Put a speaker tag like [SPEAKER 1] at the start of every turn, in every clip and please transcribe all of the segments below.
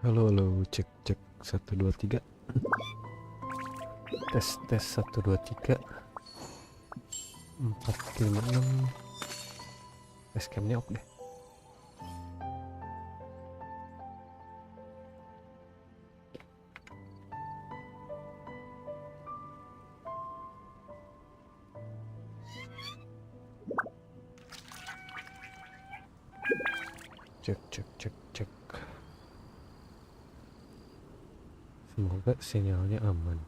[SPEAKER 1] Halo, halo, cek, cek, 1, 2, 3. Tes, tes, 1, 2, 3. 4, 5, 6. Facecamnya off deh. Cek, cek, cek, cek. Semoga sinyalnya aman.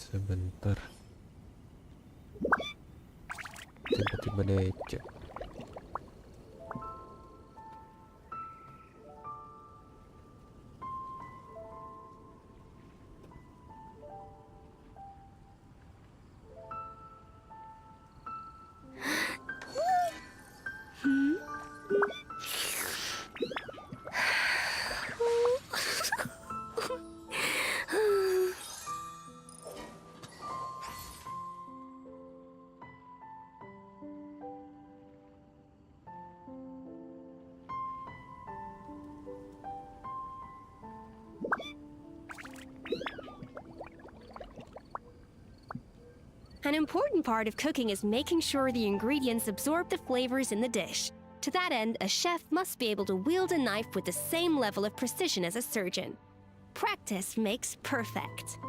[SPEAKER 1] Sebentar. Tiba-tiba deh cek.
[SPEAKER 2] An important part of cooking is making sure the ingredients absorb the flavors in the dish. To that end, a chef must be able to wield a knife with the same level of precision as a surgeon. Practice makes perfect.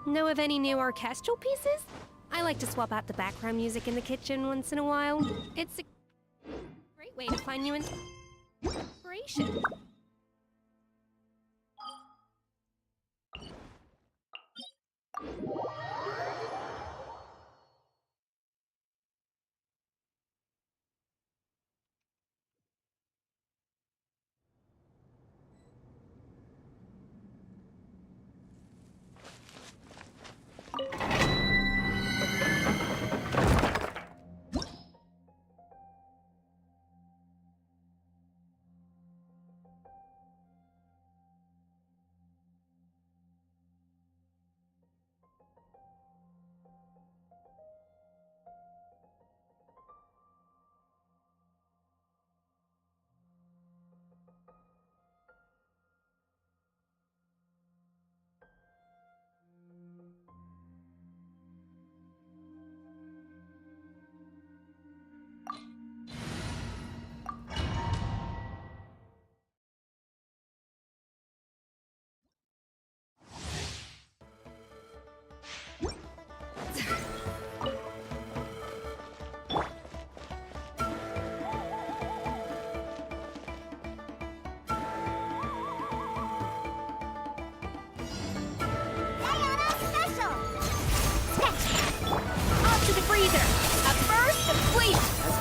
[SPEAKER 2] Know of any new orchestral pieces? I like to swap out the background music in the kitchen once in a while. It's a great way to find new inspiration.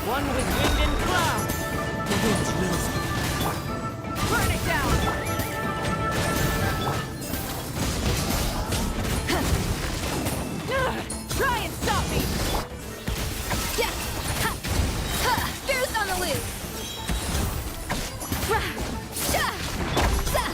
[SPEAKER 3] One with wind and cloud. The wind wills me. Burn it down. Try and stop me.
[SPEAKER 2] Yeah. Ha. Ha. Goose on the loose. Sha. Sa.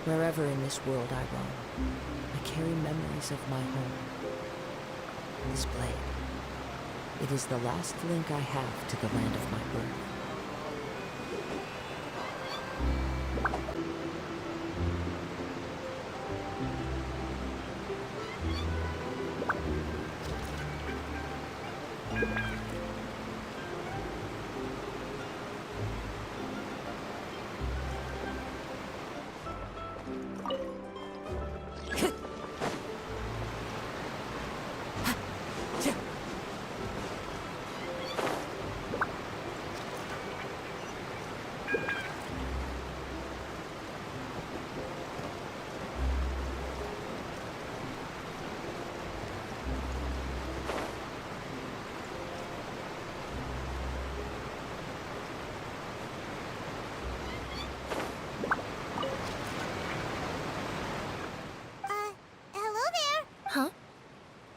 [SPEAKER 3] Wherever in this world I roam, I carry memories of my home. This blade. It is the last link I have to the land of my birth.
[SPEAKER 4] Huh?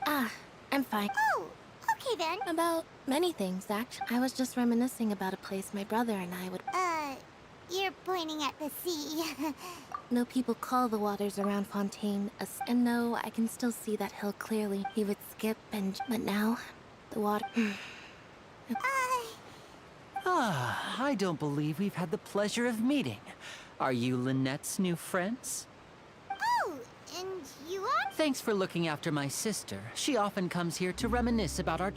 [SPEAKER 4] Ah, I'm fine.
[SPEAKER 5] Oh, okay then.
[SPEAKER 4] About many things, actually. I was just reminiscing about a place my brother and I would...
[SPEAKER 5] You're pointing at the sea.
[SPEAKER 4] No, people call the waters around Fontaine and no, I can still see that hill clearly. He would skip and... But now, the water...
[SPEAKER 6] I don't believe we've had the pleasure of meeting. Are you Lynette's new friends?
[SPEAKER 5] Oh, and you are?
[SPEAKER 6] Thanks for looking after my sister. She often comes here to reminisce about our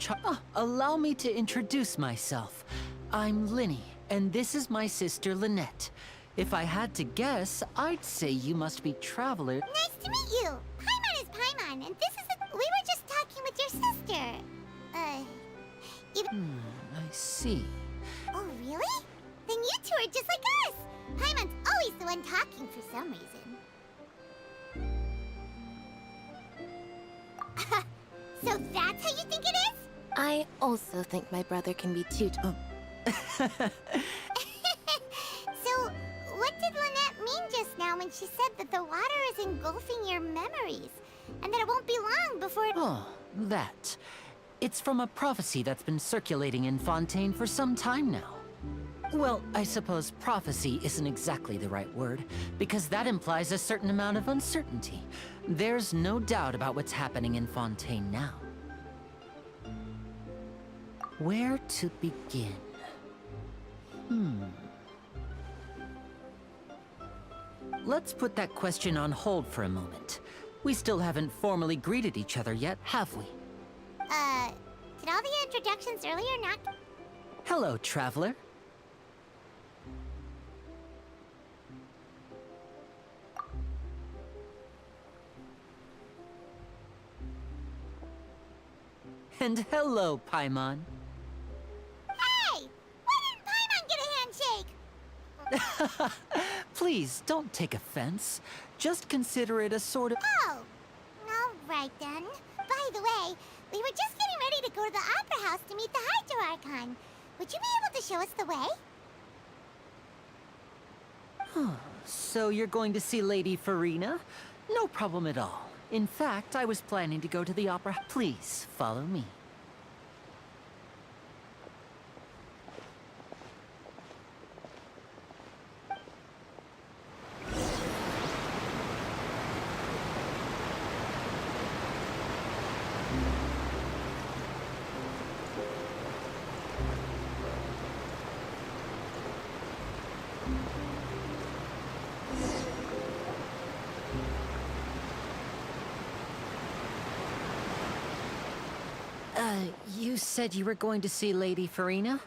[SPEAKER 6] allow me to introduce myself. I'm Linny, and this is my sister Lynette. If I had to guess, I'd say you must be traveler.
[SPEAKER 5] Nice to meet you. Paimon is Paimon, and this is we were just talking with your sister.
[SPEAKER 6] I see.
[SPEAKER 5] Oh, really? Then you two are just like us. Paimon's always the one talking for some reason. So that's how you think it is?
[SPEAKER 4] I also think my brother can be too...
[SPEAKER 5] So, what did Lynette mean just now when she said that the water is engulfing your memories? And that it won't be long before it...
[SPEAKER 6] Oh, that. It's from a prophecy that's been circulating in Fontaine for some time now. Well, I suppose prophecy isn't exactly the right word, because that implies a certain amount of uncertainty. There's no doubt about what's happening in Fontaine now. Where to begin? Let's put that question on hold for a moment. We still haven't formally greeted each other yet, have we?
[SPEAKER 5] Did all the introductions earlier not...
[SPEAKER 6] Hello, traveler. And hello, Paimon.
[SPEAKER 5] Hey! Why didn't Paimon get a handshake?
[SPEAKER 6] Please, don't take offense. Just consider it a sort of...
[SPEAKER 5] Oh, all right then. By the way, we were just getting ready to go to the Opera House to meet the Hydro Archon. Would you be able to show us the way?
[SPEAKER 6] So you're going to see Lady Farina? No problem at all. In fact, I was planning to go to the opera. Please, follow me. You said you were going to see Lady Farina?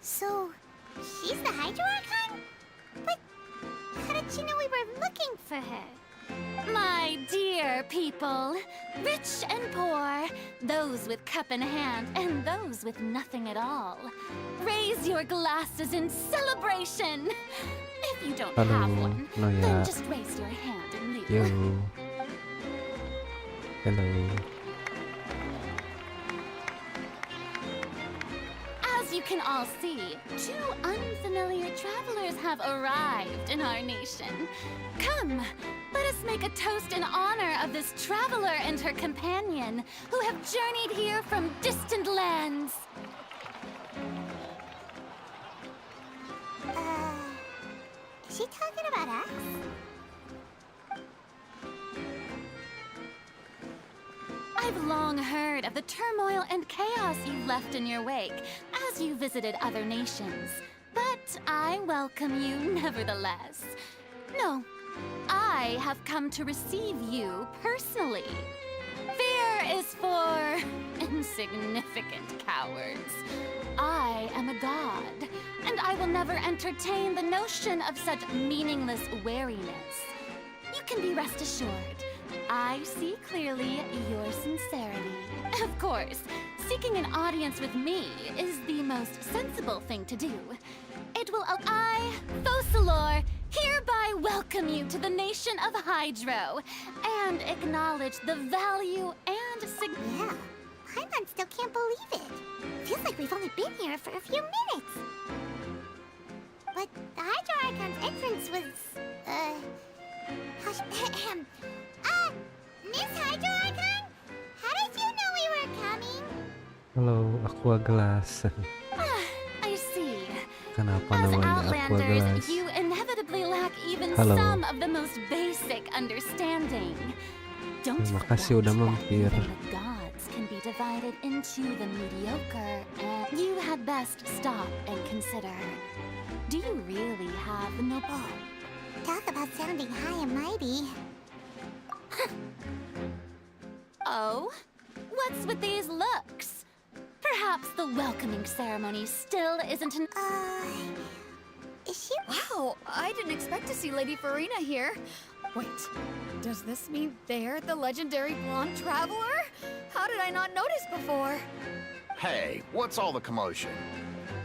[SPEAKER 5] So, she's she's the Hydro Archon? But how did she know we were looking for her?
[SPEAKER 7] My dear people, rich and poor, those with cup in hand and those with nothing at all, raise your glasses in celebration. If you don't have
[SPEAKER 1] Halo,
[SPEAKER 7] one,
[SPEAKER 1] Noya.
[SPEAKER 7] then just raise your hand in lieu.
[SPEAKER 1] Yo. Hello.
[SPEAKER 7] As you can all see, two unfamiliar travelers have arrived in our nation. Come, let us make a toast in honor of this traveler and her companion who have journeyed here from distant lands.
[SPEAKER 5] Is she talking about us?
[SPEAKER 7] I've long heard of the turmoil and chaos you left in your wake as you visited other nations. But I welcome you nevertheless. No, I have come to receive you personally. Fear is for insignificant cowards. I am a god, and I will never entertain the notion of such meaningless wariness. You can be rest assured. I see clearly your sincerity. Of course, seeking an audience with me is the most sensible thing to do. It will I, Focalor, hereby welcome you to the nation of Hydro and acknowledge the value and
[SPEAKER 5] Yeah, Paimon still can't believe it. Feels like we've only been here for a few minutes. But the Hydro Archon's entrance was, Miss Hydro Archon? How did you know we were coming?
[SPEAKER 1] Halo, Aqua Glass.
[SPEAKER 7] I see.
[SPEAKER 1] Kenapa
[SPEAKER 7] As
[SPEAKER 1] namanya Aqua
[SPEAKER 7] Outlanders,
[SPEAKER 1] Glass?
[SPEAKER 7] you inevitably lack even
[SPEAKER 1] Halo.
[SPEAKER 7] some of the most basic understanding. Don't
[SPEAKER 1] Terima
[SPEAKER 7] forget
[SPEAKER 1] kasih udah
[SPEAKER 7] that
[SPEAKER 1] mampir.
[SPEAKER 7] even the gods can be divided into the mediocre, and you had best stop and consider. Do you really have the noble?
[SPEAKER 5] Talk about sounding high and mighty.
[SPEAKER 7] Oh? What's with these looks? Perhaps the welcoming ceremony still isn't an...
[SPEAKER 5] Is she?
[SPEAKER 8] Wow, I didn't expect to see Lady Farina here. Wait, does this mean they're the legendary blonde traveler? How did I not notice before?
[SPEAKER 9] Hey, what's all the commotion?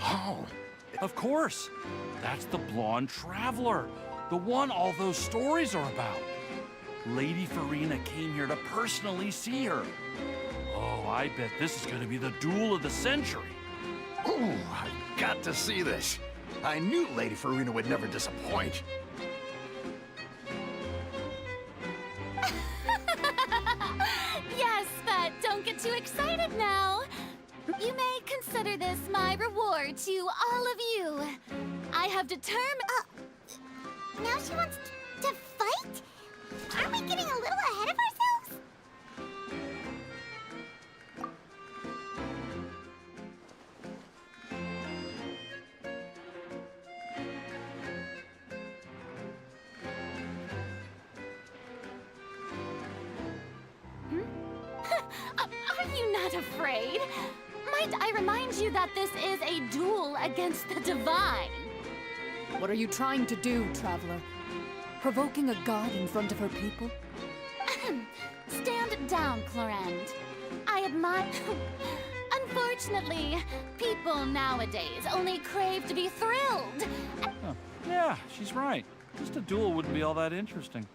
[SPEAKER 9] Oh,
[SPEAKER 10] Of course. That's the blonde traveler. The one all those stories are about. Lady Farina came here to personally see her. Oh, I bet this is gonna be the duel of the century.
[SPEAKER 9] ooh, I've got to see this. I knew Lady Farina would never disappoint.
[SPEAKER 7] Yes, but don't get too excited now. You may consider this my reward to all of you. I have determined...
[SPEAKER 5] Now she wants to fight? Aren't we getting a little ahead of ourselves?
[SPEAKER 7] Are you not afraid? Might I remind you that this is a duel against the divine?
[SPEAKER 8] What are you trying to do, traveler? Provoking a god in front of her people?
[SPEAKER 7] Stand down, Clorend. I admire... Unfortunately, people nowadays only crave to be thrilled.
[SPEAKER 10] Huh. Yeah, she's right. Just a duel wouldn't be all that interesting.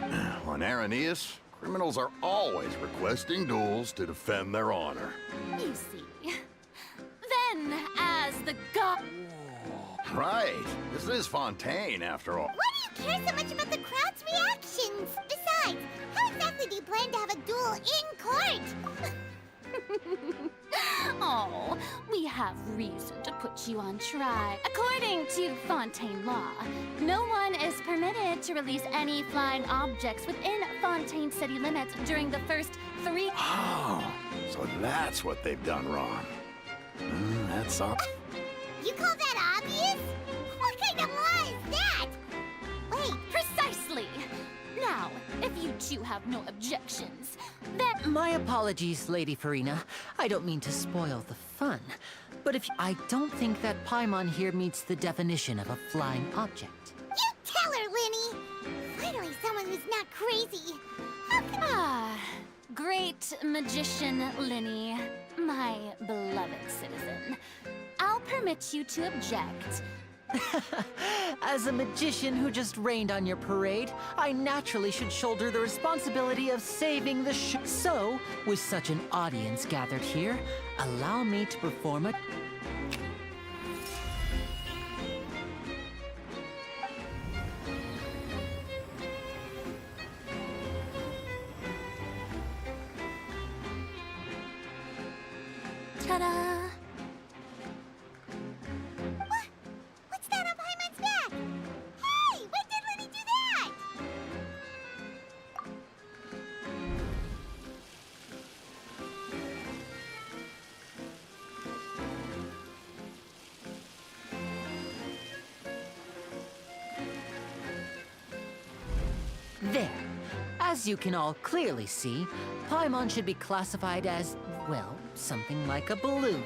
[SPEAKER 9] On Araneus, criminals are always requesting duels to defend their honor.
[SPEAKER 7] You see. Then, as the god...
[SPEAKER 9] Right, this is Fontaine, after all.
[SPEAKER 5] Why do you care so much about the crowd's reactions? Besides, how exactly do you plan to have a duel in court?
[SPEAKER 7] Oh, we have reason to put you on trial. According to Fontaine law, no one is permitted to release any flying objects within Fontaine city limits during the first 3...
[SPEAKER 9] Oh, so that's what they've done wrong. That's all.
[SPEAKER 5] You call that obvious? What kind of law is that? Wait,
[SPEAKER 7] Precisely! Now, if you two have no objections, then...
[SPEAKER 6] My apologies, Lady Farina. I don't mean to spoil the fun. But I don't think that Paimon here meets the definition of a flying object.
[SPEAKER 5] You tell her, Linny! Finally someone who's not crazy.
[SPEAKER 7] Great magician Linny, my beloved citizen. I'll permit you to object.
[SPEAKER 6] As a magician who just rained on your parade, I naturally should shoulder the responsibility of saving the So, with such an audience gathered here, allow me to perform a...
[SPEAKER 4] Ta-da!
[SPEAKER 5] What's that on Paimon's back? Hey! When did Linny do that?
[SPEAKER 6] There. As you can all clearly see, Paimon should be classified as, well, something like a balloon.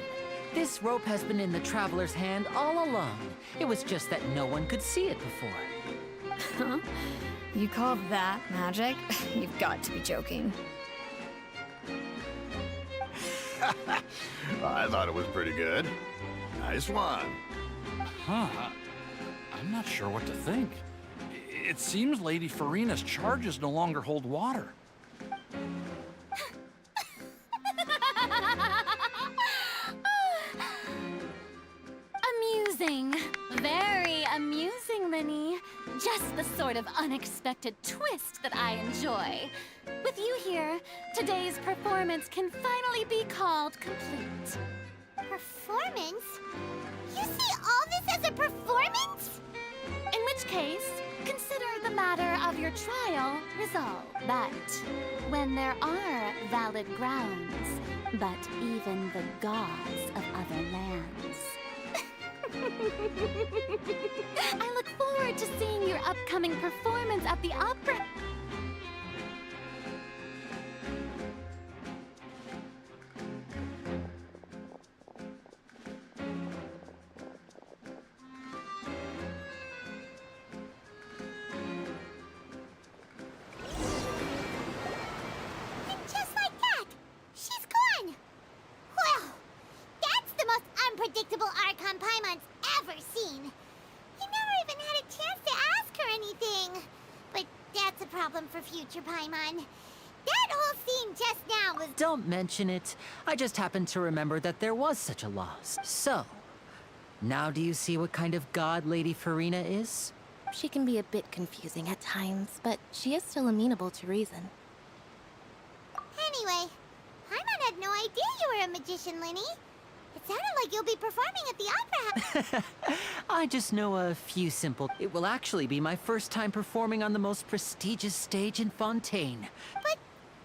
[SPEAKER 6] This rope has been in the Traveler's hand all along. It was just that no one could see it before.
[SPEAKER 8] Huh? You call that magic? You've got to be joking.
[SPEAKER 9] I thought it was pretty good. Nice one.
[SPEAKER 10] Huh. I'm not sure what to think. It seems Lady Farina's charges no longer hold water.
[SPEAKER 7] Amusing. Very amusing, Linny. Just the sort of unexpected twist that I enjoy. With you here, today's performance can finally be called complete.
[SPEAKER 5] Performance? You see all this as a performance?
[SPEAKER 7] In which case, consider the matter of your trial resolved. But when there are valid grounds, but even the gods of other lands. I look forward to seeing your upcoming performance at the opera.
[SPEAKER 5] And just like that, she's gone. Well, that's the most unpredictable Archon Paimon's ever seen. He never even had a chance to ask her anything. But that's a problem for future Paimon. That whole scene just now was...
[SPEAKER 6] Don't mention it. I just happened to remember that there was such a loss. So, now do you see what kind of god Lady Farina is?
[SPEAKER 4] She can be a bit confusing at times, but she is still amenable to reason.
[SPEAKER 5] Anyway, Paimon had no idea you were a magician, Linny. It sounded like you'll be performing at the opera house.
[SPEAKER 6] I just know a few simple... It will actually be my first time performing on the most prestigious stage in Fontaine.
[SPEAKER 5] But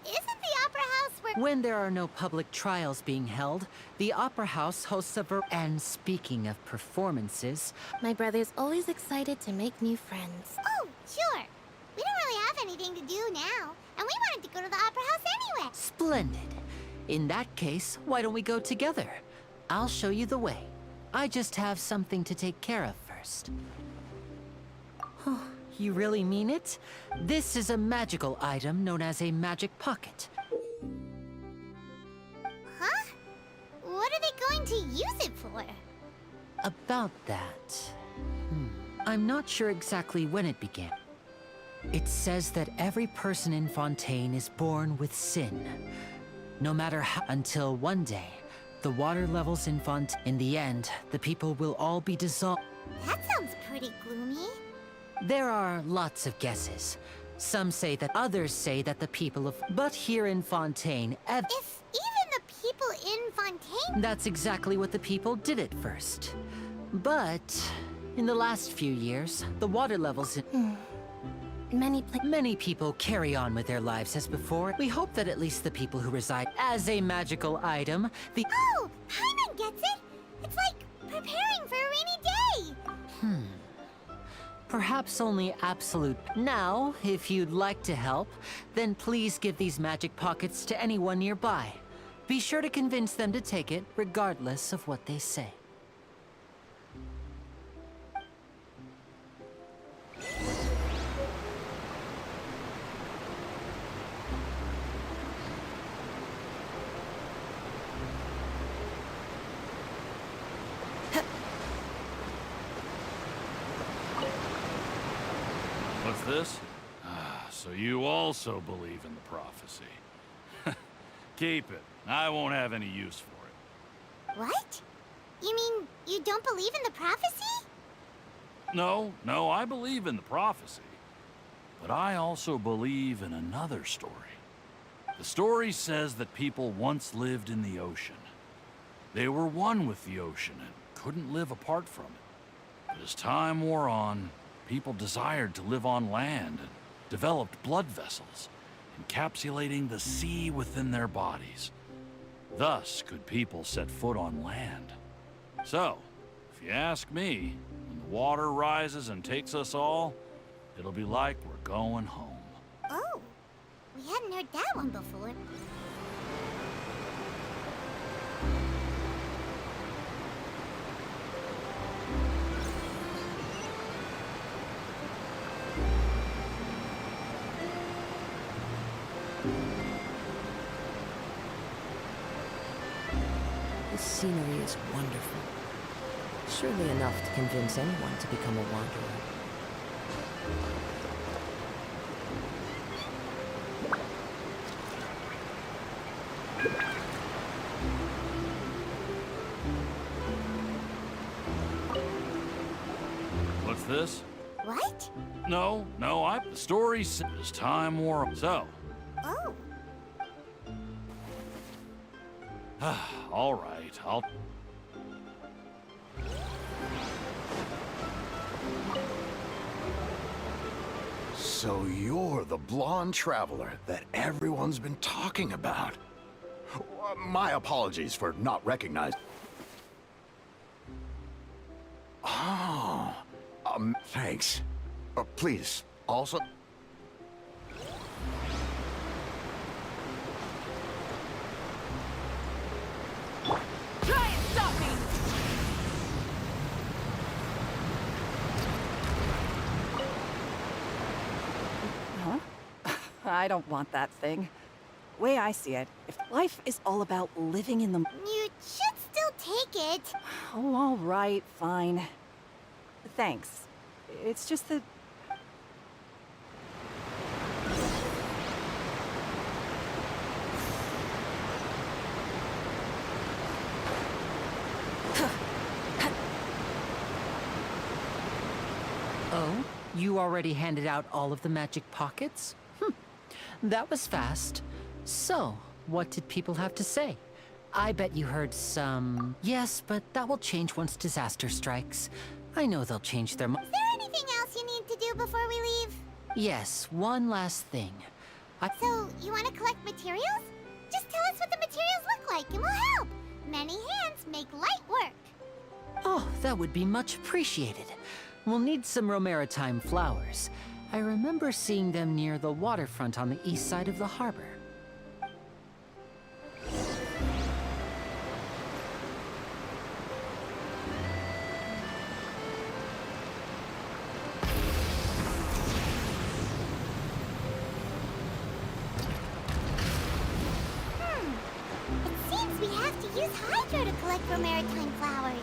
[SPEAKER 5] isn't the opera house where...
[SPEAKER 6] When there are no public trials being held, the Opera House hosts a And speaking of performances...
[SPEAKER 4] My brother's always excited to make new friends.
[SPEAKER 5] Oh, sure. We don't really have anything to do now, and we wanted to go to the opera house anyway.
[SPEAKER 6] Splendid. In that case, why don't we go together? I'll show you the way. I just have something to take care of first. You really mean it? This is a magical item known as a magic pocket.
[SPEAKER 5] Huh? What are they going to use it for?
[SPEAKER 6] About that... I'm not sure exactly when it began. It says that every person in Fontaine is born with sin. No matter how... Until one day, the water levels in Fontaine... In the end, the people will all be dissolved.
[SPEAKER 5] That sounds pretty gloomy.
[SPEAKER 6] There are lots of guesses. Some say that, others say that the people of... But here in Fontaine,
[SPEAKER 5] If even the people in Fontaine...
[SPEAKER 6] That's exactly what the people did at first. But in the last few years, the water levels in... Many people carry on with their lives as before. We hope that at least the people who reside as a magical item, the...
[SPEAKER 5] Oh, Paimon gets it! It's like preparing for a rainy day!
[SPEAKER 6] Perhaps only absolute... Now, if you'd like to help, then please give these magic pockets to anyone nearby. Be sure to convince them to take it, regardless of what they say.
[SPEAKER 10] What's this? Ah, so you also believe in the prophecy. Keep it. I won't have any use for it.
[SPEAKER 5] What? You mean you don't believe in the prophecy?
[SPEAKER 10] No, I believe in the prophecy. But I also believe in another story. The story says that people once lived in the ocean. They were one with the ocean and couldn't live apart from it. But as time wore on, people desired to live on land and developed blood vessels, encapsulating the sea within their bodies. Thus could people set foot on land. So, if you ask me, when the water rises and takes us all, it'll be like we're going home.
[SPEAKER 5] Oh, we hadn't heard that one before.
[SPEAKER 3] This scenery is wonderful. Surely enough to convince anyone to become a wanderer.
[SPEAKER 10] What's this?
[SPEAKER 5] What?
[SPEAKER 10] No, the story says as time wore on. So,
[SPEAKER 5] Oh,
[SPEAKER 10] all right, I'll...
[SPEAKER 9] So you're the blonde traveler that everyone's been talking about. My apologies for not recognizing. Oh, thanks. Please, also...
[SPEAKER 8] Try and stop me!
[SPEAKER 11] Huh? I don't want that thing. Way I see it, if life is all about living in the...
[SPEAKER 5] you should still take it.
[SPEAKER 11] Oh, all right, fine. Thanks. It's just that...
[SPEAKER 6] Oh? You already handed out all of the magic pockets? That was fast. So, what did people have to say? I bet you heard some... Yes, but that will change once disaster strikes. I know they'll change their mind.
[SPEAKER 5] Is there anything else you need to do before we leave?
[SPEAKER 6] Yes, one last thing.
[SPEAKER 5] So, you want to collect materials? Just tell us what the materials look like and we'll help. Many hands make light work.
[SPEAKER 6] Oh, that would be much appreciated. We'll need some Romaritime flowers. I remember seeing them near the waterfront on the east side of the harbor.
[SPEAKER 5] It seems we have to use Hydro to collect Romaritime flowers.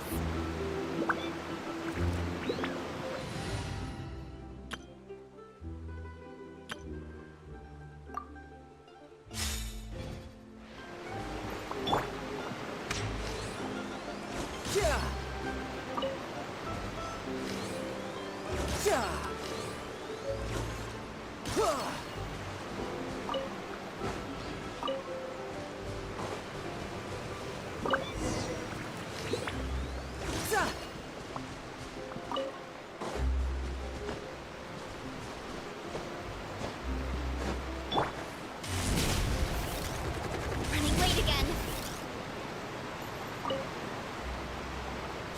[SPEAKER 5] Running late again.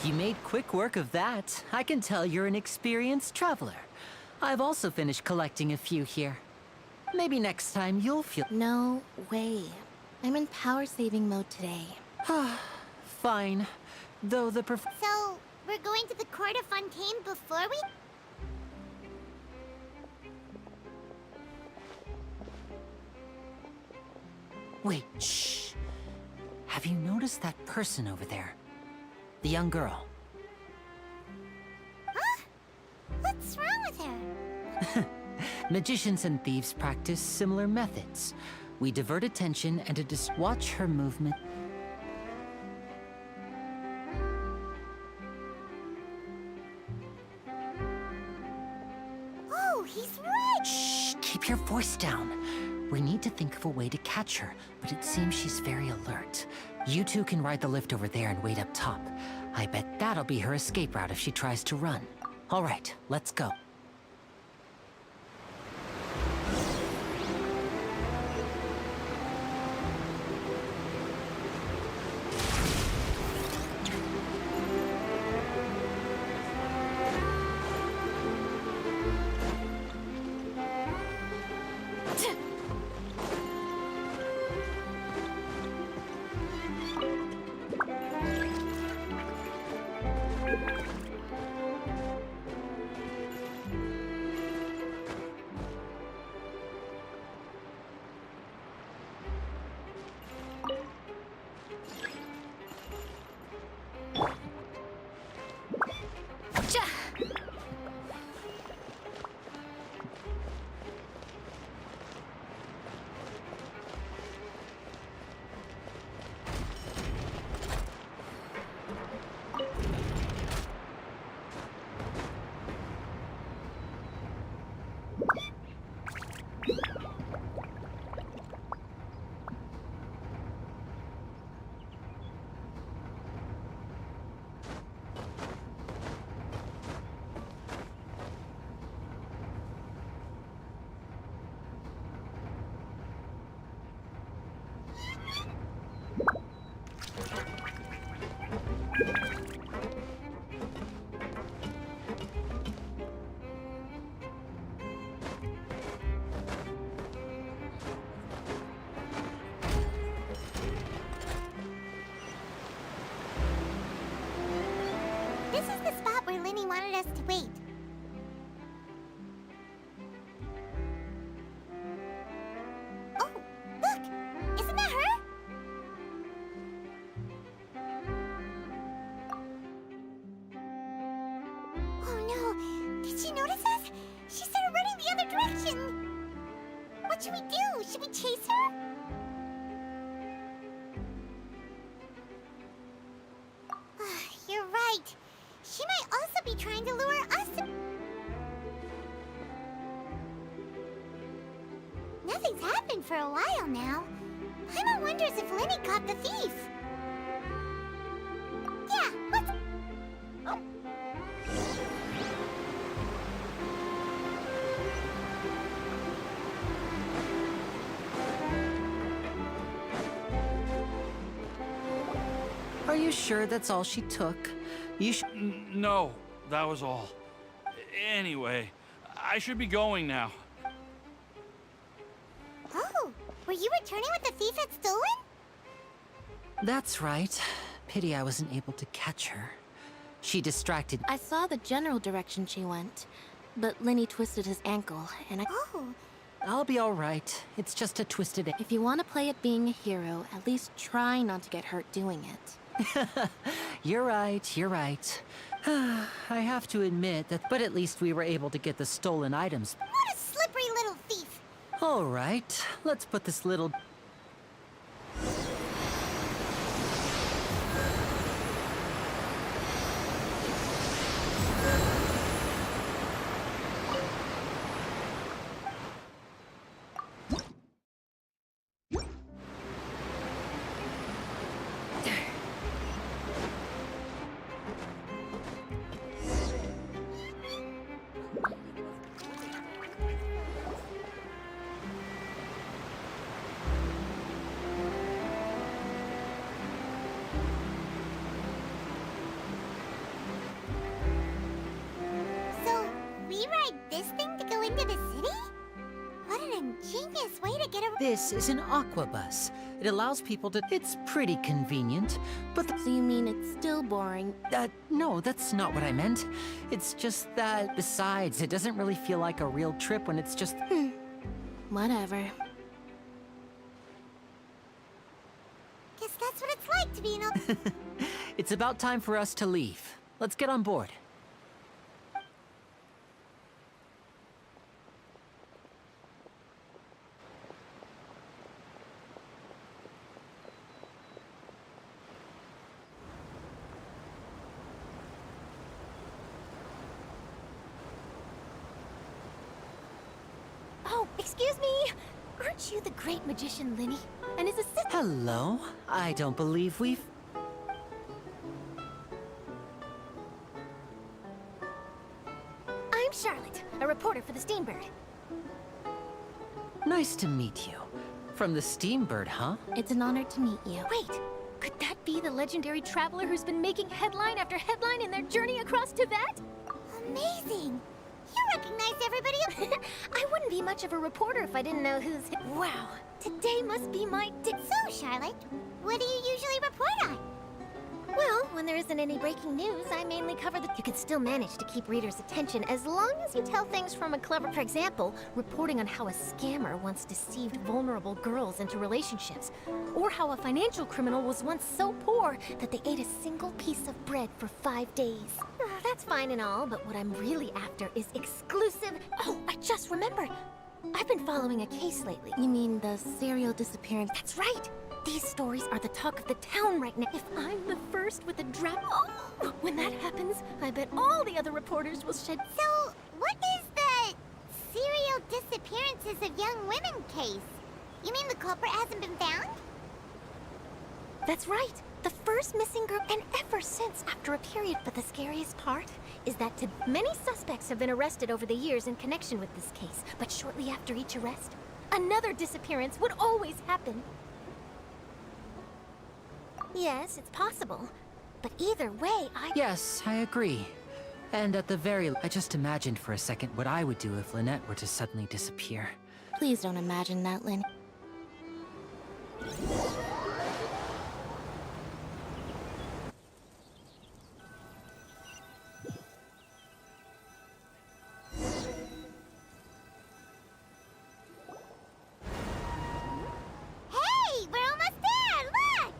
[SPEAKER 6] You made quick work of that. I can tell you're an experienced traveler. I've also finished collecting a few here. Maybe next time you'll feel...
[SPEAKER 4] No way. I'm in power-saving mode today.
[SPEAKER 6] Fine. Though the
[SPEAKER 5] So, we're going to the court of Fontaine before we...
[SPEAKER 6] Wait, shh. Have you noticed that person over there? The young girl.
[SPEAKER 5] Huh? What's wrong with her?
[SPEAKER 6] Magicians and thieves practice similar methods. We divert attention and to just watch her movement.
[SPEAKER 5] Oh, he's right!
[SPEAKER 6] Shh, keep your voice down. We need to think of a way to catch her, but it seems she's very alert. You two can ride the lift over there and wait up top. I bet that'll be her escape route if she tries to run. All right, let's go.
[SPEAKER 5] This is the spot where Linny wanted us to wait. Oh, look! Isn't that her? Oh no! Did she notice us? She started running the other direction! What should we do? Should we chase her? You're right. She might also be trying to lure us to... Nothing's happened for a while now. Paimon wonders if Linny caught the thief. Yeah, let's...
[SPEAKER 6] Are you sure that's all she took? You should...
[SPEAKER 10] No, that was all. Anyway, I should be going now.
[SPEAKER 5] Oh, were you returning what the thief had stolen?
[SPEAKER 6] That's right. Pity I wasn't able to catch her. She distracted...
[SPEAKER 4] I saw the general direction she went, but Linny twisted his ankle, and I...
[SPEAKER 5] Oh,
[SPEAKER 6] I'll be all right. It's just a twisted...
[SPEAKER 4] If you want to play at being a hero, at least try not to get hurt doing it.
[SPEAKER 6] You're right, you're right. I have to admit that, but at least we were able to get the stolen items.
[SPEAKER 5] what a slippery little thief!
[SPEAKER 6] All right, let's put this little...
[SPEAKER 5] So, we ride this thing to go into the city? What an ingenious way to get around.
[SPEAKER 6] This is an aqua bus. It allows people to... It's pretty convenient, but
[SPEAKER 4] So you mean it's still boring?
[SPEAKER 6] no, that's not what I meant. It's just that, besides, it doesn't really feel like a real trip when it's just...
[SPEAKER 4] Whatever.
[SPEAKER 5] Guess that's what it's like to be in a...
[SPEAKER 6] It's about time for us to leave. Let's get on board.
[SPEAKER 5] Oh, excuse me! Aren't you the great magician Linny? And his assistant...
[SPEAKER 6] Hello? I don't believe we've...
[SPEAKER 5] I'm Charlotte, a reporter for the Steambird.
[SPEAKER 6] Nice to meet you. From the Steambird, huh?
[SPEAKER 4] It's an honor to meet you.
[SPEAKER 5] Wait, could that be the legendary traveler who's been making headline after headline in their journey across Teyvat? Amazing! You recognize everybody? I wouldn't be much of a reporter if I didn't know who's... Wow, today must be my day. So, Charlotte, what do you usually report on? Well, when there isn't any breaking news, I mainly cover the... You can still manage to keep readers' attention as long as you tell things from a clever... For example, reporting on how a scammer once deceived vulnerable girls into relationships. Or how a financial criminal was once so poor that they ate a single piece of bread for 5 days. That's fine and all, but what I'm really after is exclusive... Oh, I just remembered! I've been following a case lately.
[SPEAKER 4] You mean the serial disappearance?
[SPEAKER 5] That's right! These stories are the talk of the town right now. If I'm the first with a drop... Oh, when that happens, I bet all the other reporters will shed... So, what is the serial disappearances of young women case? You mean the culprit hasn't been found? That's right. The first missing girl, and ever since, after a period. But the scariest part is that many suspects have been arrested over the years in connection with this case. But shortly after each arrest, another disappearance would always happen. Yes, it's possible. But either way,
[SPEAKER 6] Yes, I agree. And at the very... I just imagined for a second what I would do if Lynette were to suddenly disappear.
[SPEAKER 4] Please don't imagine that, Lynn.
[SPEAKER 5] Hey, we're almost there! Look!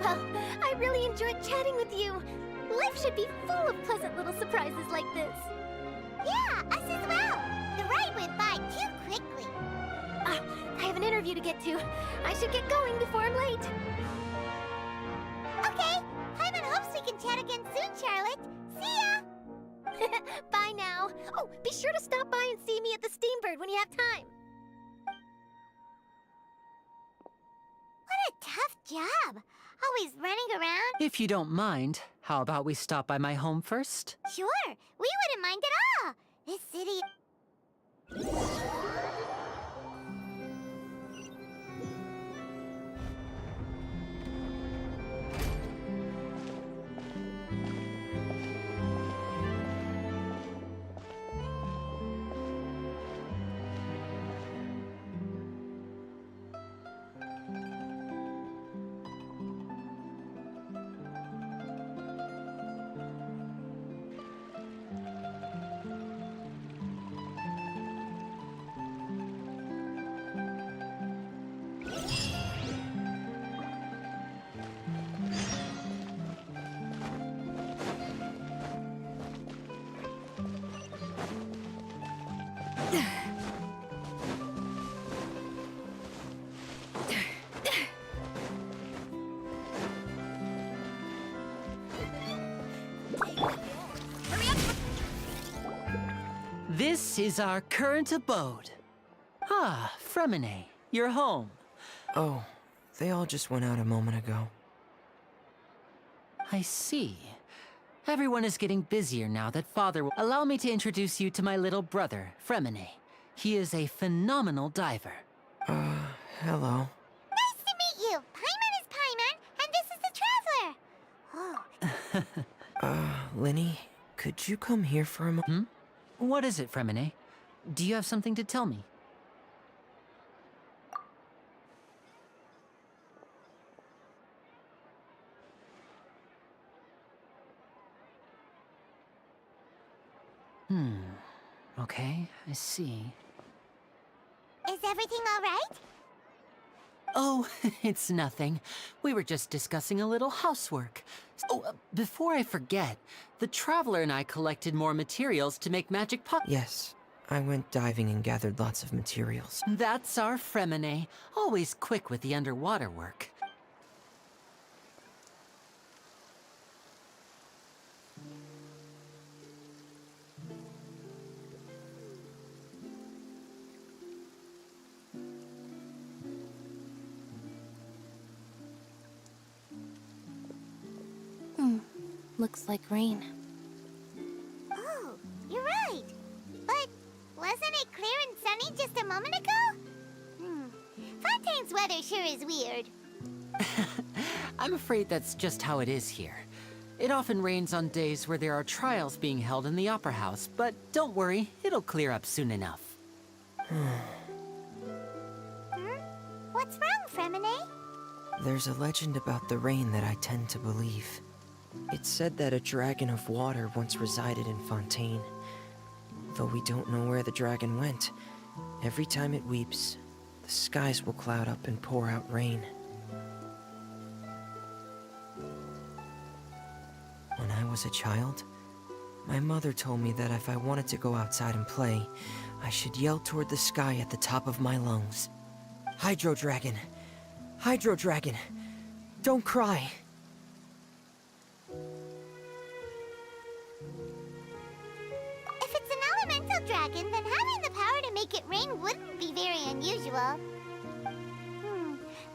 [SPEAKER 5] Well, I really enjoyed chatting with you. Life should be full of pleasant little surprises like this. Yeah, us as well. The ride went by too quickly. I have an interview to get to. I should get going before I'm late. Okay, Hyman hopes we can chat again soon, Charlotte. See ya! Bye now. Oh, be sure to stop by and see me at the Steambird when you have time. What a tough job. Always running around.
[SPEAKER 6] If you don't mind, how about we stop by my home first?
[SPEAKER 5] Sure, we wouldn't mind at all. This city...
[SPEAKER 6] This is our current abode. Ah, Fremine, you're home.
[SPEAKER 12] Oh, they all just went out a moment ago.
[SPEAKER 6] I see. Everyone is getting busier now that Father will allow me to introduce you to my little brother, Fremine. He is a phenomenal diver.
[SPEAKER 12] Hello.
[SPEAKER 5] Nice to meet you. Paimon is Paimon, and this is the Traveler. Oh.
[SPEAKER 12] Linny, could you come here for a moment?
[SPEAKER 6] What is it, Fremine? Do you have something to tell me? Okay, I see.
[SPEAKER 5] Is everything all right?
[SPEAKER 6] Oh, it's nothing. We were just discussing a little housework. Oh, before I forget, the Traveler and I collected more materials to make magic pots.
[SPEAKER 12] Yes, I went diving and gathered lots of materials.
[SPEAKER 6] That's our Fremine, always quick with the underwater work.
[SPEAKER 4] Looks like rain.
[SPEAKER 5] Oh, you're right. But wasn't it clear and sunny just a moment ago? Fontaine's weather sure is weird.
[SPEAKER 6] I'm afraid that's just how it is here. It often rains on days where there are trials being held in the Opera House, but don't worry, it'll clear up soon enough.
[SPEAKER 5] What's wrong, Fremine?
[SPEAKER 12] There's a legend about the rain that I tend to believe. It's said that a dragon of water once resided in Fontaine. Though we don't know where the dragon went, every time it weeps, the skies will cloud up and pour out rain. When I was a child, my mother told me that if I wanted to go outside and play, I should yell toward the sky at the top of my lungs. Hydro Dragon! Hydro Dragon! Don't cry!
[SPEAKER 5] If it's an elemental dragon, then having the power to make it rain wouldn't be very unusual.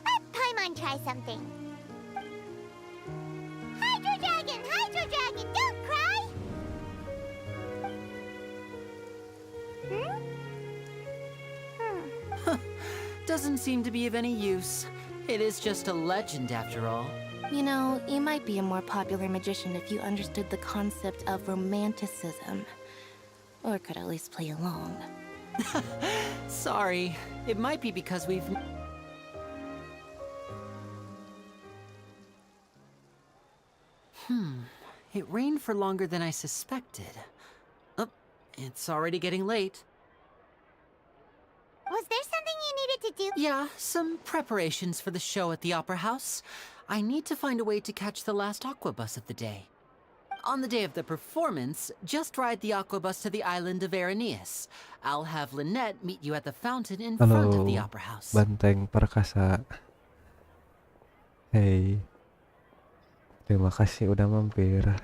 [SPEAKER 5] Let Paimon try something. Hydro Dragon, don't cry!
[SPEAKER 6] Doesn't seem to be of any use. It is just a legend after all.
[SPEAKER 4] You know, you might be a more popular magician if you understood the concept of romanticism. Or could at least play along.
[SPEAKER 6] Sorry, it might be because we've... It rained for longer than I suspected. Oh, it's already getting late.
[SPEAKER 5] Was there something you needed to do?
[SPEAKER 6] Yeah, some preparations for the show at the Opera House. I need to find a way to catch the last aqua bus of the day. On the day of the performance, just ride the aqua bus to the island of Aranius. I'll have Lynette meet you at the fountain in front of the
[SPEAKER 1] Halo,
[SPEAKER 6] Opera House.
[SPEAKER 1] Banteng Perkasa. Hey, terima kasih udah mampir.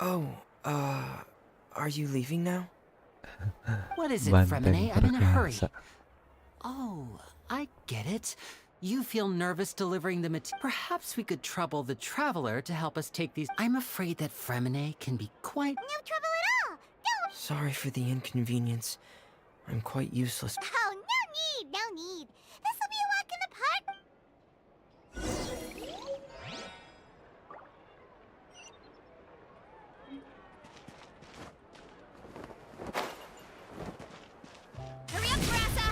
[SPEAKER 12] Oh, are you leaving now?
[SPEAKER 6] What is it,
[SPEAKER 1] Banteng
[SPEAKER 6] Fremine? I'm in a hurry.
[SPEAKER 1] Perkasa.
[SPEAKER 6] Oh, I get it. You feel nervous delivering the material. Perhaps we could trouble the Traveler to help us take these. I'm afraid that Fremine can be quite...
[SPEAKER 5] No trouble at all! Don't...
[SPEAKER 12] Sorry for the inconvenience. I'm quite useless.
[SPEAKER 5] Oh, no need! This will be a walk in the park!
[SPEAKER 8] Hurry up, Brassa!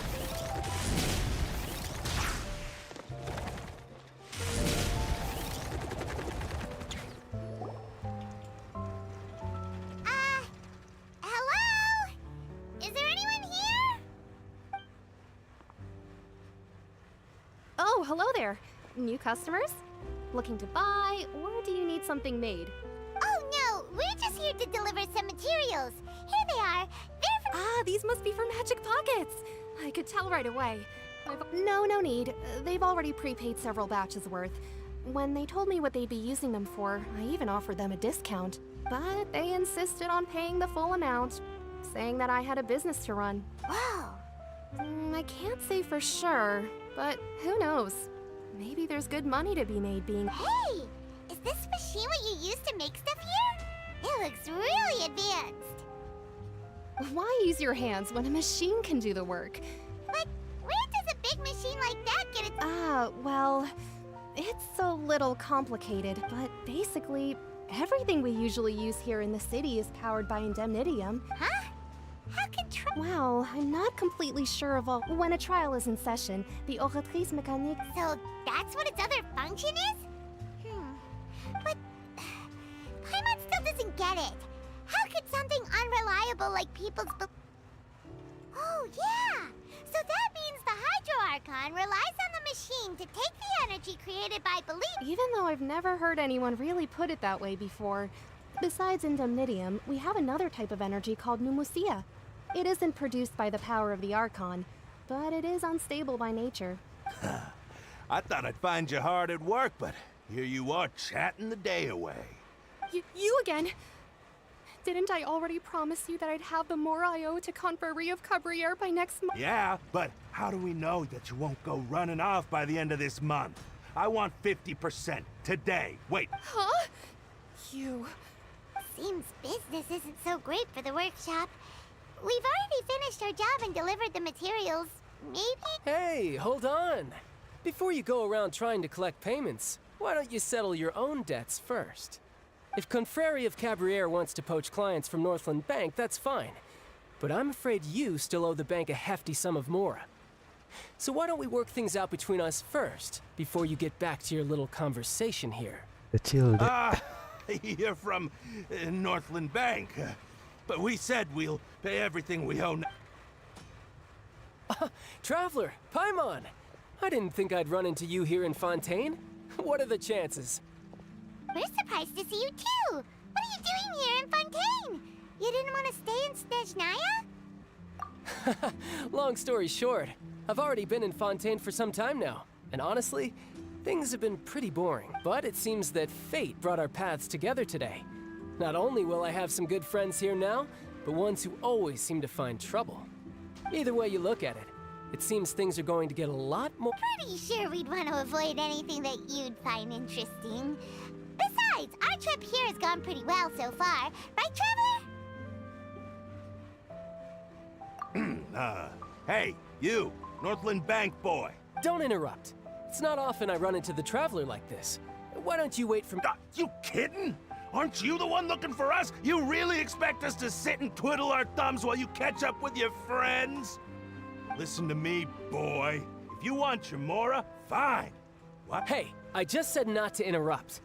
[SPEAKER 5] Hello? Is there anyone here?
[SPEAKER 13] Oh, hello there. New customers? Looking to buy, or do you need something made?
[SPEAKER 5] Oh, no, we're just here to deliver some materials. Here they are. They're for...
[SPEAKER 13] Ah, these must be for Magic Pockets. I could tell right away. No need. They've already prepaid several batches worth. When they told me what they'd be using them for, I even offered them a discount. but they insisted on paying the full amount, saying that I had a business to run.
[SPEAKER 5] Whoa.
[SPEAKER 13] I can't say for sure, but who knows? Maybe there's good money to be made being.
[SPEAKER 5] Hey! Is this machine what you use to make stuff here? It looks really advanced.
[SPEAKER 13] Why use your hands when a machine can do the work?
[SPEAKER 5] But where does a big machine like that get its...
[SPEAKER 13] Well, it's a little complicated, but basically, everything we usually use here in the city is powered by indemnitium.
[SPEAKER 5] Huh? How can
[SPEAKER 13] Well, I'm not completely sure of all. When a trial is in session, the oratrice mécanique.
[SPEAKER 5] So that's what its other function is? But Paimon still doesn't get it. How could something unreliable like people's Oh, yeah! So that means the Hydro Archon relies on the machine to take the energy created by belief.
[SPEAKER 13] Even though I've never heard anyone really put it that way before, besides indemnitium, we have another type of energy called pneumosia. It isn't produced by the power of the Archon, but it is unstable by nature.
[SPEAKER 14] I thought I'd find you hard at work, but here you are chatting the day away.
[SPEAKER 13] You again? Didn't I already promise you that I'd have the more I owe to Confrérie of Cabriere by next month?
[SPEAKER 14] Yeah, but how do we know that you won't go running off by the end of this month? I want 50% today. Wait.
[SPEAKER 13] Huh? You...
[SPEAKER 5] Seems business isn't so great for the workshop. We've already finished our job and delivered the materials. Maybe?
[SPEAKER 15] Hey, hold on. Before you go around trying to collect payments, why don't you settle your own debts first? If Confrérie of Cabriere wants to poach clients from Northland Bank, that's fine. But I'm afraid you still owe the bank a hefty sum of mora. So why don't we work things out between us first, before you get back to your little conversation here?
[SPEAKER 1] Kecil deh.
[SPEAKER 14] Ah, you're from Northland Bank. But we said we'll pay everything we owe.
[SPEAKER 15] Traveler, Paimon! I didn't think I'd run into you here in Fontaine. What are the chances?
[SPEAKER 5] We're surprised to see you too! What are you doing here in Fontaine? You didn't want to stay in Snezhnaya?
[SPEAKER 15] Long story short, I've already been in Fontaine for some time now. And honestly, things have been pretty boring. But it seems that fate brought our paths together today. Not only will I have some good friends here now, but ones who always seem to find trouble. Either way you look at it, it seems things are going to get a lot more—
[SPEAKER 5] Pretty sure we'd want to avoid anything that you'd find interesting. Besides, our trip here has gone pretty well so far. Right, Traveler?
[SPEAKER 14] Hey, you, Northland Bank boy.
[SPEAKER 15] Don't interrupt. It's not often I run into the Traveler like this. Why don't you wait for—
[SPEAKER 14] You kidding? Aren't you the one looking for us? You really expect us to sit and twiddle our thumbs while you catch up with your friends? Listen to me, boy. If you want your mora, fine. What?
[SPEAKER 15] Hey, I just said not to interrupt.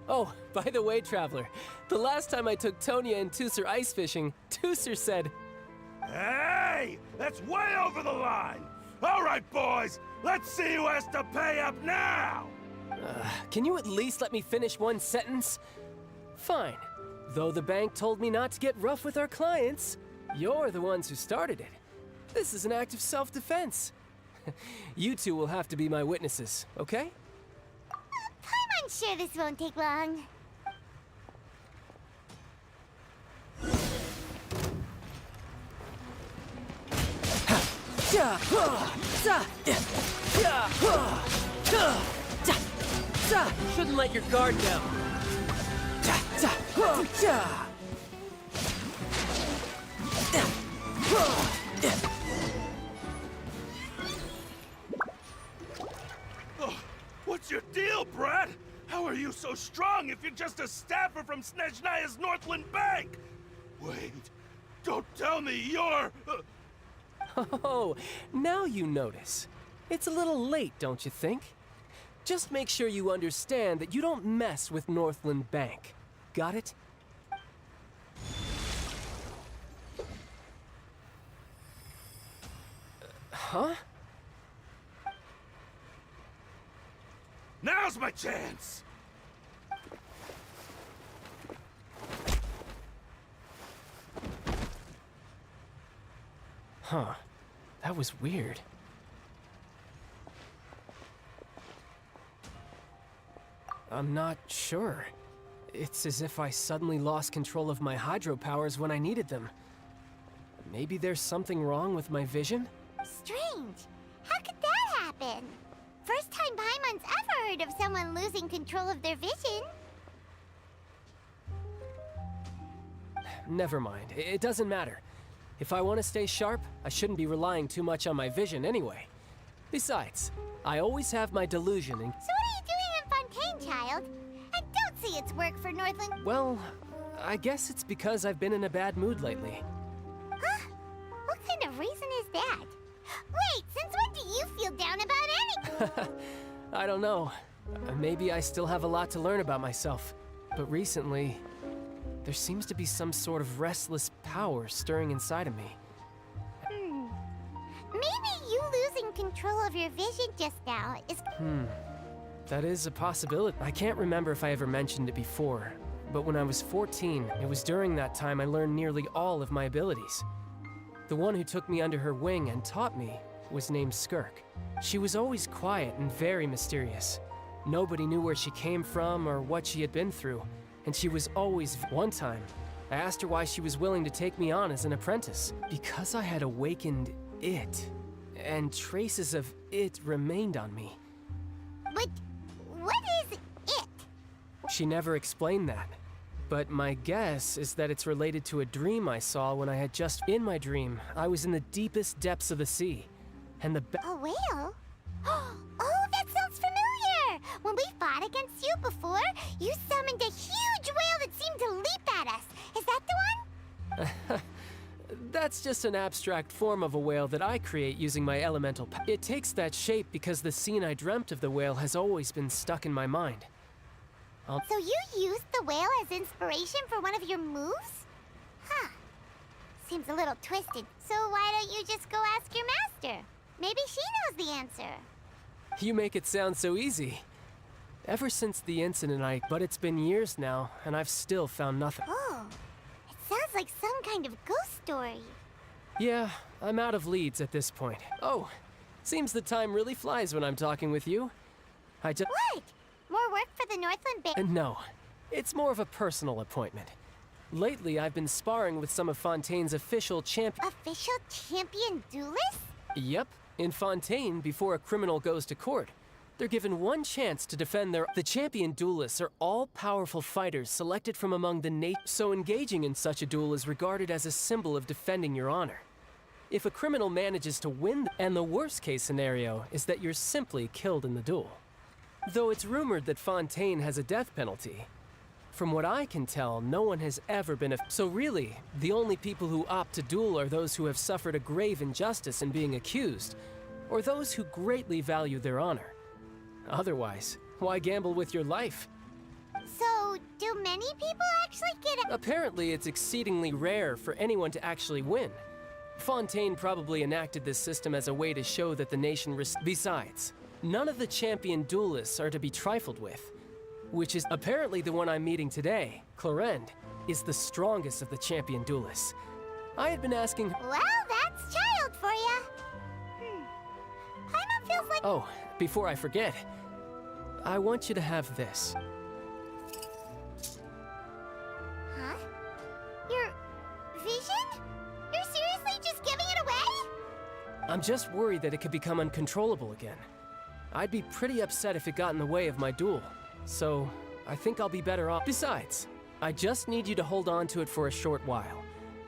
[SPEAKER 15] Oh, by the way, Traveler, the last time I took Tonya and Tusser ice fishing, Tusser said—
[SPEAKER 14] Hey! That's way over the line! All right, boys, let's see who has to pay up now!
[SPEAKER 15] Can you at least let me finish one sentence? Fine. Though the bank told me not to get rough with our clients, you're the ones who started it. This is an act of self-defense. You two will have to be my witnesses, okay?
[SPEAKER 5] I'm sure this won't take long.
[SPEAKER 15] Shouldn't let your guard down.
[SPEAKER 14] What's your deal, Brad? How are you so strong if you're just a staffer from Snezhnaya's Northland Bank? Wait, don't tell me you're...
[SPEAKER 15] Oh, now you notice. It's a little late, don't you think? Just make sure you understand that you don't mess with Northland Bank. Got it? Huh?
[SPEAKER 14] Now's my chance!
[SPEAKER 15] Huh. That was weird. I'm not sure. It's as if I suddenly lost control of my hydro powers when I needed them. Maybe there's something wrong with my vision?
[SPEAKER 5] Strange. How could that happen? First time Paimon's ever heard of someone losing control of their vision.
[SPEAKER 15] Never mind. It doesn't matter. If I want to stay sharp, I shouldn't be relying too much on my vision anyway. Besides, I always have my delusion and...
[SPEAKER 5] So what are you doing in Fontaine, child? I don't see its work for Northland.
[SPEAKER 15] Well, I guess it's because I've been in a bad mood lately.
[SPEAKER 5] Huh? What kind of reason is that? Wait, since when do you feel down about anything?
[SPEAKER 15] I don't know. Maybe I still have a lot to learn about myself. But recently, there seems to be some sort of restless power stirring inside of me.
[SPEAKER 5] Maybe you losing control of your vision just now is...
[SPEAKER 15] That is a possibility. I can't remember if I ever mentioned it before, but when I was 14, it was during that time I learned nearly all of my abilities. The one who took me under her wing and taught me was named Skirk. She was always quiet and very mysterious. Nobody knew where she came from or what she had been through, and she was always... One time, I asked her why she was willing to take me on as an apprentice. Because I had awakened it, and traces of it remained on me.
[SPEAKER 5] But what is it?
[SPEAKER 15] She never explained that. But my guess is that it's related to a dream I saw when I had just... In my dream, I was in the deepest depths of the sea. And the...
[SPEAKER 5] A whale? Oh, that sounds familiar! When we fought against you before, you summoned a huge whale that seemed to leap at us. Is that the one?
[SPEAKER 15] That's just an abstract form of a whale that I create using my elemental It takes that shape because the scene I dreamt of the whale has always been stuck in my mind.
[SPEAKER 5] So you used the whale as inspiration for one of your moves? Huh. Seems a little twisted. So why don't you just go ask your master? Maybe she knows the answer.
[SPEAKER 15] You make it sound so easy. Ever since the incident But it's been years now, and I've still found nothing.
[SPEAKER 5] Oh, it sounds like some kind of ghost story.
[SPEAKER 15] Yeah, I'm out of leads at this point. Oh, seems the time really flies when I'm talking with you. I just...
[SPEAKER 5] What? More work for the Northland Bank?
[SPEAKER 15] No, it's more of a personal appointment. Lately, I've been sparring with some of Fontaine's official
[SPEAKER 5] Official champion duelists?
[SPEAKER 15] Yep. In Fontaine, before a criminal goes to court, they're given one chance to defend their... The champion duelists are all-powerful fighters selected from among the so engaging in such a duel is regarded as a symbol of defending your honor. If a criminal manages to win, and the worst-case scenario is that you're simply killed in the duel. Though it's rumored that Fontaine has a death penalty, from what I can tell, no one has ever been So really, the only people who opt to duel are those who have suffered a grave injustice in being accused, or those who greatly value their honor. Otherwise, why gamble with your life?
[SPEAKER 5] So, do many people actually get
[SPEAKER 15] Apparently, it's exceedingly rare for anyone to actually win. Fontaine probably enacted this system as a way to show that the nation Besides, none of the champion duelists are to be trifled with, which is apparently the one I'm meeting today. Clorend is the strongest of the champion duelists. I had been asking...
[SPEAKER 5] Well, that's child for ya. Paimon feels like...
[SPEAKER 15] Oh, before I forget, I want you to have this.
[SPEAKER 5] Huh? Your vision? You're seriously just giving it away?
[SPEAKER 15] I'm just worried that it could become uncontrollable again. I'd be pretty upset if it got in the way of my duel. So, I think I'll be better off. Besides, I just need you to hold on to it for a short while.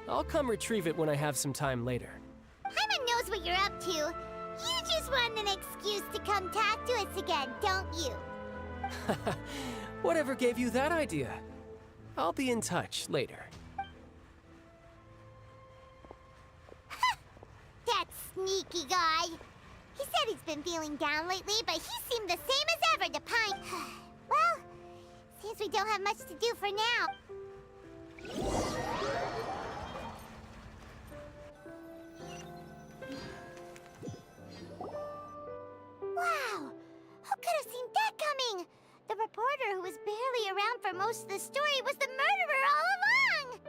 [SPEAKER 15] I'll come retrieve it when I have some time later.
[SPEAKER 5] Paimon knows what you're up to. You just want an excuse to come talk to us again, don't you?
[SPEAKER 15] Whatever gave you that idea? I'll be in touch later.
[SPEAKER 5] That sneaky guy. He said he's been feeling down lately, but he seemed the same as ever to Pine. Well, seems we don't have much to do for now. Wow! Who could have seen that coming? The reporter who was barely around for most of the story was the murderer all along!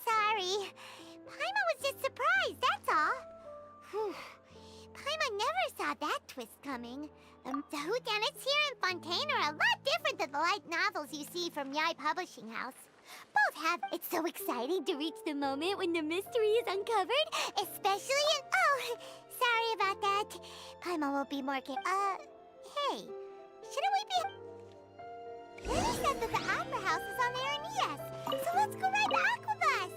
[SPEAKER 5] Sorry. Paimon was just surprised, that's all. Whew. Paimon never saw that twist coming. The whodunits here in Fontaine are a lot different than the light novels you see from Yai Publishing House. Both have it's so exciting to reach the moment when the mystery is uncovered, especially in sorry about that. Paimon will be more hey, shouldn't we be... Lily said that the Opera House is on Aeneas, so let's go ride the Aquabus!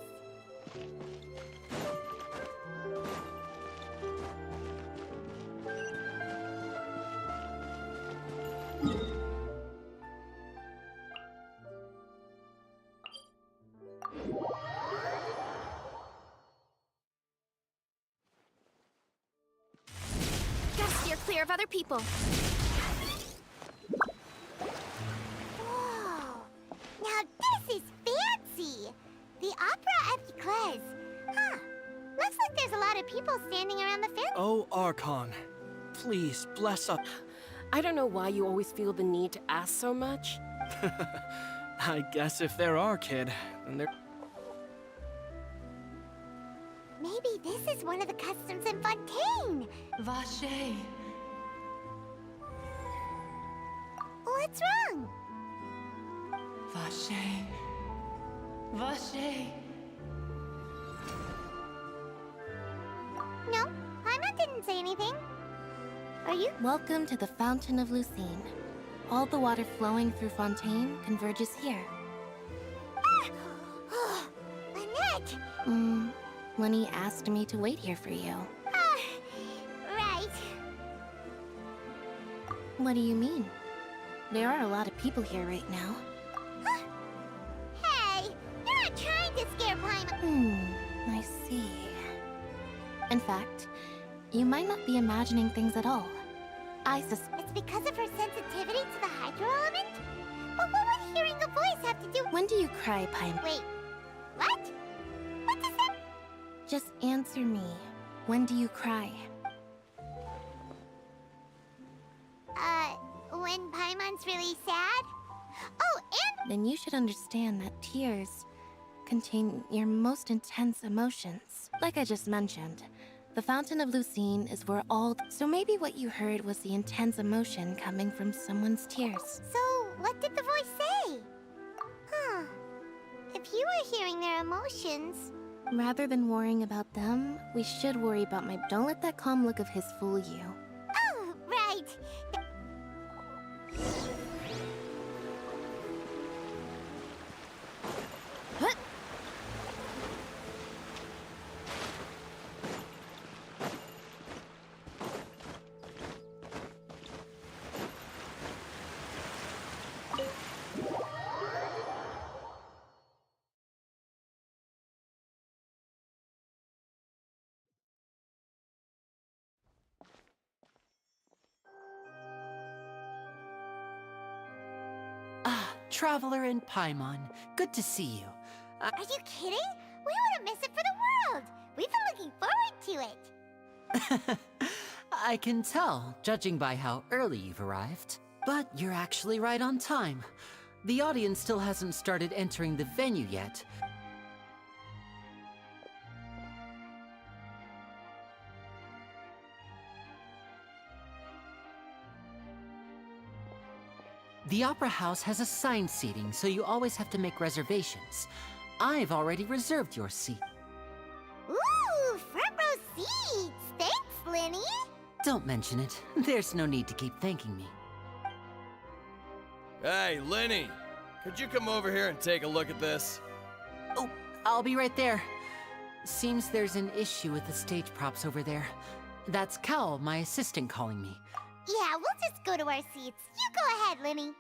[SPEAKER 13] Gotta steer clear of other people.
[SPEAKER 5] Whoa! Now this is fancy! The Opera at Eclairs. Huh. Looks like there's a lot of people standing around the fair.
[SPEAKER 16] Oh, Archon. Please, bless us.
[SPEAKER 17] I don't know why you always feel the need to ask so much.
[SPEAKER 16] I guess if there are, kid, then there...
[SPEAKER 5] Maybe this is one of the customs in Fontaine!
[SPEAKER 18] Vache.
[SPEAKER 5] What's wrong?
[SPEAKER 18] Vache. Vache.
[SPEAKER 5] No, Paimon didn't say anything. Are you?
[SPEAKER 4] Welcome to the Fountain of Lucine. All the water flowing through Fontaine converges here.
[SPEAKER 5] Ah! Annette!
[SPEAKER 4] Lenny asked me to wait here for you.
[SPEAKER 5] Right.
[SPEAKER 4] What do you mean? There are a lot of people here right now.
[SPEAKER 5] Hey, you're not trying to scare Paimon.
[SPEAKER 4] I see. In fact, you might not be imagining things at all.
[SPEAKER 5] It's because of her sensitivity to the hydro element? But what would hearing a voice have to do?
[SPEAKER 4] When do you cry, Paimon?
[SPEAKER 5] Wait, what? What does that...
[SPEAKER 4] Just answer me. When do you cry?
[SPEAKER 5] When Paimon's really sad? Oh, and...
[SPEAKER 4] Then you should understand that tears contain your most intense emotions. Like I just mentioned, the Fountain of Lucine is where all... So maybe what you heard was the intense emotion coming from someone's tears.
[SPEAKER 5] So, what did the voice say? Huh. If you were hearing their emotions...
[SPEAKER 4] Rather than worrying about them, we should worry about my... Don't let that calm look of his fool you.
[SPEAKER 5] Oh, right.
[SPEAKER 6] Traveler and Paimon, good to see you.
[SPEAKER 5] Are you kidding? We wouldn't miss it for the world. We've been looking forward to it.
[SPEAKER 6] I can tell, judging by how early you've arrived. But you're actually right on time. The audience still hasn't started entering the venue yet. The Opera House has assigned seating, so you always have to make reservations. I've already reserved your seat.
[SPEAKER 5] Ooh, front row seats! Thanks, Lenny!
[SPEAKER 6] Don't mention it. There's no need to keep thanking me.
[SPEAKER 19] Hey, Lenny! Could you come over here and take a look at this?
[SPEAKER 6] Oh, I'll be right there. Seems there's an issue with the stage props over there. That's Cal, my assistant, calling me.
[SPEAKER 5] Yeah, we'll just go to our seats. You go ahead, Lenny.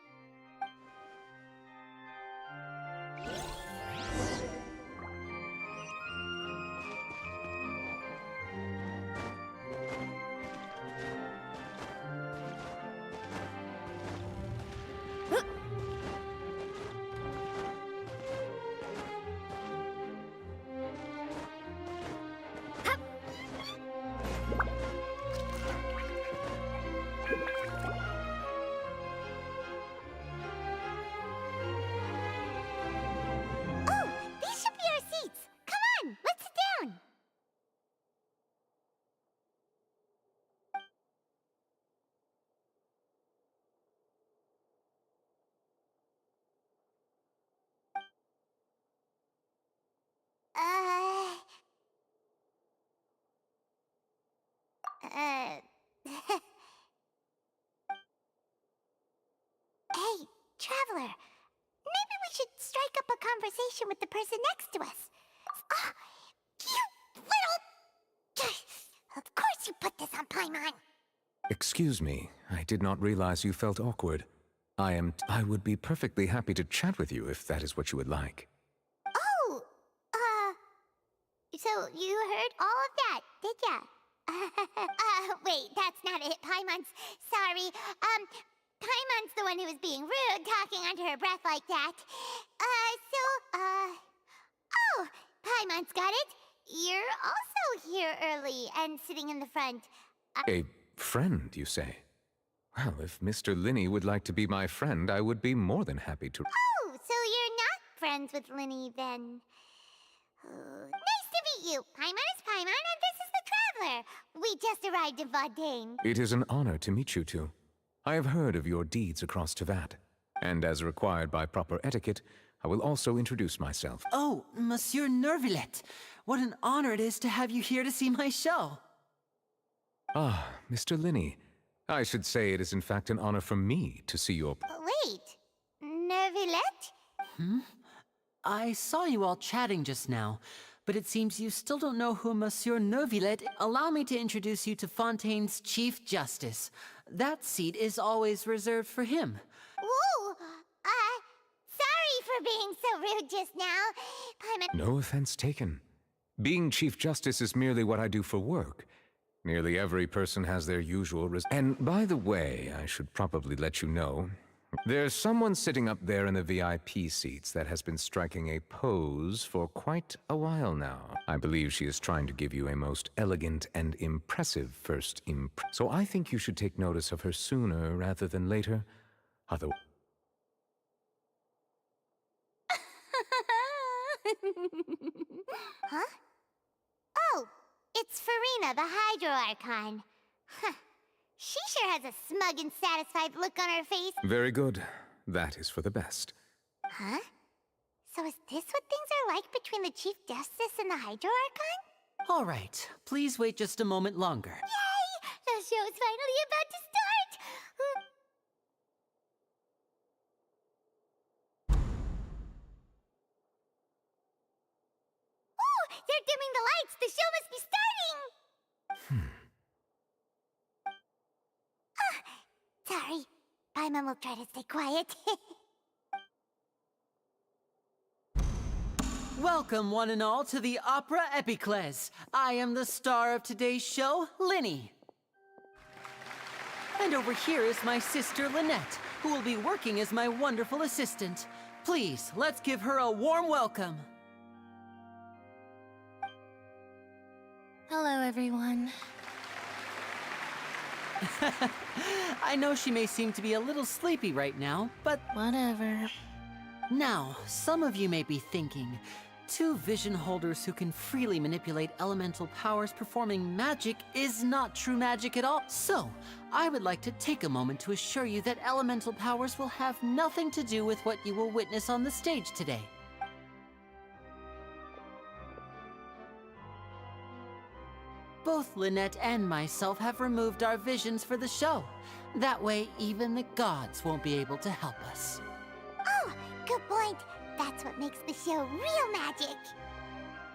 [SPEAKER 5] Hey, Traveler. Maybe we should strike up a conversation with the person next to us. Ah, you little... Of course you put this on Paimon.
[SPEAKER 20] Excuse me, I did not realize you felt awkward. I would be perfectly happy to chat with you if that is what you would like.
[SPEAKER 5] Oh, so you heard all of that, did ya? Wait, that's not it, Paimon's. Sorry. Paimon's the one who was being rude, talking under her breath like that. Oh, Paimon's got it. You're also here early and sitting in the front.
[SPEAKER 20] A friend, you say? Well, if Mr. Linney would like to be my friend, I would be more than happy to.
[SPEAKER 5] Oh, so you're not friends with Linney, then. Nice to meet you. Paimon is Paimon, and this is the Traveler. We just arrived in Fontaine.
[SPEAKER 20] It is an honor to meet you two. I have heard of your deeds across Teyvat, and as required by proper etiquette, I will also introduce myself.
[SPEAKER 6] Oh, Monsieur Nervillet. What an honor it is to have you here to see my show.
[SPEAKER 20] Ah, Mr. Linney. I should say it is in fact an honor for me to see your...
[SPEAKER 5] Wait, Nervillet?
[SPEAKER 6] I saw you all chatting just now, but it seems you still don't know who Monsieur Nervillet is. Allow me to introduce you to Fontaine's Chief Justice. That seat is always reserved for him.
[SPEAKER 5] Whoa! Sorry for being so rude just now. Paimon...
[SPEAKER 20] No offense taken. Being Chief Justice is merely what I do for work. Nearly every person has their usual And by the way, I should probably let you know, there's someone sitting up there in the VIP seats that has been striking a pose for quite a while now. I believe she is trying to give you a most elegant and impressive first So I think you should take notice of her sooner rather than later. Otherwise...
[SPEAKER 5] Huh? Oh, it's Farina, the Hydro Archon. Huh. She sure has a smug and satisfied look on her face.
[SPEAKER 20] Very good. That is for the best.
[SPEAKER 5] Huh? So is this what things are like between the Chief Justice and the Hydro Archon?
[SPEAKER 6] All right, please wait just a moment longer.
[SPEAKER 5] Yay! The show's finally about to start! Oh, they're dimming the lights! The show must be starting! Sorry. Paimon will try to stay quiet.
[SPEAKER 6] Welcome, one and all, to the Opera Epiclese. I am the star of today's show, Linny. And over here is my sister, Lynette, who will be working as my wonderful assistant. Please, let's give her a warm welcome.
[SPEAKER 4] Hello, everyone.
[SPEAKER 6] I know she may seem to be a little sleepy right now, but...
[SPEAKER 4] Whatever.
[SPEAKER 6] Now, some of you may be thinking, two vision holders who can freely manipulate elemental powers performing magic is not true magic at all. So, I would like to take a moment to assure you that elemental powers will have nothing to do with what you will witness on the stage today. Both Lynette and myself have removed our visions for the show. That way, even the gods won't be able to help us.
[SPEAKER 5] Oh, good point. That's what makes the show real magic.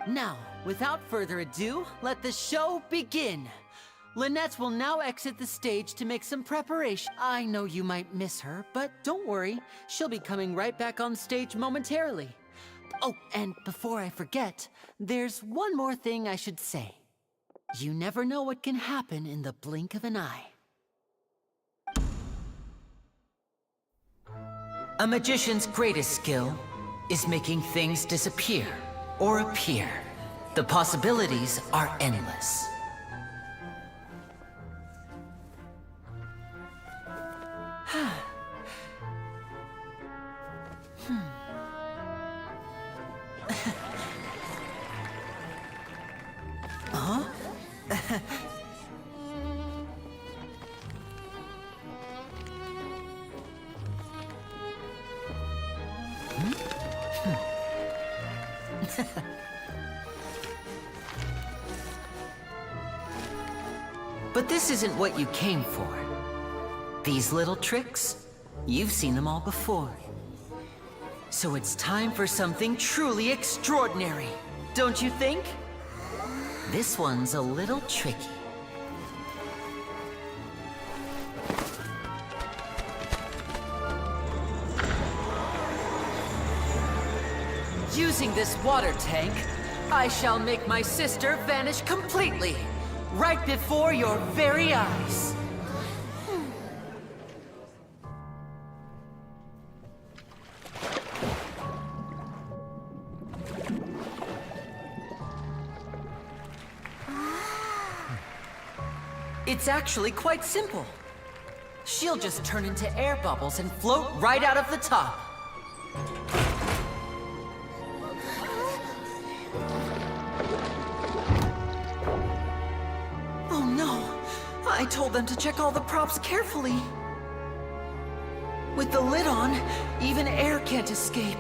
[SPEAKER 6] Now, without further ado, let the show begin. Lynette will now exit the stage to make some preparation. I know you might miss her, but don't worry. She'll be coming right back on stage momentarily. Oh, and before I forget, there's one more thing I should say. You never know what can happen in the blink of an eye. A magician's greatest skill is making things disappear or appear. The possibilities are endless. Huh? But this isn't what you came for. These little tricks, you've seen them all before. So it's time for something truly extraordinary, don't you think? This one's a little tricky. Using this water tank, I shall make my sister vanish completely, right before your very eyes. It's actually quite simple. She'll just turn into air bubbles and float right out of the top. Oh no! I told them to check all the props carefully. With the lid on, even air can't escape.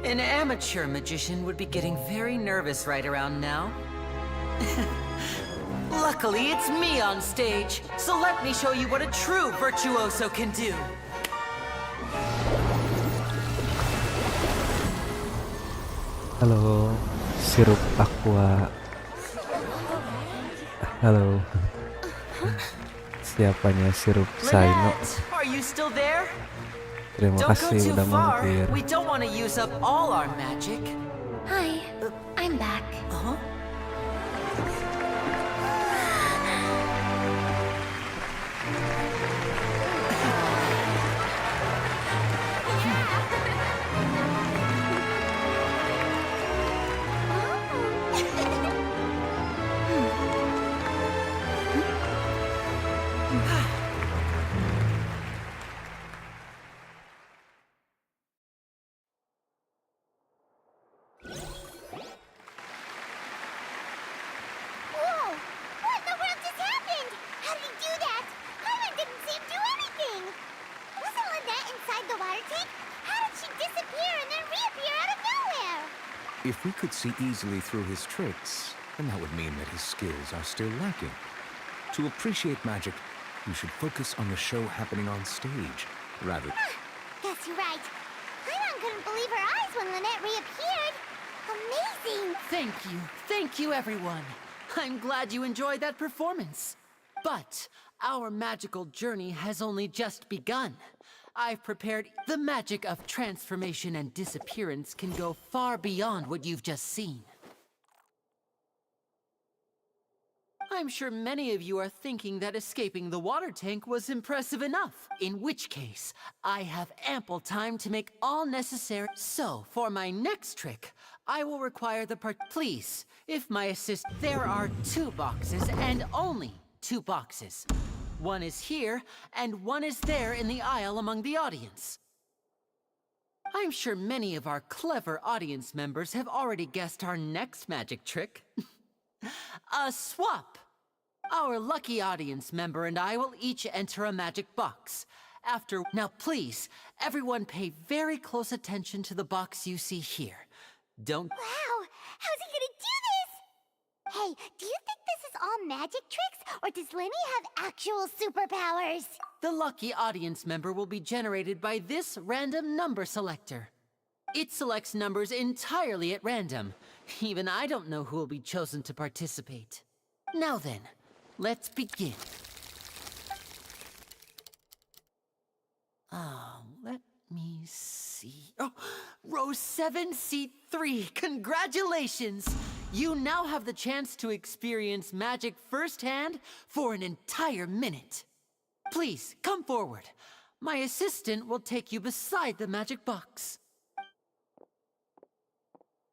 [SPEAKER 6] An amateur magician would be getting very nervous right around now. Luckily, it's me on stage, so let me show you what a true virtuoso can do.
[SPEAKER 1] Halo, sirup aqua. Halo. Siapanya sirup Saino?
[SPEAKER 6] Lynette, are you still there?
[SPEAKER 1] Terima
[SPEAKER 6] Don't go
[SPEAKER 1] kasih
[SPEAKER 6] too
[SPEAKER 1] udah
[SPEAKER 6] far.
[SPEAKER 1] mampir.
[SPEAKER 6] We don't want to use up all our magic.
[SPEAKER 4] Hi, I'm back.
[SPEAKER 6] Uh-huh.
[SPEAKER 5] Whoa! What in the world just happened? How did he do that? Paimon didn't see him do anything. Wasn't Lynette inside the water tank? How did she disappear and then reappear out of nowhere?
[SPEAKER 20] If we could see easily through his tricks, then that would mean that his skills are still lacking. To appreciate magic, you should focus on the show happening on stage, rather.
[SPEAKER 5] Guess you're right. Paimon couldn't believe her eyes when Lynette reappeared. Amazing!
[SPEAKER 6] Thank you everyone. I'm glad you enjoyed that performance. But our magical journey has only just begun. I've prepared the magic of transformation and disappearance can go far beyond what you've just seen. I'm sure many of you are thinking that escaping the water tank was impressive enough. In which case, I have ample time to make all necessary. So, for my next trick, I will require the Please, if my assist. There are 2 boxes and only 2 boxes. One is here, and one is there in the aisle among the audience. I'm sure many of our clever audience members have already guessed our next magic trick. A swap! Our lucky audience member and I will each enter a magic box. Now please, everyone pay very close attention to the box you see here. Don't...
[SPEAKER 5] Wow! How's he gonna do this? Hey, do you think this is all magic tricks, or does Lenny have actual superpowers?
[SPEAKER 6] The lucky audience member will be generated by this random number selector. It selects numbers entirely at random. Even I don't know who will be chosen to participate. Now then, let's begin. Let me see. Oh, row 7, seat 3. Congratulations! You now have the chance to experience magic firsthand for an entire minute. Please, come forward. My assistant will take you beside the magic box.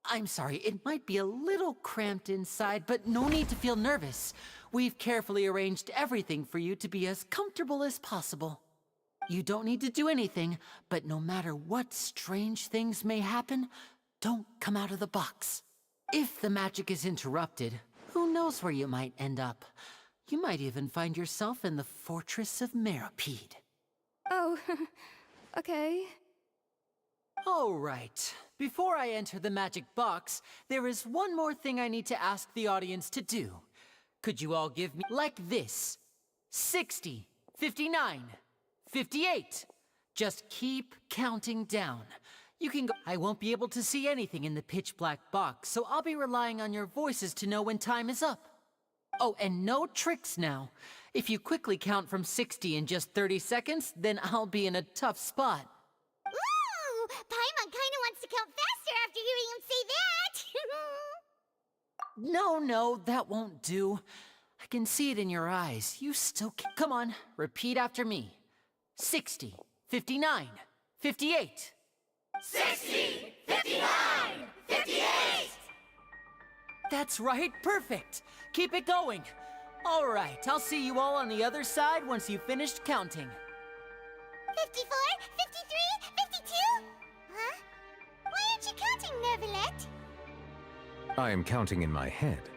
[SPEAKER 6] I'm sorry, it might be a little cramped inside, but no need to feel nervous. We've carefully arranged everything for you to be as comfortable as possible. You don't need to do anything, but no matter what strange things may happen, don't come out of the box. If the magic is interrupted, who knows where you might end up? You might even find yourself in the Fortress of Meripede.
[SPEAKER 8] Oh, okay.
[SPEAKER 6] All right. Before I enter the magic box, there is one more thing I need to ask the audience to do. Could you all give me, like this, 60, 59, 58. Just keep counting down. You can go. I won't be able to see anything in the pitch black box, so I'll be relying on your voices to know when time is up. Oh, and no tricks now. If you quickly count from 60 in just 30 seconds, then I'll be in a tough spot.
[SPEAKER 5] Ooh! Paimon kinda wants to count faster after hearing him say that!
[SPEAKER 6] No, that won't do. I can see it in your eyes. You still can't. Come on, repeat after me. 60, 59, 58.
[SPEAKER 5] 60! 59! 58!
[SPEAKER 6] That's right, perfect. Keep it going. All right, I'll see you all on the other side once you've finished counting.
[SPEAKER 5] 54, 53, 52? Huh? Why aren't you counting, Nervalet?
[SPEAKER 20] I am counting in my head.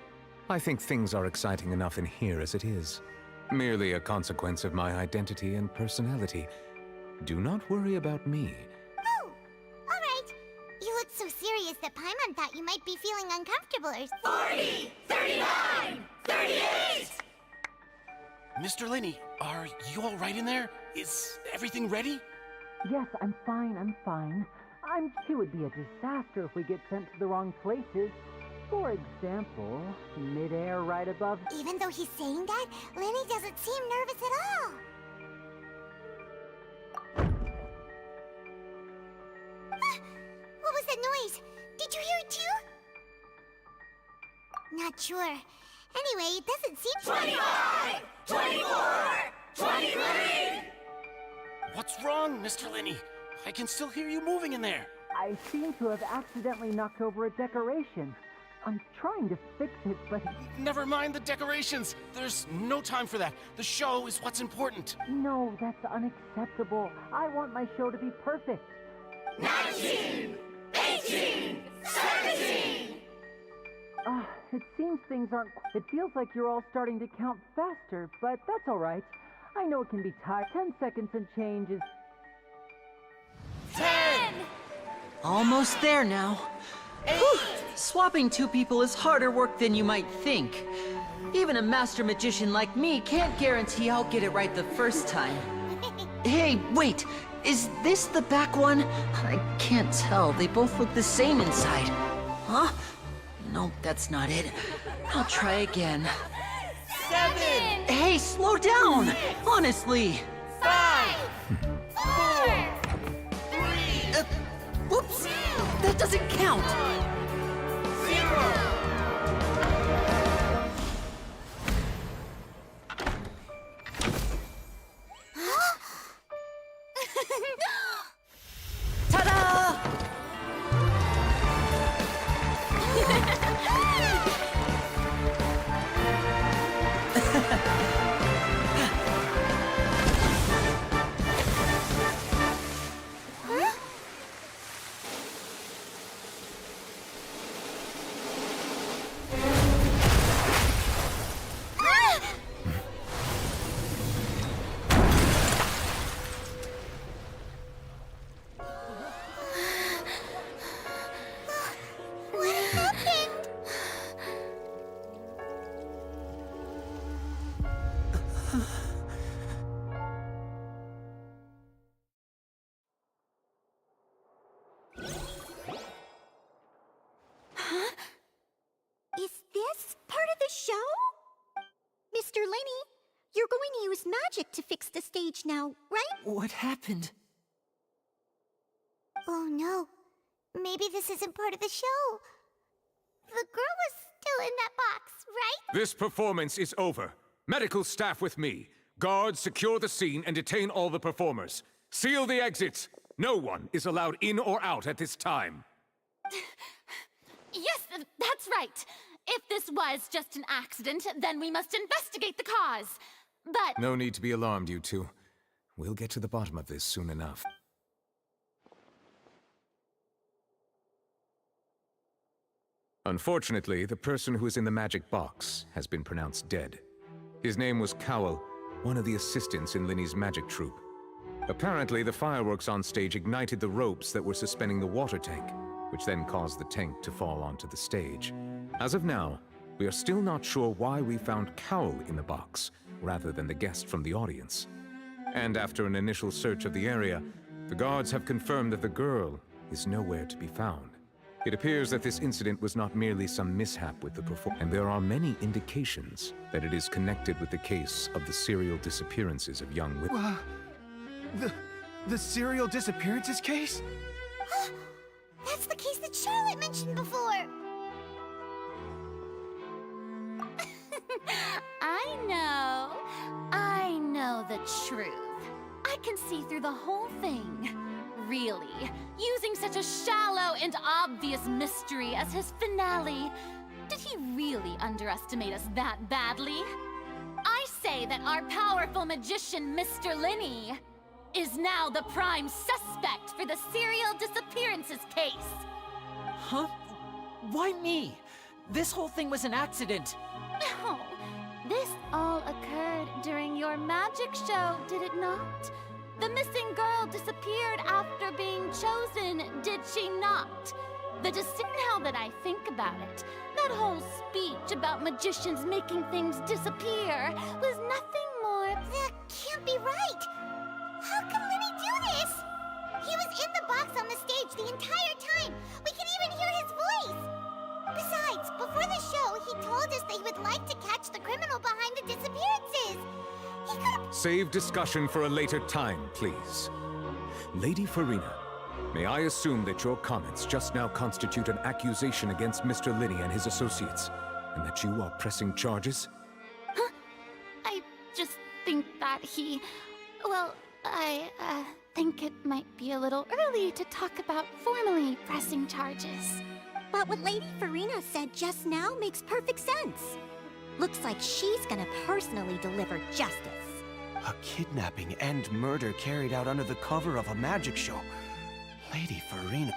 [SPEAKER 20] I think things are exciting enough in here as it is. Merely a consequence of my identity and personality. Do not worry about me.
[SPEAKER 5] Oh, alright. You look so serious that Paimon thought you might be feeling uncomfortable or 40, 39, 38!
[SPEAKER 14] Mr. Linney, are you all right in there? Is everything ready?
[SPEAKER 6] Yes, I'm fine. It would be a disaster if we get sent to the wrong places. For example, midair right above...
[SPEAKER 5] Even though he's saying that, Lenny doesn't seem nervous at all. What was that noise? Did you hear it too? Not sure. Anyway, it doesn't seem...
[SPEAKER 14] 25! 24! 23! What's wrong, Mr. Linney? I can still hear you moving in there.
[SPEAKER 6] I seem to have accidentally knocked over a decoration. I'm trying to fix it, but...
[SPEAKER 14] Never mind the decorations. There's no time for that. The show is what's important.
[SPEAKER 6] No, that's unacceptable. I want my show to be perfect.
[SPEAKER 5] 19! 18! 17!
[SPEAKER 6] It seems things aren't... It feels like you're all starting to count faster, but that's all right. I know it can be tight. 10 seconds and change is...
[SPEAKER 5] 10!
[SPEAKER 6] Almost there now. Whew. Swapping two people is harder work than you might think. Even a master magician like me can't guarantee I'll get it right the first time. Hey, wait! Is this the back one? I can't tell. They both look the same inside. Huh? Nope, that's not it. I'll try again.
[SPEAKER 5] 7!
[SPEAKER 6] Hey, slow down! Honestly!
[SPEAKER 5] 5! 4! 3!
[SPEAKER 6] Whoops! That doesn't count!
[SPEAKER 5] 0!
[SPEAKER 6] Ta-da!
[SPEAKER 5] What happened? Huh? Is this part of the show? Mr. Linney, you're going to use magic to fix the stage now, right?
[SPEAKER 6] What happened?
[SPEAKER 5] Oh no. Maybe this isn't part of the show. The girl was still in that box, right?
[SPEAKER 20] This performance is over. Medical staff with me. Guards, secure the scene and detain all the performers. Seal the exits. No one is allowed in or out at this time.
[SPEAKER 7] Yes, that's right. If this was just an accident, then we must investigate the cause. But...
[SPEAKER 20] No need to be alarmed, you two. We'll get to the bottom of this soon enough. Unfortunately, the person who is in the magic box has been pronounced dead. His name was Cowell, one of the assistants in Linney's magic troupe. Apparently, the fireworks on stage ignited the ropes that were suspending the water tank, which then caused the tank to fall onto the stage. As of now, We are still not sure why we found Cowl in the box, rather than the guest from the audience. And after an initial search of the area, the guards have confirmed that the girl is nowhere to be found. It appears that this incident was not merely some mishap with the performance, and there are many indications that it is connected with the case of the serial disappearances of young women.
[SPEAKER 2] The serial disappearances case?
[SPEAKER 5] That's the case that Charlotte mentioned before!
[SPEAKER 7] I know the truth. I can see through the whole thing. Really, using such a shallow and obvious mystery as his finale. Did he really underestimate us that badly? I say that our powerful magician, Mr. Linney, is now the prime suspect for the serial disappearances case.
[SPEAKER 6] Huh? Why me? This whole thing was an accident.
[SPEAKER 7] No, this all occurred during your magic show, did it not? The missing girl disappeared after being chosen, did she not? Now that I think about it, that whole speech about magicians making things disappear was nothing more...
[SPEAKER 5] That can't be right! How can Linny do this? He was in the box on the stage the entire time! We can even hear his voice! Besides, before the show, he told us that he would like to catch the criminal behind the disappearances! He could've...
[SPEAKER 20] Save discussion for a later time, please. Lady Farina, may I assume that your comments just now constitute an accusation against Mr. Linney and his associates, and that you are pressing charges?
[SPEAKER 7] Huh? I just think that he... Well, I think it might be a little early to talk about formally pressing charges.
[SPEAKER 5] But what Lady Farina said just now makes perfect sense. Looks like she's gonna personally deliver justice.
[SPEAKER 2] A kidnapping and murder carried out under the cover of a magic show. Lady Farina...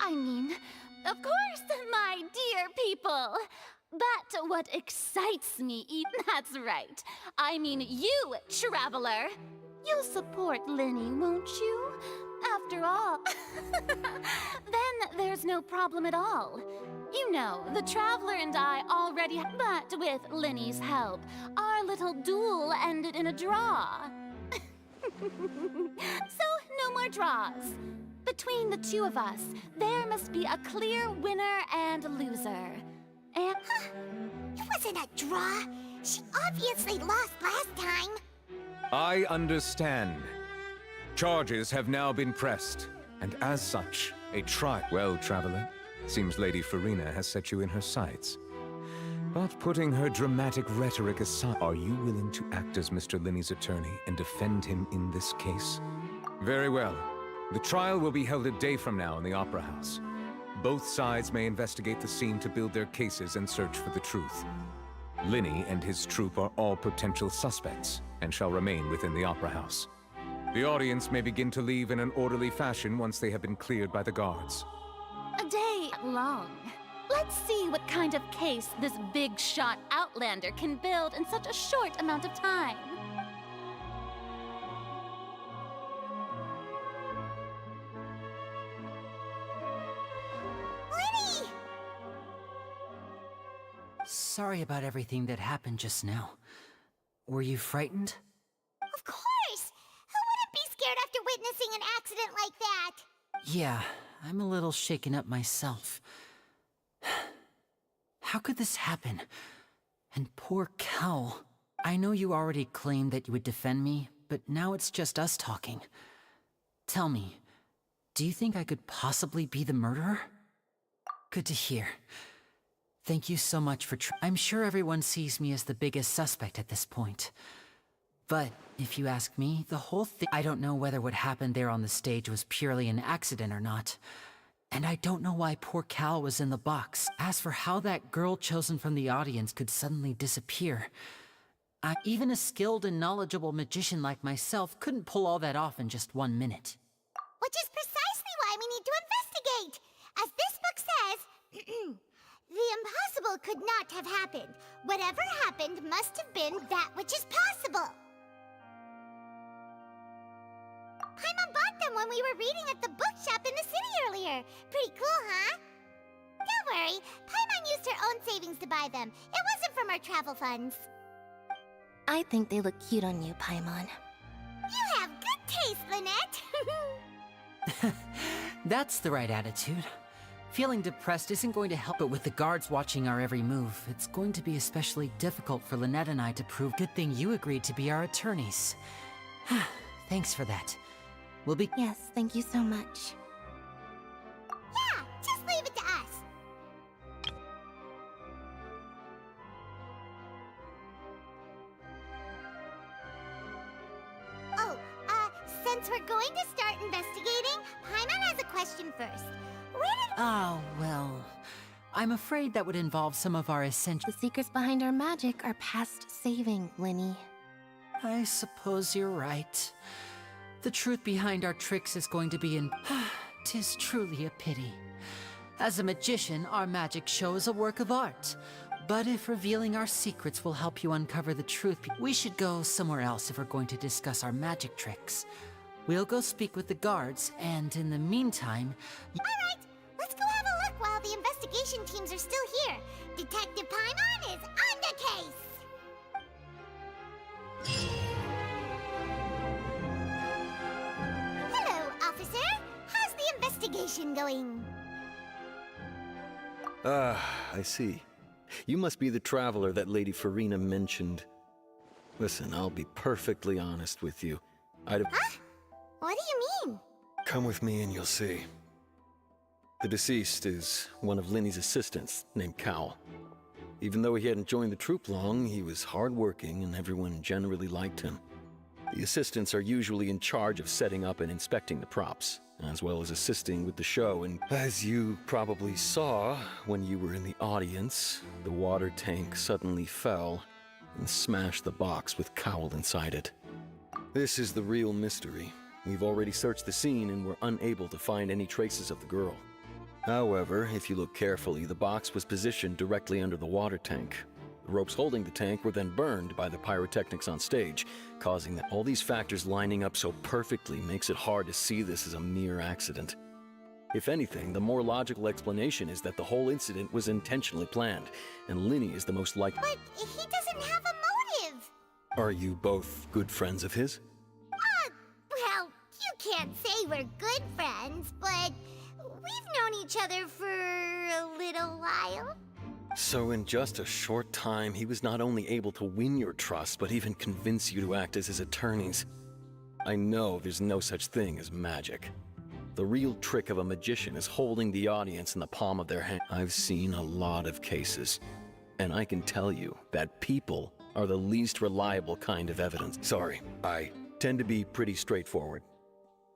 [SPEAKER 7] I mean, of course, my dear people. But what excites me, that's right. I mean you, traveler. You'll support Linny, won't you? After all, then there's no problem at all. You know, the Traveler and I already... But with Linny's help, our little duel ended in a draw. So, no more draws. Between the two of us, there must be a clear winner and loser. And...
[SPEAKER 5] It wasn't a draw. She obviously lost last time.
[SPEAKER 20] I understand. Charges have now been pressed, and as such, a trial... Well, Traveler, seems Lady Farina has set you in her sights. But putting her dramatic rhetoric aside, are you willing to act as Mr. Linney's attorney and defend him in this case? Very well. The trial will be held a day from now in the Opera House. Both sides may investigate the scene to build their cases and search for the truth. Linney and his troupe are all potential suspects, and shall remain within the Opera House. The audience may begin to leave in an orderly fashion once they have been cleared by the guards.
[SPEAKER 7] A day long. Let's see what kind of case this big shot Outlander can build in such a short amount of time.
[SPEAKER 5] Linny!
[SPEAKER 6] Sorry about everything that happened just now. Were you frightened?
[SPEAKER 5] Of course! Who wouldn't be scared after witnessing an accident like that?
[SPEAKER 6] Yeah, I'm a little shaken up myself. How could this happen? And poor Cal. I know you already claimed that you would defend me, but now it's just us talking. Tell me, do you think I could possibly be the murderer? Good to hear. Thank you so much for I'm sure everyone sees me as the biggest suspect at this point. But if you ask me, the whole thing... I don't know whether what happened there on the stage was purely an accident or not. And I don't know why poor Cal was in the box. As for how that girl chosen from the audience could suddenly disappear, even a skilled and knowledgeable magician like myself couldn't pull all that off in just 1 minute.
[SPEAKER 5] Which is precisely why we need to investigate! As this book says, the impossible could not have happened. Whatever happened must have been that which is possible. Paimon bought them when we were reading at the bookshop in the city earlier. Pretty cool, huh? Don't worry, Paimon used her own savings to buy them. It wasn't from our travel funds.
[SPEAKER 4] I think they look cute on you, Paimon.
[SPEAKER 5] You have good taste, Lynette.
[SPEAKER 6] That's the right attitude. Feeling depressed isn't going to help, but with the guards watching our every move, it's going to be especially difficult for Lynette and I to prove. Good thing you agreed to be our attorneys. Thanks for that. We'll be—
[SPEAKER 4] Yes, thank you so much.
[SPEAKER 5] Yeah, just leave it to us. Oh, since we're going to start investigating, Paimon has a question first. Where did—
[SPEAKER 6] Oh, well, I'm afraid that would involve some of our essential—
[SPEAKER 4] The secrets behind our magic are past saving, Linny.
[SPEAKER 6] I suppose you're right. The truth behind our tricks is going to be in— 'Tis truly a pity. As a magician, our magic show is a work of art. But if revealing our secrets will help you uncover the truth, we should go somewhere else if we're going to discuss our magic tricks. We'll go speak with the guards, and in the meantime—
[SPEAKER 5] Alright, let's go have a look while the investigation teams are still here. Detective Paimon is on the case! Hello, officer. How's the investigation going?
[SPEAKER 21] I see. You must be the traveler that Lady Farina mentioned. Listen, I'll be perfectly honest with you. I'd have—
[SPEAKER 5] Huh? What do you mean?
[SPEAKER 21] Come with me and you'll see. The deceased is one of Linny's assistants, named Cowell. Even though he hadn't joined the troupe long, he was hardworking and everyone generally liked him. The assistants are usually in charge of setting up and inspecting the props, as well as assisting with the show, and as you probably saw when you were in the audience, the water tank suddenly fell and smashed the box with Cowell inside it. This is the real mystery. We've already searched the scene and were unable to find any traces of the girl. However, if you look carefully, the box was positioned directly under the water tank. The ropes holding the tank were then burned by the pyrotechnics on stage, causing that. All these factors lining up so perfectly makes it hard to see this as a mere accident. If anything, the more logical explanation is that the whole incident was intentionally planned, and Linny is the most likely.
[SPEAKER 5] But he doesn't have a motive!
[SPEAKER 21] Are you both good friends of his?
[SPEAKER 5] Well, you can't say we're good friends, but we've known each other for a little while.
[SPEAKER 21] So in just a short time, he was not only able to win your trust, but even convince you to act as his attorneys. I know there's no such thing as magic. The real trick of a magician is holding the audience in the palm of their hand. I've seen a lot of cases, and I can tell you that people are the least reliable kind of evidence. Sorry, I tend to be pretty straightforward.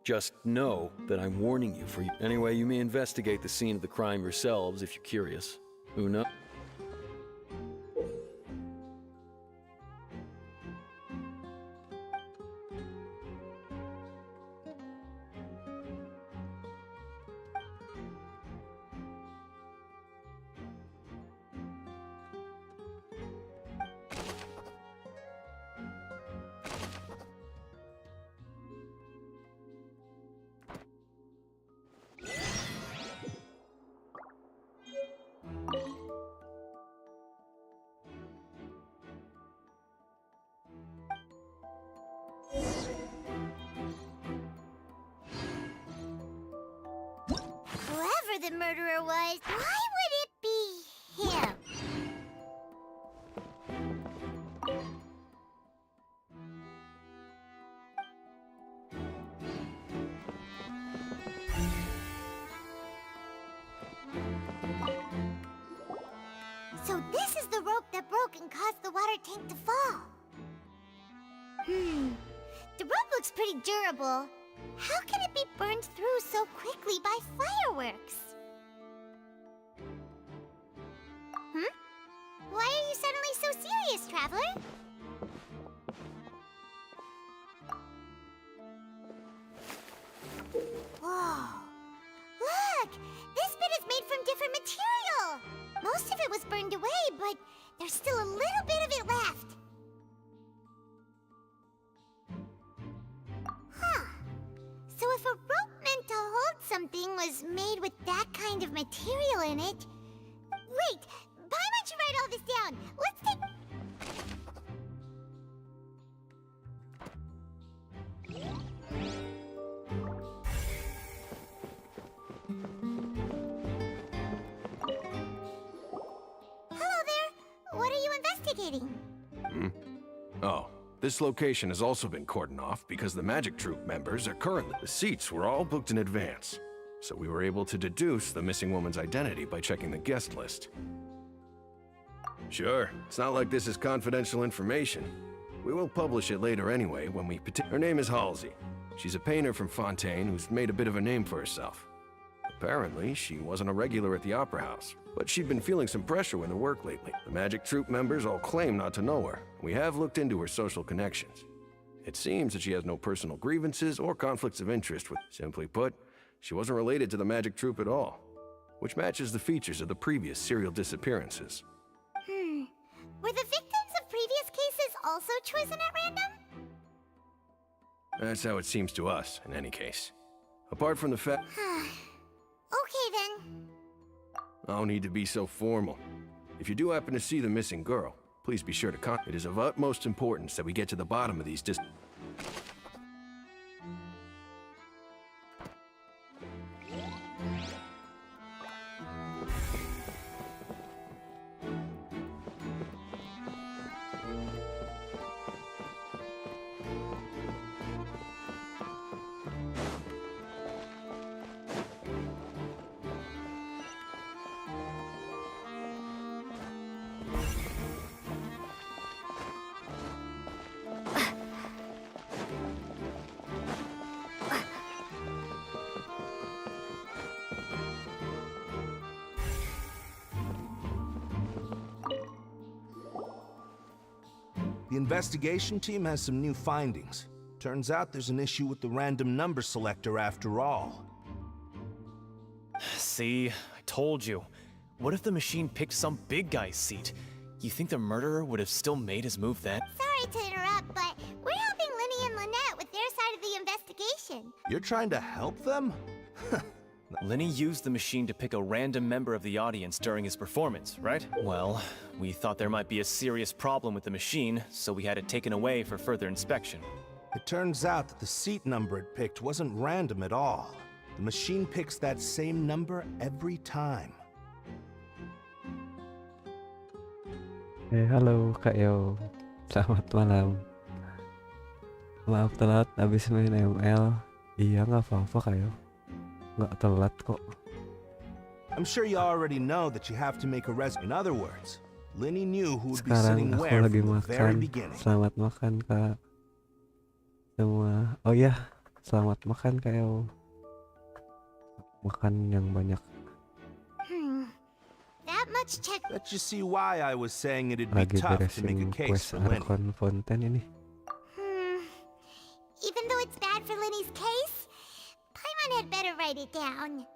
[SPEAKER 21] Just know that I'm warning you for you. Anyway, you may investigate the scene of the crime yourselves if you're curious. Who knows?
[SPEAKER 5] Whoever the murderer was, why would it be him? So this is the rope that broke and caused the water tank to fall. The rope looks pretty durable. How can it be burned through so quickly by fireworks? Why are you suddenly so serious, Traveler? Whoa! Look! This bit is made from different material! Most of it was burned away, but there's still a little bit of it left. So if a rope meant to hold something was made with that kind of material in it... Wait! Paimon should write all this down. Let's take... Hello there. What are you investigating?
[SPEAKER 14] Oh, this location has also been cordoned off because the Magic Troop members are currently... The seats were all booked in advance, so we were able to deduce the missing woman's identity by checking the guest list. Sure, it's not like this is confidential information. We will publish it later anyway when we Her name is Halsey. She's a painter from Fontaine who's made a bit of a name for herself. Apparently, she wasn't a regular at the Opera House, but she'd been feeling some pressure with her work lately. The Magic Troop members all claim not to know her. We have looked into her social connections. It seems that she has no personal grievances or conflicts of interest with... Simply put, she wasn't related to the Magic Troop at all, which matches the features of the previous serial disappearances.
[SPEAKER 5] Were the victims of previous cases also chosen at random?
[SPEAKER 14] That's how it seems to us, in any case. Apart from the fact...
[SPEAKER 5] Okay then.
[SPEAKER 14] No need to be so formal. If you do happen to see the missing girl, please be sure to contact. It is of utmost importance that we get to the bottom of these The investigation team has some new findings. Turns out there's an issue with the random number selector after all.
[SPEAKER 3] See, I told you. What if the machine picked some big guy's seat? You think the murderer would have still made his move then?
[SPEAKER 5] Sorry to interrupt, but we're helping Linny and Lynette with their side of the investigation.
[SPEAKER 14] You're trying to help them?
[SPEAKER 3] Lenny used the machine to pick a random member of the audience during his performance, right? Well, we thought there might be a serious problem with the machine, so we had it taken away for further inspection.
[SPEAKER 14] It turns out that the seat number it picked wasn't random at all. The machine picks that same number every time.
[SPEAKER 1] Halo Kak Yo. Selamat malam. Maaf telat abis main ML. Iya nggak apa-apa Kak Yo. Nggak telat kok.
[SPEAKER 14] I'm sure you already know that you have to make a In other words, Linny knew who would be
[SPEAKER 1] Sekarang
[SPEAKER 14] sitting
[SPEAKER 1] aku
[SPEAKER 14] where
[SPEAKER 1] lagi
[SPEAKER 14] from the very
[SPEAKER 1] makan.
[SPEAKER 14] beginning.
[SPEAKER 1] Selamat makan Kak. Semua. Oh ya, selamat makan Kak Yo. Makan yang banyak.
[SPEAKER 5] That much check.
[SPEAKER 14] Bet you see why I was saying it'd be
[SPEAKER 1] Lagi
[SPEAKER 14] tough to make a
[SPEAKER 1] beresin
[SPEAKER 14] case
[SPEAKER 1] quest
[SPEAKER 14] for Linny.
[SPEAKER 1] Archon Fontaine ini.
[SPEAKER 5] Even though it's bad for Linny's case, Paimon had better write it down.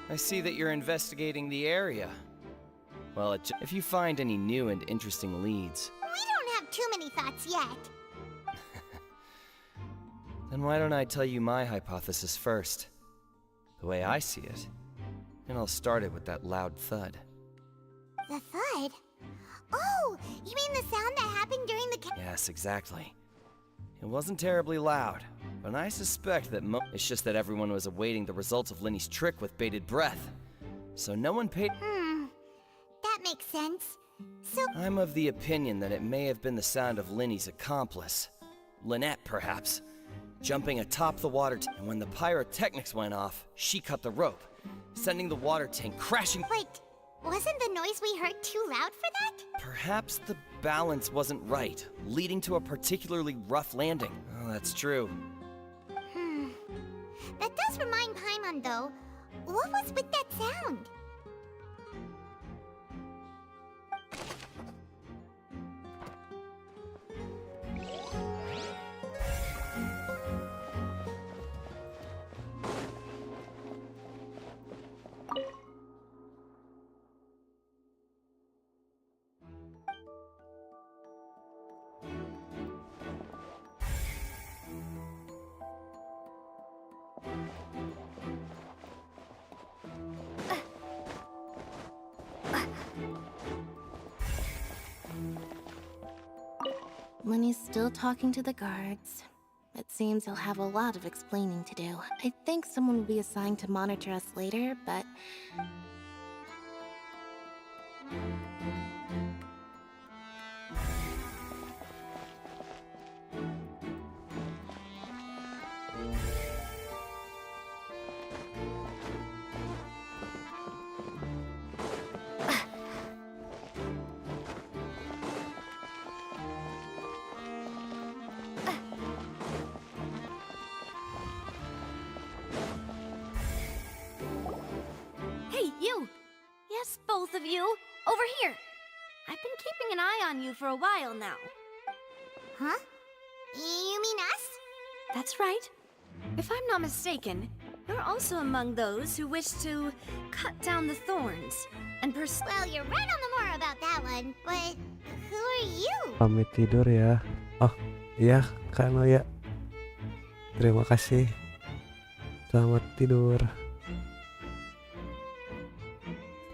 [SPEAKER 22] I see that you're investigating the area. Well, if you find any new and interesting leads,
[SPEAKER 5] We don't have too many thoughts yet.
[SPEAKER 22] then why don't I tell you my hypothesis first? The way I see it. And I'll start it with that loud thud.
[SPEAKER 5] The thud? Oh, you mean the sound that happened during the
[SPEAKER 22] Yes, exactly. It wasn't terribly loud, but I suspect that it's just that everyone was awaiting the results of Linny's trick with bated breath. So no one paid.
[SPEAKER 5] That makes sense. So
[SPEAKER 22] I'm of the opinion that it may have been the sound of Linny's accomplice. Lynette, perhaps. Jumping atop the water tank, and when the pyrotechnics went off, she cut the rope, sending the water tank crashing.
[SPEAKER 5] Wait, wasn't the noise we heard too loud for that?
[SPEAKER 22] Perhaps the balance wasn't right, leading to a particularly rough landing. Oh, that's true.
[SPEAKER 5] That does remind Paimon, though. What was with that sound?
[SPEAKER 4] Lenny's still talking to the guards. It seems he'll have a lot of explaining to do. I think someone will be assigned to monitor us later, but...
[SPEAKER 9] Hey, you! Yes, both of you! Over here! I've been keeping an eye on you for a while now.
[SPEAKER 5] Huh? You mean us?
[SPEAKER 9] That's right. If I'm not mistaken, you're also among those who wish to cut down the thorns and pursue.
[SPEAKER 5] Well, you're right on the more about that one, but who are you?
[SPEAKER 1] Pamit tidur ya. Oh, iya Kak Noya. Terima kasih. Selamat tidur.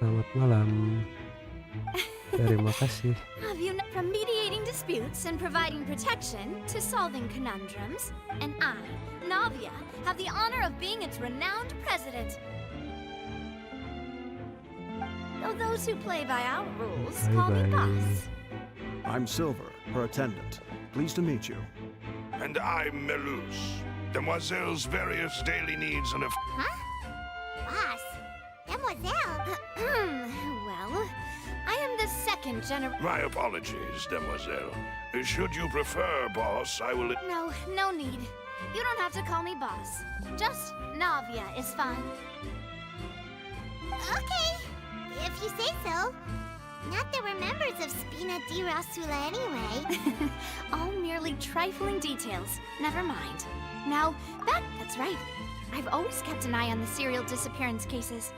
[SPEAKER 1] Selamat malam. Terima kasih.
[SPEAKER 9] Have you from mediating disputes and providing protection to solving conundrums, and I, Navia, have the honor of being its renowned president. Though those who play by our rules call me boss.
[SPEAKER 11] I'm Silver, her attendant. Pleased to meet you.
[SPEAKER 14] And I'm Melus. Demoiselle's various daily needs and
[SPEAKER 5] Huh? Boss? Demoiselle?
[SPEAKER 9] Well, I am the second generation.
[SPEAKER 14] My apologies, Demoiselle. Should you prefer, boss, I will...
[SPEAKER 9] No need. You don't have to call me boss. Just Navia is fine.
[SPEAKER 5] Okay, if you say so. Not that we're members of Spina di Rasula anyway.
[SPEAKER 9] All merely trifling details. Never mind. Now, that's right. I've always kept an eye on the serial disappearance cases.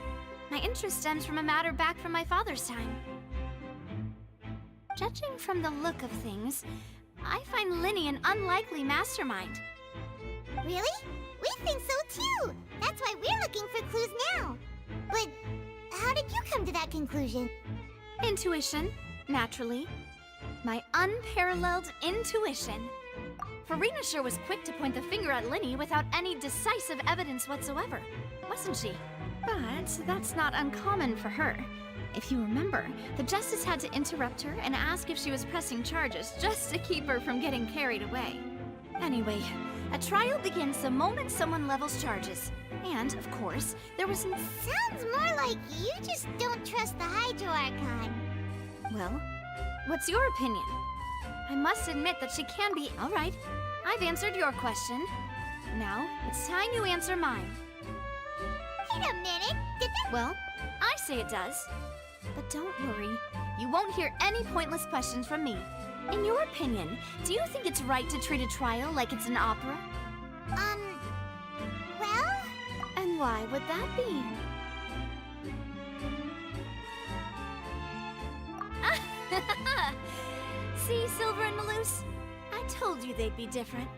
[SPEAKER 9] My interest stems from a matter back from my father's time. Judging from the look of things, I find Linny an unlikely mastermind.
[SPEAKER 5] Really? We think so too! That's why we're looking for clues now. But how did you come to that conclusion?
[SPEAKER 9] Intuition, naturally. My unparalleled intuition. Farina sure was quick to point the finger at Linny without any decisive evidence whatsoever, wasn't she? But that's not uncommon for her. If you remember, the Justice had to interrupt her and ask if she was pressing charges just to keep her from getting carried away. Anyway, a trial begins the moment someone levels charges. And, of course, there was...
[SPEAKER 5] Sounds more like you just don't trust the Hydro Archon.
[SPEAKER 9] Well, what's your opinion? I must admit that she can be... All right, I've answered your question. Now, it's time you answer mine.
[SPEAKER 5] Wait a minute, did that...
[SPEAKER 9] Well, I say it does. But don't worry, you won't hear any pointless questions from me. In your opinion, do you think it's right to treat a trial like it's an opera?
[SPEAKER 5] Well...
[SPEAKER 9] And why would that be? See, Silver and Malus? I told you they'd be different.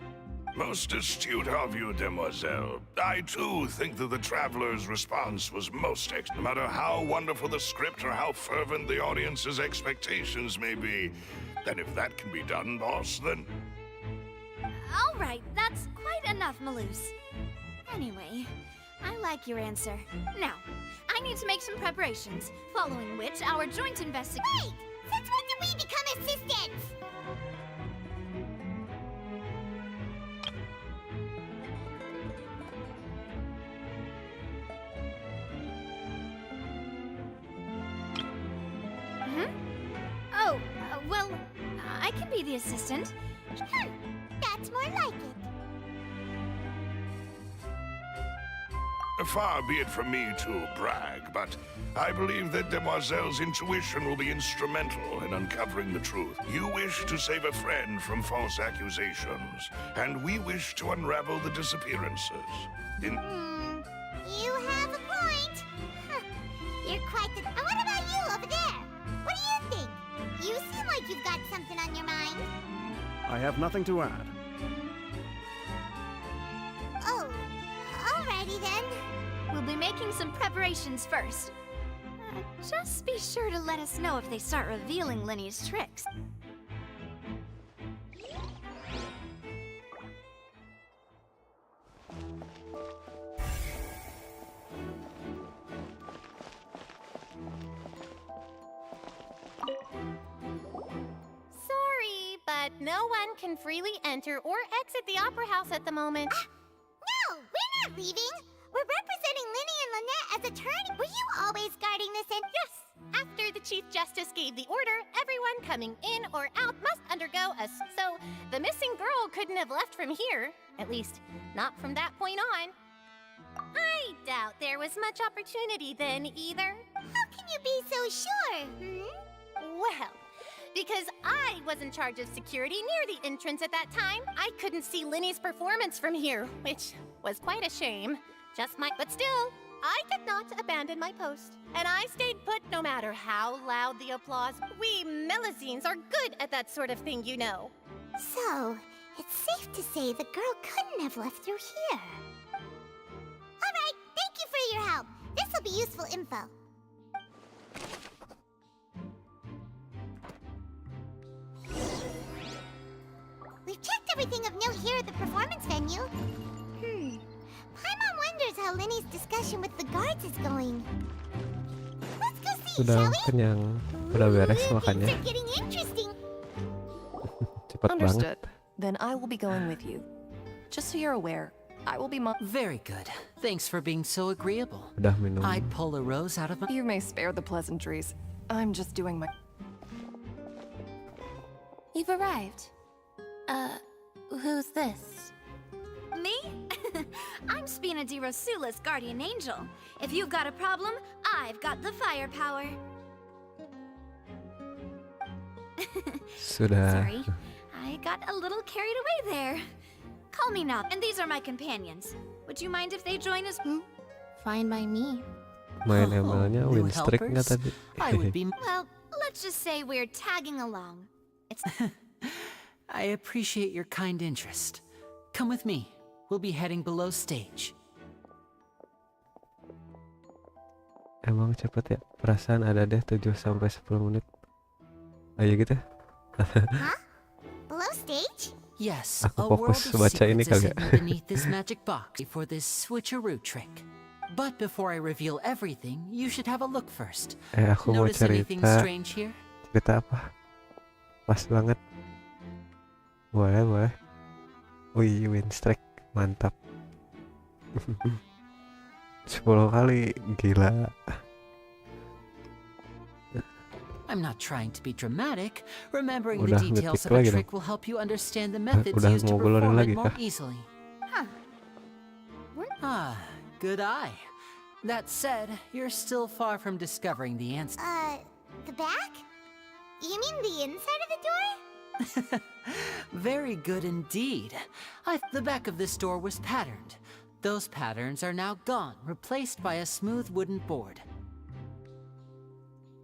[SPEAKER 14] Most astute of you, Demoiselle. I, too, think that the Traveler's response was most no matter how wonderful the script or how fervent the audience's expectations may be. Then if that can be done, boss, then...
[SPEAKER 9] All right, that's quite enough, Malus. Anyway, I like your answer. Now, I need to make some preparations, following which our joint investigation...
[SPEAKER 5] Wait! Since when did we become assistants?
[SPEAKER 9] Oh, well, I can be the assistant.
[SPEAKER 5] That's more like it.
[SPEAKER 10] far be it from me to brag, but I believe that Demoiselle's intuition will be instrumental in uncovering the truth. You wish to save a friend from false accusations, and we wish to unravel the disappearances.
[SPEAKER 5] You have a point. Huh. You're quite the... And what about you over there? What do you think? You seem like you've got something on your mind.
[SPEAKER 11] I have nothing to add.
[SPEAKER 5] Oh, alrighty then.
[SPEAKER 9] We'll be making some preparations first. Just be sure to let us know if they start revealing Linny's tricks.
[SPEAKER 12] Sorry, but no one can freely enter or exit the Opera House at the moment.
[SPEAKER 5] No, we're not leaving. We're representing Linny and Lynette as attorney. Were you always guarding this in?
[SPEAKER 12] Yes. After the Chief Justice gave the order, everyone coming in or out must undergo a... So, the missing girl couldn't have left from here. At least, not from that point on. I doubt there was much opportunity then, either.
[SPEAKER 5] How can you be so sure?
[SPEAKER 12] Well, because I was in charge of security near the entrance at that time, I couldn't see Linny's performance from here, which was quite a shame. But still, I did not abandon my post. And I stayed put no matter how loud the applause. We Melusines are good at that sort of thing, you know.
[SPEAKER 5] So, it's safe to say the girl couldn't have left through here. Alright, thank you for your help. This will be useful info. We've checked everything of note here at the performance venue. Paimon wonders how Linny's discussion with the guards is going. Let's go see,
[SPEAKER 1] Udah
[SPEAKER 5] shall we?
[SPEAKER 1] kenyang, udah beres makannya.
[SPEAKER 5] Things are getting interesting.
[SPEAKER 1] Cepat
[SPEAKER 23] Understood.
[SPEAKER 1] banget.
[SPEAKER 23] Then I will be going with you. Just so you're aware, I will be
[SPEAKER 6] Very good. Thanks for being so agreeable.
[SPEAKER 1] Udah minum.
[SPEAKER 6] I'd pull a rose out of my...
[SPEAKER 23] You may spare the pleasantries. I'm just doing my...
[SPEAKER 4] You've arrived. Who's this?
[SPEAKER 9] Me? I'm Spina di Rosula's guardian angel. If you've got a problem, I've got the firepower.
[SPEAKER 1] Sudah.
[SPEAKER 9] Sorry, I got a little carried away there. Call me Nop, and these are my companions. Would you mind if they join us?
[SPEAKER 4] Fine by me.
[SPEAKER 1] Main ML-nya
[SPEAKER 6] new
[SPEAKER 1] win streak nggak
[SPEAKER 6] helpers?
[SPEAKER 1] tadi?
[SPEAKER 6] I would be...
[SPEAKER 9] Well, let's just say we're tagging along. It's...
[SPEAKER 6] I appreciate your kind interest. Come with me. We'll be heading below stage.
[SPEAKER 1] Emang cepet ya? Perasaan ada deh 7 sampai 10 menit. Ayo gitu.
[SPEAKER 5] Below stage?
[SPEAKER 6] Yes,
[SPEAKER 1] Aku
[SPEAKER 6] a world
[SPEAKER 1] fokus
[SPEAKER 6] of
[SPEAKER 1] baca ini
[SPEAKER 6] secrets is
[SPEAKER 1] kali ya.
[SPEAKER 6] hidden beneath this magic box for this switcheroo trick. But before I reveal everything, you should have a look first.
[SPEAKER 1] Aku mau
[SPEAKER 6] Notice anything
[SPEAKER 1] cerita.
[SPEAKER 6] strange here?
[SPEAKER 1] Cerita apa? Pas banget. Boleh, boleh. Wih, win streak. Mantap. 10 kali. Gila.
[SPEAKER 6] I'm not trying to be dramatic. Remembering
[SPEAKER 1] Udah
[SPEAKER 6] the details
[SPEAKER 1] ngetik
[SPEAKER 6] of a
[SPEAKER 1] lagi
[SPEAKER 6] trick
[SPEAKER 1] dong.
[SPEAKER 6] will help you understand the methods
[SPEAKER 1] Udah
[SPEAKER 6] used to
[SPEAKER 1] mau geluarin
[SPEAKER 6] perform
[SPEAKER 1] lagi
[SPEAKER 6] it more
[SPEAKER 1] kah?
[SPEAKER 6] easily.
[SPEAKER 9] Huh.
[SPEAKER 6] Ah, good eye. That said, you're still far from discovering the answer.
[SPEAKER 5] The back? You mean the inside of the door?
[SPEAKER 6] Very good indeed. The back of this door was patterned. Those patterns are now gone, replaced by a smooth wooden board.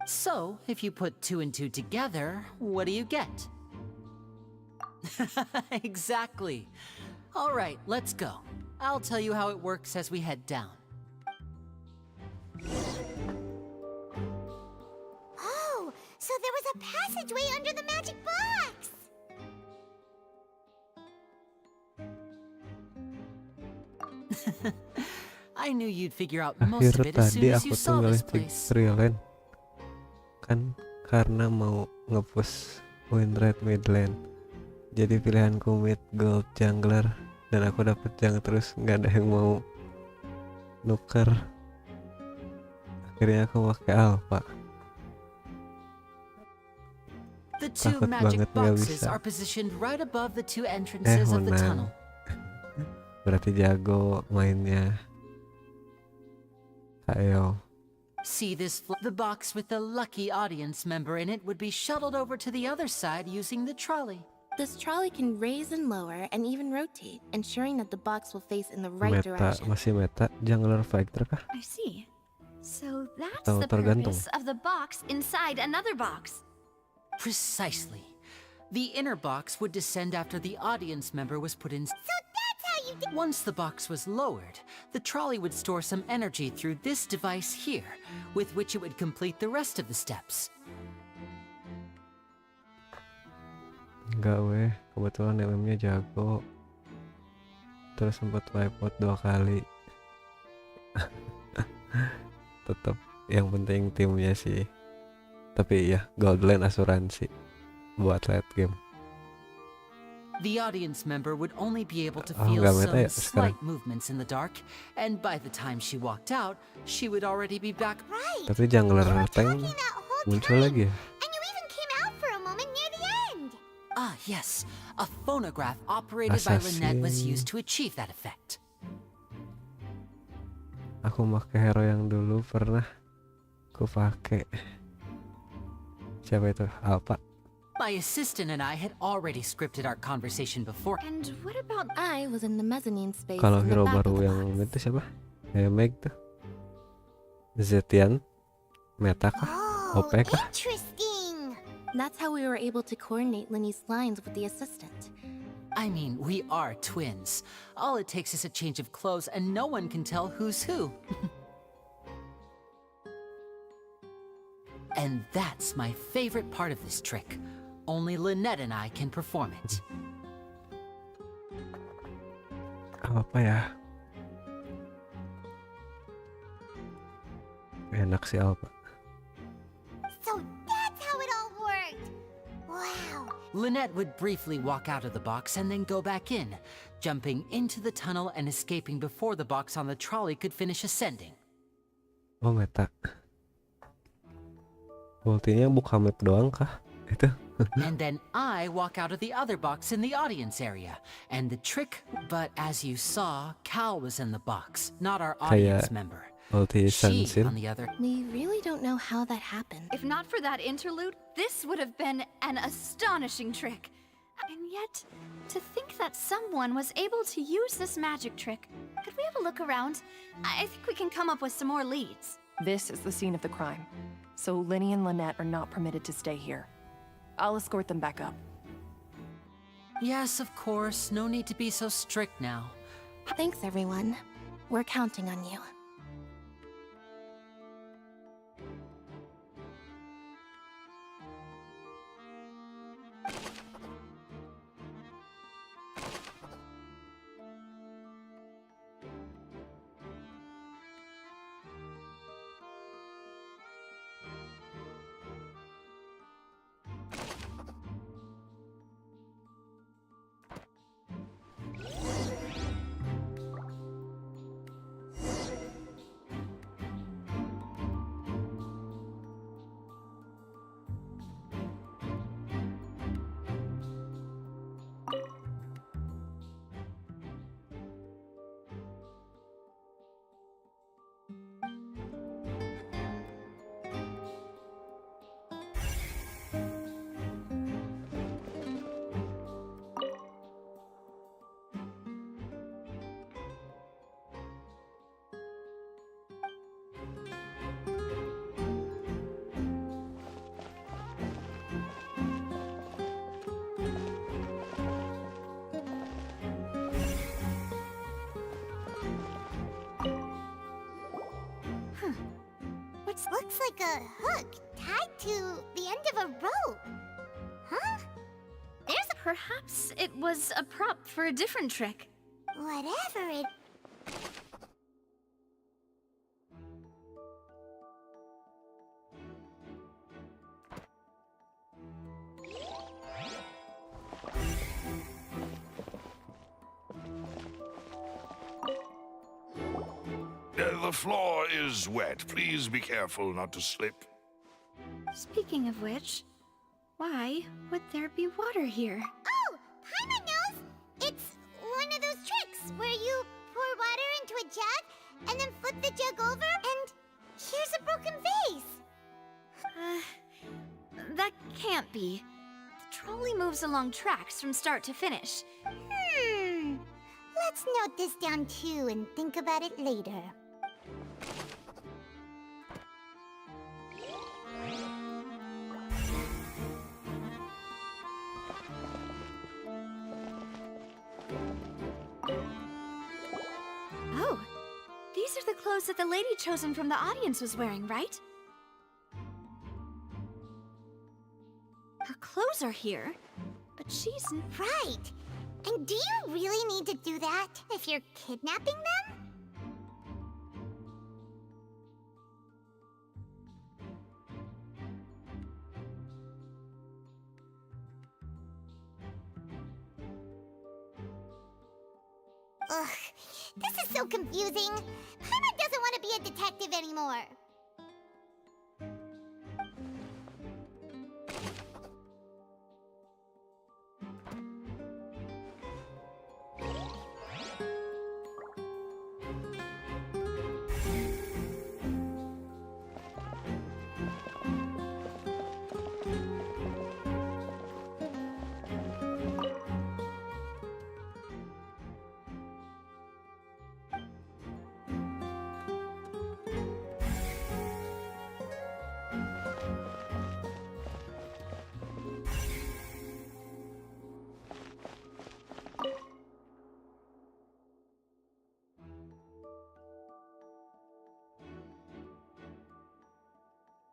[SPEAKER 6] So, if you put 2 and 2 together, what do you get? Exactly. All right, let's go. I'll tell you how it works as we head down.
[SPEAKER 5] Oh, so there was a passageway under the magic box!
[SPEAKER 6] I knew you'd figure out most of
[SPEAKER 1] Akhir
[SPEAKER 6] it as soon
[SPEAKER 1] tadi
[SPEAKER 6] as
[SPEAKER 1] aku
[SPEAKER 6] you saw
[SPEAKER 1] tinggal
[SPEAKER 6] this
[SPEAKER 1] di
[SPEAKER 6] place.
[SPEAKER 1] Triland. Kan karena mau nge-push win red mid lane. Jadi pilihanku mid gold jungler dan aku dapet jungle terus nggak ada yang mau nuker. Akhirnya aku pakai alpha.
[SPEAKER 6] The 2
[SPEAKER 1] Takut
[SPEAKER 6] magic
[SPEAKER 1] banget nggak
[SPEAKER 6] boxes
[SPEAKER 1] bisa.
[SPEAKER 6] are positioned right above the 2 entrances of the
[SPEAKER 1] menang.
[SPEAKER 6] tunnel.
[SPEAKER 1] Berarti jago mainnya. Ayo.
[SPEAKER 6] See this the box with the lucky audience member in it would be shuttled over to the other side using the trolley.
[SPEAKER 4] This trolley can raise and lower and even rotate, ensuring that the box will face in the right
[SPEAKER 1] Meta,
[SPEAKER 4] direction.
[SPEAKER 1] masih meta jungler fighter kah?
[SPEAKER 9] I see. So that's
[SPEAKER 1] Atau
[SPEAKER 9] the
[SPEAKER 1] tergantung?
[SPEAKER 9] purpose of the box inside another box.
[SPEAKER 6] Precisely. The inner box would descend after the audience member was put in.
[SPEAKER 5] So that's how you
[SPEAKER 6] Once the box was lowered, the trolley would store some energy through this device here, with which it would complete the rest of the steps.
[SPEAKER 1] Enggak weh, kebetulan MM-nya jago. Terus sempat wipe out 2 kali. Tetap yang penting timnya sih. Tapi ya gold lane asuransi buat late game.
[SPEAKER 6] The audience member would only be able to
[SPEAKER 1] Oh,
[SPEAKER 6] feel
[SPEAKER 1] nggak meta
[SPEAKER 6] some
[SPEAKER 1] ya sekarang.
[SPEAKER 6] slight movements in the dark, and by the time she walked out, she would already be back.
[SPEAKER 1] Tapi jungler tank muncul lagi ya.
[SPEAKER 5] And you even came out for a moment near the end.
[SPEAKER 6] Ah, yes. A phonograph operated by Lynette was
[SPEAKER 1] Assassin.
[SPEAKER 6] used to achieve that effect.
[SPEAKER 1] Aku pakai hero yang dulu pernah ku pakai. Siapa itu? Alpha.
[SPEAKER 6] My assistant and I had already scripted our conversation before.
[SPEAKER 9] And what about
[SPEAKER 4] I was in the mezzanine space
[SPEAKER 1] Kalau
[SPEAKER 4] in the
[SPEAKER 1] hero
[SPEAKER 4] back of
[SPEAKER 1] baru
[SPEAKER 4] the
[SPEAKER 1] yang
[SPEAKER 4] box.
[SPEAKER 1] itu siapa? Meg tuh. Zetian. Meta kah? OP kah?
[SPEAKER 5] Interesting.
[SPEAKER 4] That's how we were able to coordinate Linny's lines with the assistant.
[SPEAKER 6] I mean, we are twins. All it takes is a change of clothes and no one can tell who's who. And that's my favorite part of this trick. Only Lynette and I can perform it.
[SPEAKER 1] Apa ya? Enak sih Alpha.
[SPEAKER 5] So that's how it all worked. Wow.
[SPEAKER 6] Lynette would briefly walk out of the box and then go back in, jumping into the tunnel and escaping before the box on the trolley could finish ascending.
[SPEAKER 1] Oh meta. Ultinya buka map doang kah? Itu.
[SPEAKER 6] And then I walk out of the other box in the audience area. And the trick, but as you saw, Cal was in the box, not our audience member.
[SPEAKER 1] Ulti
[SPEAKER 6] She,
[SPEAKER 1] Sansin.
[SPEAKER 6] on the other...
[SPEAKER 4] We really don't know how that happened.
[SPEAKER 8] If not for that interlude, this would have been an astonishing trick.
[SPEAKER 9] And yet, to think that someone was able to use this magic trick. Could we have a look around? I think we can come up with some more leads.
[SPEAKER 23] This is the scene of the crime, so Linny and Lynette are not permitted to stay here. I'll escort them back up.
[SPEAKER 6] Yes, of course. No need to be so strict now.
[SPEAKER 4] Thanks, everyone. We're counting on you.
[SPEAKER 5] Looks like a hook tied to the end of a rope. Huh?
[SPEAKER 9] Perhaps it was a prop for a different trick.
[SPEAKER 5] Whatever it...
[SPEAKER 10] The floor is wet. Please be careful not to slip.
[SPEAKER 9] Speaking of which, why would there be water here?
[SPEAKER 5] Oh, Paimon knows! It's one of those tricks where you pour water into a jug and then flip the jug over, and here's a broken vase.
[SPEAKER 9] That can't be. The trolley moves along tracks from start to finish.
[SPEAKER 5] Let's note this down too and think about it later.
[SPEAKER 9] Oh, these are the clothes that the lady chosen from the audience was wearing, right? Her clothes are here, but she's...
[SPEAKER 5] Right! And do you really need to do that if you're kidnapping them? Ugh, this is so confusing. Paimon doesn't want to be a detective anymore.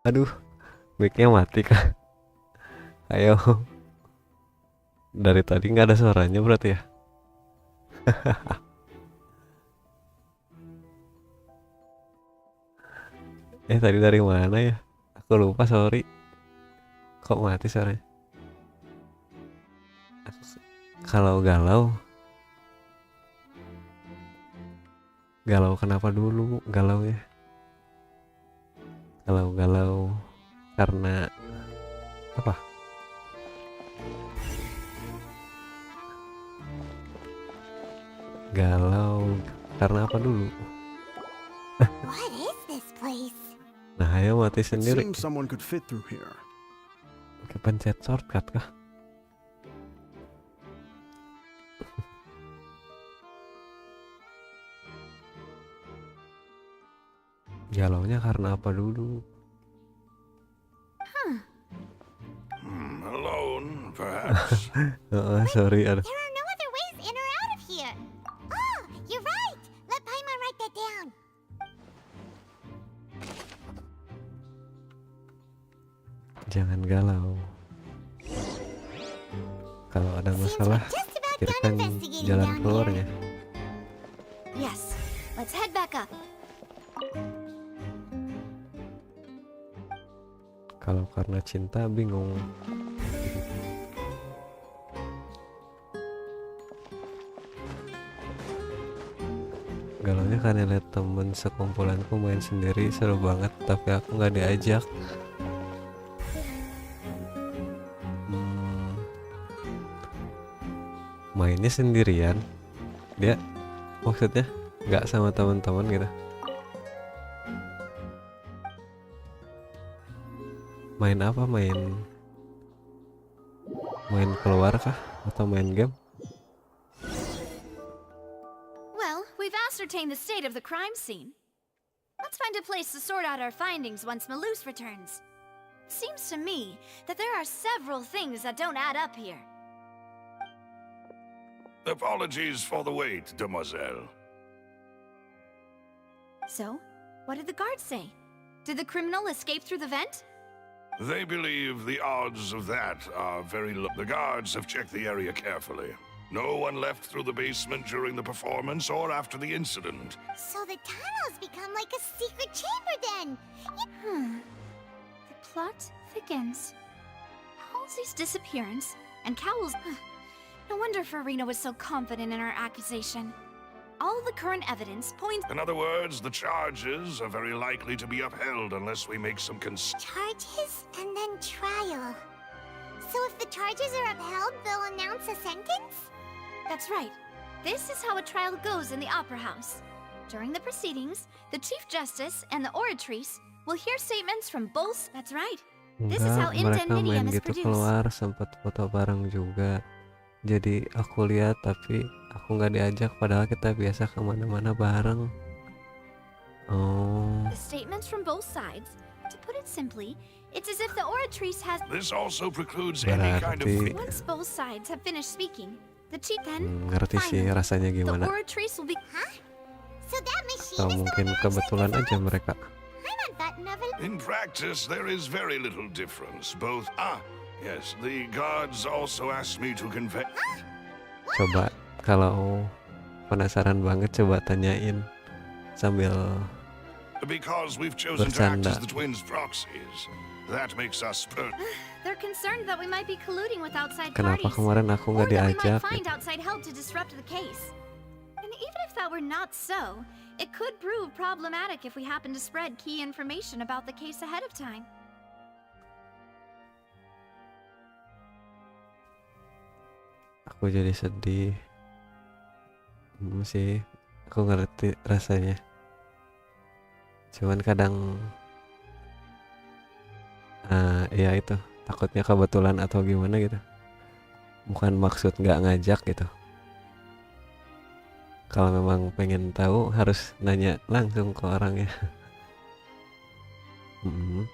[SPEAKER 1] Aduh, mic-nya mati kah? Ayo. Dari tadi nggak ada suaranya berarti ya? Tadi dari mana ya? Aku lupa, sorry. Kok mati suaranya? Kalau galau kenapa dulu galau ya? Galau karena apa? Galau karena apa dulu?
[SPEAKER 5] What is this place?
[SPEAKER 1] Nah, ayo mati
[SPEAKER 11] It
[SPEAKER 1] sendiri.
[SPEAKER 11] seems someone could fit through here.
[SPEAKER 1] Kepencet shortcut kah? Galaunya karena apa dulu?
[SPEAKER 10] Alone, perhaps.
[SPEAKER 1] Sorry, ada.
[SPEAKER 5] There are no other ways in or out of here. Oh, you're right. Let Paimon write that down.
[SPEAKER 1] Jangan galau. Kalau ada masalah, pikirkan jalan keluarnya.
[SPEAKER 9] Yes, let's head back up.
[SPEAKER 1] Kalau karena cinta bingung. Galaunya karena lihat temen sekumpulanku main sendiri seru banget, tapi aku nggak diajak. Mainnya sendirian, dia maksudnya nggak sama teman-teman gitu. Main apa? Main keluar kah atau main game?
[SPEAKER 9] Well, we've ascertained the state of the crime scene. Let's find a place to sort out our findings once Malus returns. Seems to me that there are several things that don't add up here.
[SPEAKER 10] Apologies for the wait, demoiselle.
[SPEAKER 9] So, what did the guards say? Did the criminal escape through the vent?
[SPEAKER 10] They believe the odds of that are very low. The guards have checked the area carefully. No one left through the basement during the performance or after the incident.
[SPEAKER 5] So the tunnels become like a secret chamber then.
[SPEAKER 9] The plot thickens. Halsey's disappearance and Cowell's... No wonder Farina was so confident in her accusation. All the current evidence points...
[SPEAKER 10] In other words, the charges are very likely to be upheld unless we make some
[SPEAKER 5] Charges and then trial. So if the charges are upheld, they'll announce a sentence?
[SPEAKER 9] That's right. This is how a trial goes in the Opera House. During the proceedings, the Chief Justice and the Oratrice will hear statements from both. That's right. This is how
[SPEAKER 1] Enggak, mereka
[SPEAKER 9] indemnitium
[SPEAKER 1] main
[SPEAKER 9] is
[SPEAKER 1] gitu
[SPEAKER 9] produced.
[SPEAKER 1] keluar, sempat foto bareng juga. Jadi aku lihat tapi aku nggak diajak, padahal kita biasa kemana-mana bareng. Oh,
[SPEAKER 9] The statements from both sides, to put it simply, it's as if the Oratrice has.
[SPEAKER 10] This also precludes any kind of
[SPEAKER 1] berarti
[SPEAKER 9] Once both sides have finished speaking, the Chief then.
[SPEAKER 1] ngerti sih
[SPEAKER 9] finally,
[SPEAKER 1] rasanya
[SPEAKER 9] the
[SPEAKER 1] gimana.
[SPEAKER 9] Oratrice will be.
[SPEAKER 5] So that machine
[SPEAKER 1] Atau
[SPEAKER 5] is
[SPEAKER 1] mungkin kebetulan aja mereka.
[SPEAKER 5] I'm on button of it.
[SPEAKER 10] In practice, there is very little difference. Yes, the guards also asked me to convey.
[SPEAKER 1] Coba kalau penasaran banget coba tanyain sambil
[SPEAKER 10] Because we've chosen to act
[SPEAKER 1] bercanda.
[SPEAKER 10] as the twins' proxies. That makes us
[SPEAKER 9] They're concerned that we might be colluding with outside
[SPEAKER 1] Kenapa
[SPEAKER 9] parties.
[SPEAKER 1] kemarin aku
[SPEAKER 9] Or
[SPEAKER 1] nggak
[SPEAKER 9] that we
[SPEAKER 1] diajak?
[SPEAKER 9] might find outside help to disrupt the case. And even if that were not so, it could prove problematic if we happen to spread key information about the case ahead of time.
[SPEAKER 1] Aku jadi sedih. Sih, aku ngerti rasanya. Cuman kadang ya itu takutnya kebetulan atau gimana gitu. Bukan maksud nggak ngajak gitu. Kalau memang pengen tahu harus nanya langsung ke orangnya.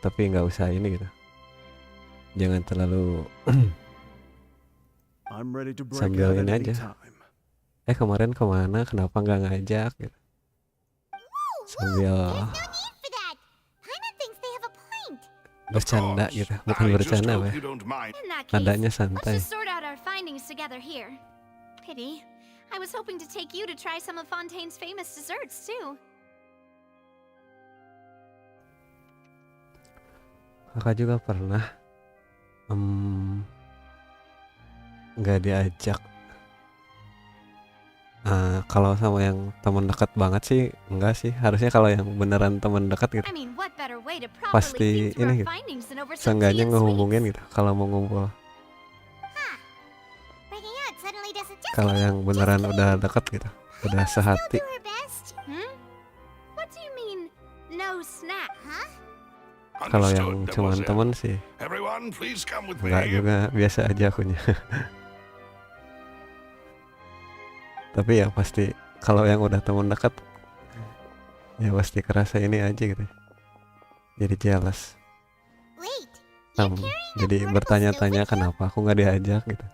[SPEAKER 1] Tapi nggak usah ini gitu. Jangan terlalu
[SPEAKER 11] I'm ready to break
[SPEAKER 1] sambil
[SPEAKER 11] out at
[SPEAKER 1] ini
[SPEAKER 11] any
[SPEAKER 1] aja.
[SPEAKER 11] time.
[SPEAKER 1] Kemarin kemana? Kenapa nggak ngajak? Gitu. Sambil
[SPEAKER 5] Paimon thinks they have a point.
[SPEAKER 1] bercanda gitu, bukan bercanda apa ya?
[SPEAKER 9] In that case,
[SPEAKER 1] Nadanya
[SPEAKER 9] let's
[SPEAKER 1] santai.
[SPEAKER 9] just sort out our findings together here. Pity. I was hoping to take you to try some of Fontaine's famous desserts too.
[SPEAKER 1] Kakak juga pernah nggak diajak. Kalau sama yang teman dekat banget sih enggak sih. Harusnya kalau yang beneran teman dekat gitu
[SPEAKER 9] I mean, what better way to properly
[SPEAKER 1] pasti
[SPEAKER 9] think through
[SPEAKER 1] ini
[SPEAKER 9] our
[SPEAKER 1] gitu.
[SPEAKER 9] findings than over some tea
[SPEAKER 1] Seenggaknya
[SPEAKER 9] and
[SPEAKER 1] ngehubungin gitu kalau mau ngumpul.
[SPEAKER 5] Breaking out suddenly doesn't just
[SPEAKER 1] Kalau yang beneran udah dekat gitu, udah sehati.
[SPEAKER 5] do her best.
[SPEAKER 9] What do you mean, no snack?
[SPEAKER 5] Huh?
[SPEAKER 1] Kalau yang
[SPEAKER 10] Understood,
[SPEAKER 1] cuman
[SPEAKER 10] mademoiselle.
[SPEAKER 1] temen sih
[SPEAKER 10] Everyone, please come with me.
[SPEAKER 1] enggak juga, biasa aja akunya. Tapi ya pasti kalau yang udah temen dekat ya pasti kerasa ini aja gitu. Jadi jealous.
[SPEAKER 5] Wait,
[SPEAKER 1] Jadi bertanya-tanya kenapa aku nggak diajak gitu.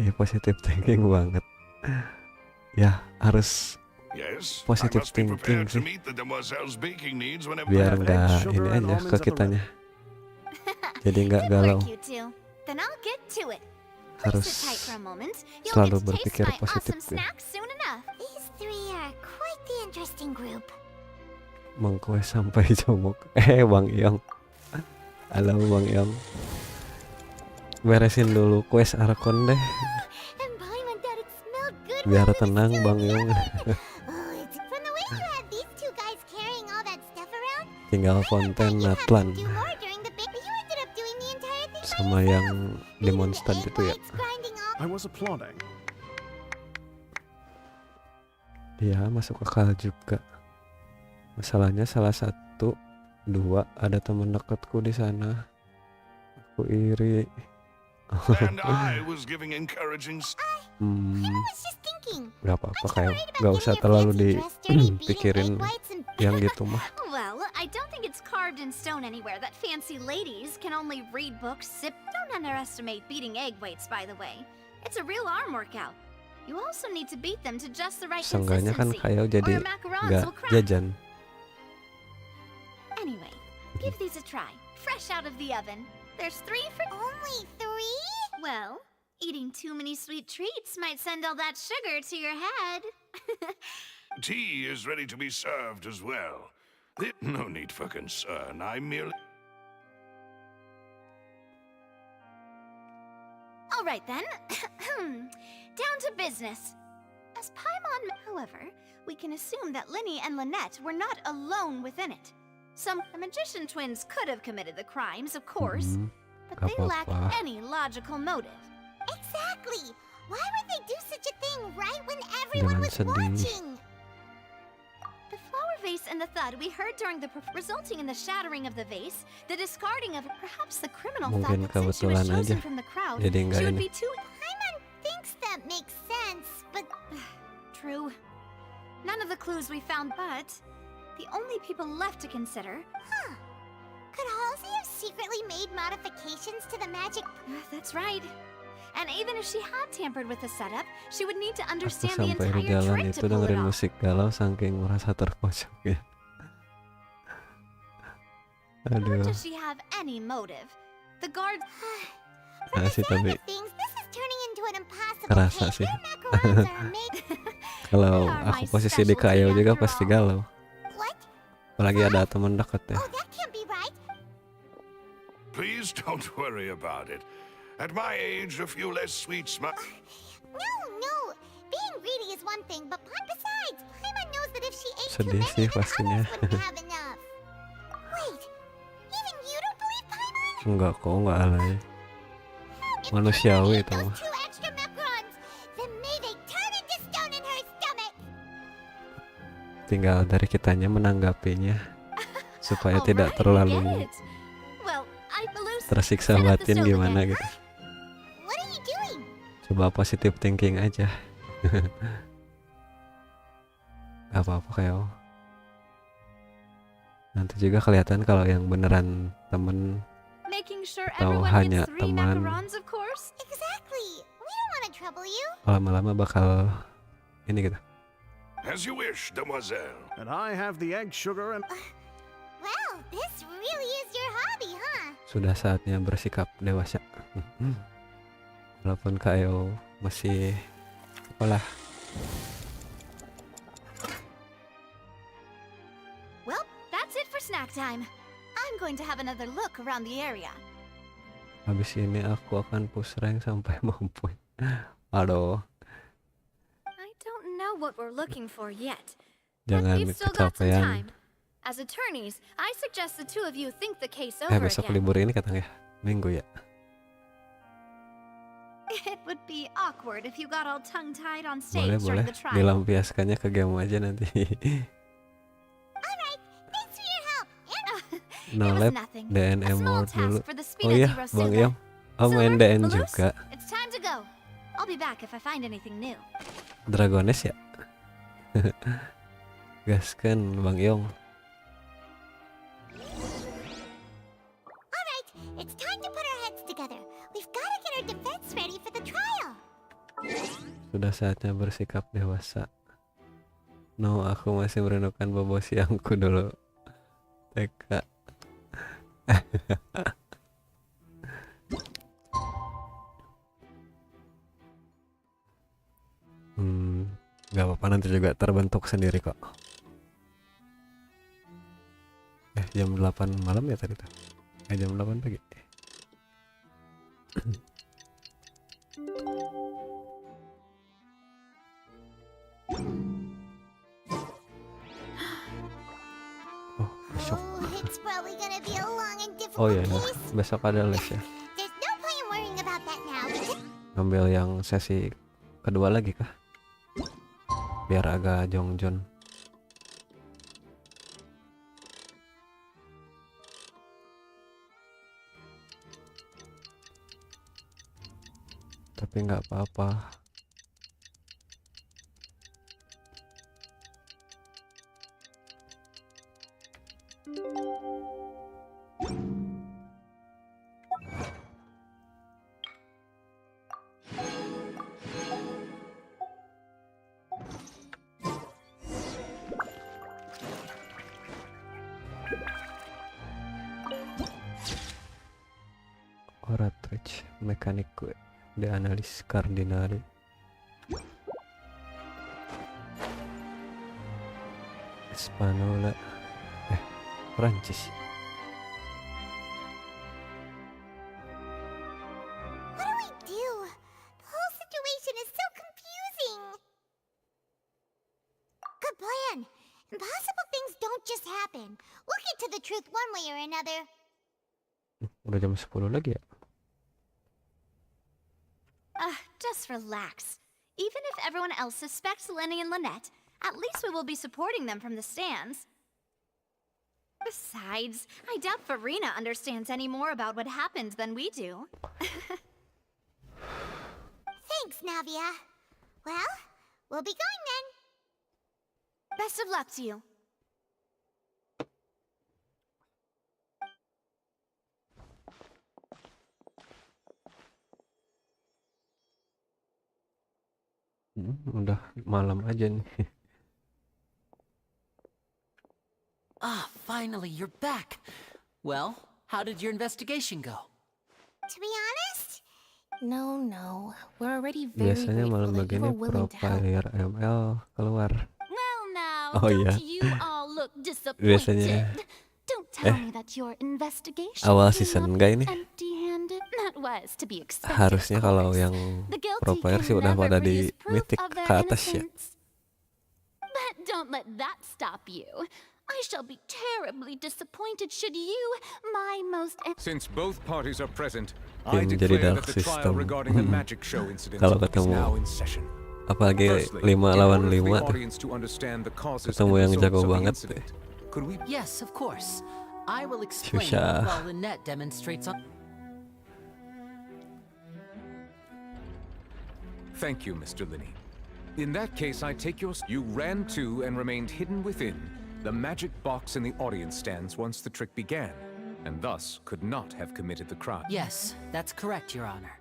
[SPEAKER 1] Iya, positive thinking banget. Ya harus
[SPEAKER 10] Yes, I
[SPEAKER 1] positive
[SPEAKER 10] must be
[SPEAKER 1] thinking
[SPEAKER 10] prepared to
[SPEAKER 1] sih,
[SPEAKER 10] meet the demoiselle's baking needs whenever
[SPEAKER 1] biar
[SPEAKER 10] they
[SPEAKER 1] nggak
[SPEAKER 10] have
[SPEAKER 1] ini
[SPEAKER 10] sugar and
[SPEAKER 1] aja
[SPEAKER 10] almonds
[SPEAKER 1] ke
[SPEAKER 10] at the
[SPEAKER 1] kitanya.
[SPEAKER 10] ready.
[SPEAKER 1] Jadi nggak
[SPEAKER 9] Good
[SPEAKER 1] galau.
[SPEAKER 9] work, you two. Then I'll get to it.
[SPEAKER 1] Harus
[SPEAKER 9] Sit tight for a moment. You'll
[SPEAKER 1] selalu
[SPEAKER 9] get to taste
[SPEAKER 1] berpikir
[SPEAKER 9] my
[SPEAKER 1] positif
[SPEAKER 9] awesome
[SPEAKER 1] tuh.
[SPEAKER 9] snacks soon enough.
[SPEAKER 5] These three are quite the interesting group.
[SPEAKER 1] Mengkue sampai jomok. Bang Yong. Halo Bang Yong. Beresin dulu quest Archon deh.
[SPEAKER 5] And Paimon thought it smelled good.
[SPEAKER 1] Biar tenang Bang Yong.
[SPEAKER 5] Oh, it's from the way you had these two guys carrying all that stuff around.
[SPEAKER 1] Tinggal Fontaine Natlan
[SPEAKER 5] Do more during the bake, but you ended up doing the entire thing.
[SPEAKER 1] sama yang demonstran itu ya.
[SPEAKER 11] I was applauding.
[SPEAKER 1] Iya, masuk akal juga. Masalahnya salah satu, dua ada temen dekatku di sana. Aku iri.
[SPEAKER 10] And I was giving encouraging.
[SPEAKER 1] Gak apa-apa, kayak gak usah terlalu dipikirin yang gitu mah.
[SPEAKER 9] Well, I don't think it's carved in stone anywhere that fancy ladies can only read books, sip. Don't underestimate beating egg whites, by the way. It's a real arm workout. You also need to beat them to just the right
[SPEAKER 1] Seenggaknya kan
[SPEAKER 9] consistency,
[SPEAKER 1] kayak
[SPEAKER 9] or
[SPEAKER 1] jadi
[SPEAKER 9] your macarons
[SPEAKER 1] gak
[SPEAKER 9] will crack.
[SPEAKER 1] jajan.
[SPEAKER 9] Anyway, give these a try. Fresh out of the oven. There's 3 for...
[SPEAKER 5] Only 3?
[SPEAKER 9] Well, eating too many sweet treats might send all that sugar to your head.
[SPEAKER 10] Tea is ready to be served as well. No need for concern. I merely.
[SPEAKER 9] All right then. Down to business. As Paimon, however, we can assume that Linny and Lynette were not alone within it. The magician twins could have committed the crimes, of course, but they lack any logical motive.
[SPEAKER 5] Exactly. Why would they do such a thing right when everyone
[SPEAKER 1] Jangan
[SPEAKER 5] was
[SPEAKER 1] sedih.
[SPEAKER 5] watching?
[SPEAKER 9] The flower vase and the thud we heard during the resulting in the shattering of the vase, the discarding of perhaps the criminal thought
[SPEAKER 1] Mungkin
[SPEAKER 9] that since she was
[SPEAKER 1] kebetulan
[SPEAKER 9] chosen
[SPEAKER 1] aja.
[SPEAKER 9] from the crowd,
[SPEAKER 1] Jadi
[SPEAKER 9] she
[SPEAKER 1] enggak
[SPEAKER 9] would
[SPEAKER 1] ini.
[SPEAKER 9] be too
[SPEAKER 5] Paimon thinks that makes sense, but
[SPEAKER 9] true. None of the clues we found, but the only people left to consider.
[SPEAKER 5] huh? Could Halsey have secretly made modifications to the magic?
[SPEAKER 9] That's right. And even if she had tampered with the setup, she would need to
[SPEAKER 1] Aku
[SPEAKER 9] understand the
[SPEAKER 1] sampai di
[SPEAKER 9] entire
[SPEAKER 1] jalan
[SPEAKER 9] trick
[SPEAKER 1] itu
[SPEAKER 9] to pull it
[SPEAKER 1] dengerin
[SPEAKER 9] off.
[SPEAKER 1] musik galau saking merasa terpojok ya.
[SPEAKER 9] Or
[SPEAKER 1] Aduh,
[SPEAKER 9] does she have any motive? The guards.
[SPEAKER 1] sih tapi
[SPEAKER 5] Things, this is turning into an impossible
[SPEAKER 1] kerasa
[SPEAKER 5] cake.
[SPEAKER 1] sih.
[SPEAKER 5] Macarons are made.
[SPEAKER 1] Kalau
[SPEAKER 9] They are
[SPEAKER 1] aku
[SPEAKER 9] my
[SPEAKER 1] posisi di
[SPEAKER 9] specialty
[SPEAKER 1] kayu juga
[SPEAKER 9] after
[SPEAKER 1] pasti
[SPEAKER 9] all.
[SPEAKER 1] galau.
[SPEAKER 5] What?
[SPEAKER 1] Apalagi ada teman dekat ya.
[SPEAKER 5] Oh, that can't be right.
[SPEAKER 10] Please don't worry about it. At my age, a few less sweet smiles.
[SPEAKER 5] No. Being greedy is one thing, but besides, Paimon knows that if she ate too
[SPEAKER 1] Sedih
[SPEAKER 5] many,
[SPEAKER 1] sih
[SPEAKER 5] then
[SPEAKER 1] pastinya.
[SPEAKER 5] others wouldn't have enough. Wait, even you don't believe Paimon?
[SPEAKER 1] Enggak kok, enggak alay. Manusiawi itu mah.
[SPEAKER 5] 2 extra macarons, then may they turn into stone in her stomach.
[SPEAKER 1] Tinggal dari kitanya menanggapinya supaya tidak
[SPEAKER 9] Alright, I
[SPEAKER 1] terlalu
[SPEAKER 9] get it. Well, I hallucinated.
[SPEAKER 1] tersiksa
[SPEAKER 9] Set up the
[SPEAKER 1] batin
[SPEAKER 9] stove
[SPEAKER 1] gimana
[SPEAKER 9] again.
[SPEAKER 1] gitu.
[SPEAKER 5] What are you doing?
[SPEAKER 1] Coba positive thinking aja. Gak apa-apa kayak nanti juga kelihatan kalau yang beneran temen
[SPEAKER 9] Making sure
[SPEAKER 1] atau
[SPEAKER 9] everyone
[SPEAKER 1] hanya
[SPEAKER 9] gets 3
[SPEAKER 1] teman,
[SPEAKER 9] macarons, of course.
[SPEAKER 5] Exactly. We don't want to trouble you.
[SPEAKER 1] lama-lama bakal ini gitu.
[SPEAKER 10] As you wish, demoiselle.
[SPEAKER 11] And I have the egg sugar and...
[SPEAKER 5] Well, this really is your hobby, huh?
[SPEAKER 1] Sudah saatnya bersikap dewasa. Walaupun Kayo masih sekolah.
[SPEAKER 9] Well, that's it for snack time. I'm going to have another look around the area.
[SPEAKER 1] Habis ini aku akan push rank sampai mampu. Aduh,
[SPEAKER 9] I don't know what we're looking for yet.
[SPEAKER 1] jangan
[SPEAKER 9] We've still got some
[SPEAKER 1] kecapean.
[SPEAKER 9] time. As attorneys, I suggest the two of you think the case over
[SPEAKER 1] Besok
[SPEAKER 9] again.
[SPEAKER 1] libur ini katanya minggu ya.
[SPEAKER 9] It would be awkward if you got all tongue-tied on
[SPEAKER 1] Boleh
[SPEAKER 9] stage during
[SPEAKER 1] boleh
[SPEAKER 9] the trial.
[SPEAKER 1] dilampiaskannya ke game aja nanti.
[SPEAKER 5] Alright, thanks for your help.
[SPEAKER 1] No
[SPEAKER 9] It was
[SPEAKER 1] lab
[SPEAKER 9] nothing.
[SPEAKER 1] DN
[SPEAKER 9] A small
[SPEAKER 1] Mode
[SPEAKER 9] task
[SPEAKER 1] dulu.
[SPEAKER 9] for the
[SPEAKER 1] Oh
[SPEAKER 9] speed
[SPEAKER 1] iya,
[SPEAKER 9] of Zero
[SPEAKER 1] Bang
[SPEAKER 9] Silver.
[SPEAKER 1] Yom. Oh main
[SPEAKER 9] Silver,
[SPEAKER 1] DN
[SPEAKER 9] Malus,
[SPEAKER 1] juga.
[SPEAKER 9] It's time to go. I'll be back if I find anything new.
[SPEAKER 1] Dragones ya. Gaskan Bang Yong.
[SPEAKER 5] Alright, it's time to put our heads together. We've got to get our defense ready for the trial.
[SPEAKER 1] Sudah saatnya bersikap dewasa. No, aku masih merindukan bobo siangku dulu. TK. Gak apa-apa, nanti juga terbentuk sendiri kok. Jam 8 malam ya tadi tuh. Jam 8 pagi. Besok.
[SPEAKER 5] It's probably gonna be a long and difficult
[SPEAKER 1] Oh iya,
[SPEAKER 5] case.
[SPEAKER 1] besok ada les ya.
[SPEAKER 5] There's no point in worrying about that now.
[SPEAKER 1] Ngambil yang sesi kedua lagi kah? Biar agak jongjon. Tapi nggak apa-apa. Oratrice, meccanico de analisi cardinale. Spanola, Prancis.
[SPEAKER 5] What do we do? The whole situation is so confusing. Good plan. Impossible things don't just happen. We'll get to the truth one way or another.
[SPEAKER 1] Udah jam 10 lagi ya?
[SPEAKER 9] Just relax. Even if everyone else suspects Lenny and Lynette, at least we will be supporting them from the stands. Besides, I doubt Farina understands any more about what happened than we do.
[SPEAKER 5] Thanks, Navia. Well, we'll be going then.
[SPEAKER 9] Best of luck to you.
[SPEAKER 1] Udah malam aja nih.
[SPEAKER 6] Finally, you're back. Well, how did your investigation go?
[SPEAKER 5] To be honest,
[SPEAKER 4] No. We're already very
[SPEAKER 1] Biasanya malam
[SPEAKER 4] grateful that you
[SPEAKER 1] begini
[SPEAKER 4] were willing
[SPEAKER 1] pro
[SPEAKER 4] to help.
[SPEAKER 1] player ML keluar.
[SPEAKER 7] Well, now,
[SPEAKER 1] Oh iya.
[SPEAKER 7] don't you all look disappointed?
[SPEAKER 1] Biasanya
[SPEAKER 7] Don't tell me that your investigation
[SPEAKER 1] awal
[SPEAKER 7] came
[SPEAKER 1] season
[SPEAKER 7] up
[SPEAKER 1] enggak ini?
[SPEAKER 7] empty-handed. That was to be expected.
[SPEAKER 1] Harusnya
[SPEAKER 7] of
[SPEAKER 1] kalau
[SPEAKER 7] course.
[SPEAKER 1] yang
[SPEAKER 7] The guilty
[SPEAKER 1] pro player sih
[SPEAKER 7] can
[SPEAKER 1] udah
[SPEAKER 7] never
[SPEAKER 1] pada di
[SPEAKER 7] produce proof
[SPEAKER 1] mythic
[SPEAKER 7] of
[SPEAKER 1] ke
[SPEAKER 7] their
[SPEAKER 1] atas ya.
[SPEAKER 7] innocence. But don't let that stop you. I shall be terribly disappointed should you, my most...
[SPEAKER 20] Since both parties are present,
[SPEAKER 1] Tim
[SPEAKER 20] I
[SPEAKER 1] jadi
[SPEAKER 20] declare
[SPEAKER 1] dark
[SPEAKER 20] that the trial
[SPEAKER 1] system.
[SPEAKER 20] regarding the magic show incident
[SPEAKER 1] Kalau
[SPEAKER 20] is
[SPEAKER 1] ketemu
[SPEAKER 20] now in session.
[SPEAKER 1] apalagi
[SPEAKER 20] Firstly,
[SPEAKER 1] 5
[SPEAKER 20] in
[SPEAKER 1] lawan
[SPEAKER 20] order for the
[SPEAKER 1] 5 tuh.
[SPEAKER 20] audience to understand the causes
[SPEAKER 1] Ketemu
[SPEAKER 20] and
[SPEAKER 1] yang
[SPEAKER 20] results
[SPEAKER 1] jago
[SPEAKER 20] of the
[SPEAKER 1] banget
[SPEAKER 20] incident,
[SPEAKER 1] deh.
[SPEAKER 20] could we...
[SPEAKER 6] Yes, of course. I will explain
[SPEAKER 1] Susah.
[SPEAKER 6] while Lynette demonstrates on...
[SPEAKER 20] Thank you, Mr. Linney. In that case, I take your... You ran to and remained hidden within the magic box in the audience stands once the trick began, and thus could not have committed the crime.
[SPEAKER 6] Yes, that's correct, Your Honor.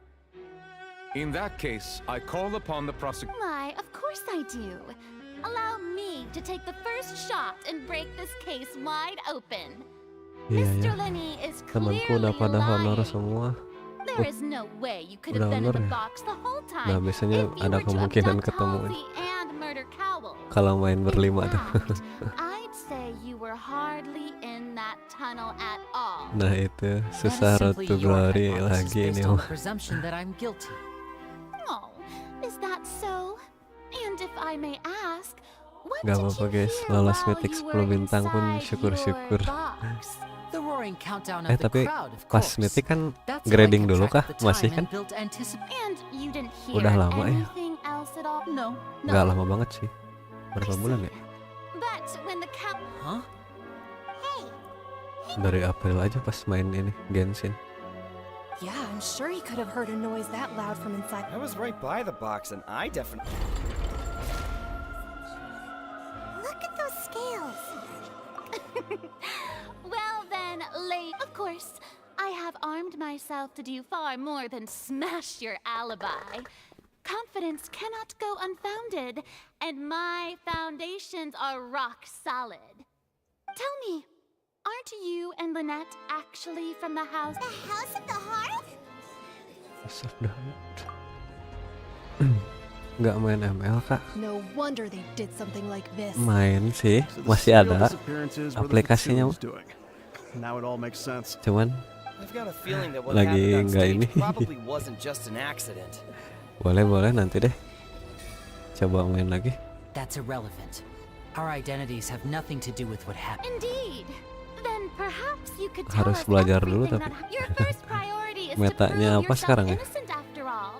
[SPEAKER 20] In that case, I call upon the prosecutor...
[SPEAKER 7] Why, of course I do. Allow me to take the first shot and break this case wide open.
[SPEAKER 1] Iya
[SPEAKER 7] Mr.
[SPEAKER 1] ya.
[SPEAKER 7] Lenny is
[SPEAKER 1] Temanku udah
[SPEAKER 7] clearly
[SPEAKER 1] pada honor
[SPEAKER 7] lying.
[SPEAKER 1] semua.
[SPEAKER 7] There is no way you could
[SPEAKER 1] Udah
[SPEAKER 7] have been in
[SPEAKER 1] honor
[SPEAKER 7] the
[SPEAKER 1] ya.
[SPEAKER 7] box the whole time.
[SPEAKER 1] Nah, biasanya
[SPEAKER 7] if you
[SPEAKER 1] ada
[SPEAKER 7] were to
[SPEAKER 1] kemungkinan
[SPEAKER 7] abduct
[SPEAKER 1] ketemu
[SPEAKER 7] Halsey and murder Cowell.
[SPEAKER 1] kalau main berlima tuh.
[SPEAKER 7] I'd say you were hardly in that tunnel at all.
[SPEAKER 1] Nah itu
[SPEAKER 6] That is
[SPEAKER 1] susah road
[SPEAKER 6] simply
[SPEAKER 1] to
[SPEAKER 6] your
[SPEAKER 1] glory
[SPEAKER 6] hypothesis
[SPEAKER 1] lagi
[SPEAKER 6] based
[SPEAKER 1] ini
[SPEAKER 6] on
[SPEAKER 1] mah.
[SPEAKER 6] the presumption that I'm guilty.
[SPEAKER 7] Oh, is that so? And if I may ask, what
[SPEAKER 1] Gak
[SPEAKER 7] did
[SPEAKER 1] apa-apa
[SPEAKER 7] you
[SPEAKER 1] guys,
[SPEAKER 7] hear
[SPEAKER 1] lolos
[SPEAKER 7] while
[SPEAKER 1] mythic
[SPEAKER 7] you
[SPEAKER 1] 10
[SPEAKER 7] were
[SPEAKER 1] bintang pun
[SPEAKER 7] inside
[SPEAKER 1] syukur-syukur.
[SPEAKER 7] your box?
[SPEAKER 6] The roaring countdown of the
[SPEAKER 1] Tapi
[SPEAKER 6] crowd, of
[SPEAKER 1] pas
[SPEAKER 6] course.
[SPEAKER 1] mythic kan
[SPEAKER 6] That's how I
[SPEAKER 1] grading
[SPEAKER 6] kept
[SPEAKER 1] dulu
[SPEAKER 6] track
[SPEAKER 1] kah?
[SPEAKER 6] of the
[SPEAKER 1] Masih
[SPEAKER 6] time
[SPEAKER 1] kan?
[SPEAKER 6] and built
[SPEAKER 7] And you didn't hear
[SPEAKER 1] Udah lama ya?
[SPEAKER 7] anything else at all?
[SPEAKER 6] No.
[SPEAKER 1] Gak lama banget sih. Berapa bulan ya?
[SPEAKER 7] But when the cow...
[SPEAKER 6] Huh?
[SPEAKER 1] Dari April aja pas main ini Genshin.
[SPEAKER 13] Yeah, I'm sure he could have heard a noise that loud from inside.
[SPEAKER 22] I was right by the box, and I definitely...
[SPEAKER 5] look at those scales.
[SPEAKER 7] Well then, of course, I have armed myself to do far more than smash your alibi. Confidence cannot go unfounded, and my foundations are rock solid. Tell me, aren't you and Lynette actually from the house?
[SPEAKER 5] The House of the Hearth?
[SPEAKER 1] House of the Heart. Nggak main ML kak?
[SPEAKER 13] No wonder they did something like this.
[SPEAKER 1] Main sih, masih ada aplikasinya.
[SPEAKER 11] Now it all makes sense.
[SPEAKER 1] Cuman
[SPEAKER 22] I've got a feeling that what
[SPEAKER 1] lagi
[SPEAKER 22] happened on
[SPEAKER 1] nggak
[SPEAKER 22] stage
[SPEAKER 1] ini.
[SPEAKER 22] probably wasn't just an accident.
[SPEAKER 1] Boleh nanti deh. Coba main lagi.
[SPEAKER 6] That's irrelevant. Our identities have nothing to do with what happened.
[SPEAKER 7] Indeed. Then perhaps you could tell
[SPEAKER 1] Harus
[SPEAKER 7] us
[SPEAKER 1] belajar dulu
[SPEAKER 7] everything
[SPEAKER 1] tapi.
[SPEAKER 7] that your first priority is to
[SPEAKER 1] Metanya
[SPEAKER 7] prove
[SPEAKER 1] apa
[SPEAKER 7] yourself
[SPEAKER 1] sekarang ya?
[SPEAKER 7] innocent after all.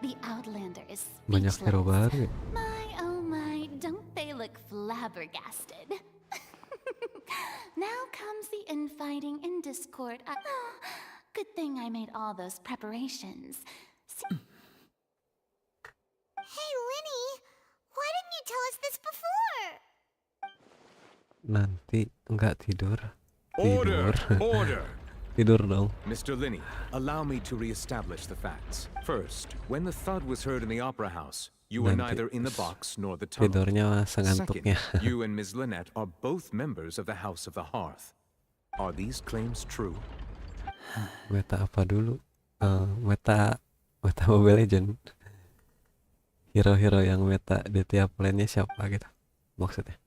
[SPEAKER 7] The Outlander is
[SPEAKER 1] Banyak hero
[SPEAKER 7] speechless.
[SPEAKER 1] baru ya?
[SPEAKER 7] My, oh my, don't they look flabbergasted? Now comes the infighting and discord. Good thing I made all those preparations.
[SPEAKER 5] Hey, Linny, why didn't you tell us this before?
[SPEAKER 1] Nanti nggak tidur.
[SPEAKER 20] Order! Order!
[SPEAKER 1] Tidur dong.
[SPEAKER 20] Mr. Linney, allow me to re-establish the facts. First, when the thud was heard in the Opera House, you were
[SPEAKER 1] Nanti
[SPEAKER 20] neither in the box nor the tunnel.
[SPEAKER 1] tidurnya
[SPEAKER 20] Second,
[SPEAKER 1] sengantuknya.
[SPEAKER 20] you and Ms. Lynette are both members of the House of the Hearth. Are these claims true?
[SPEAKER 1] Meta apa dulu? Meta Mobile Legend. Hero-hero yang meta di tiap lane-nya siapa gitu maksudnya.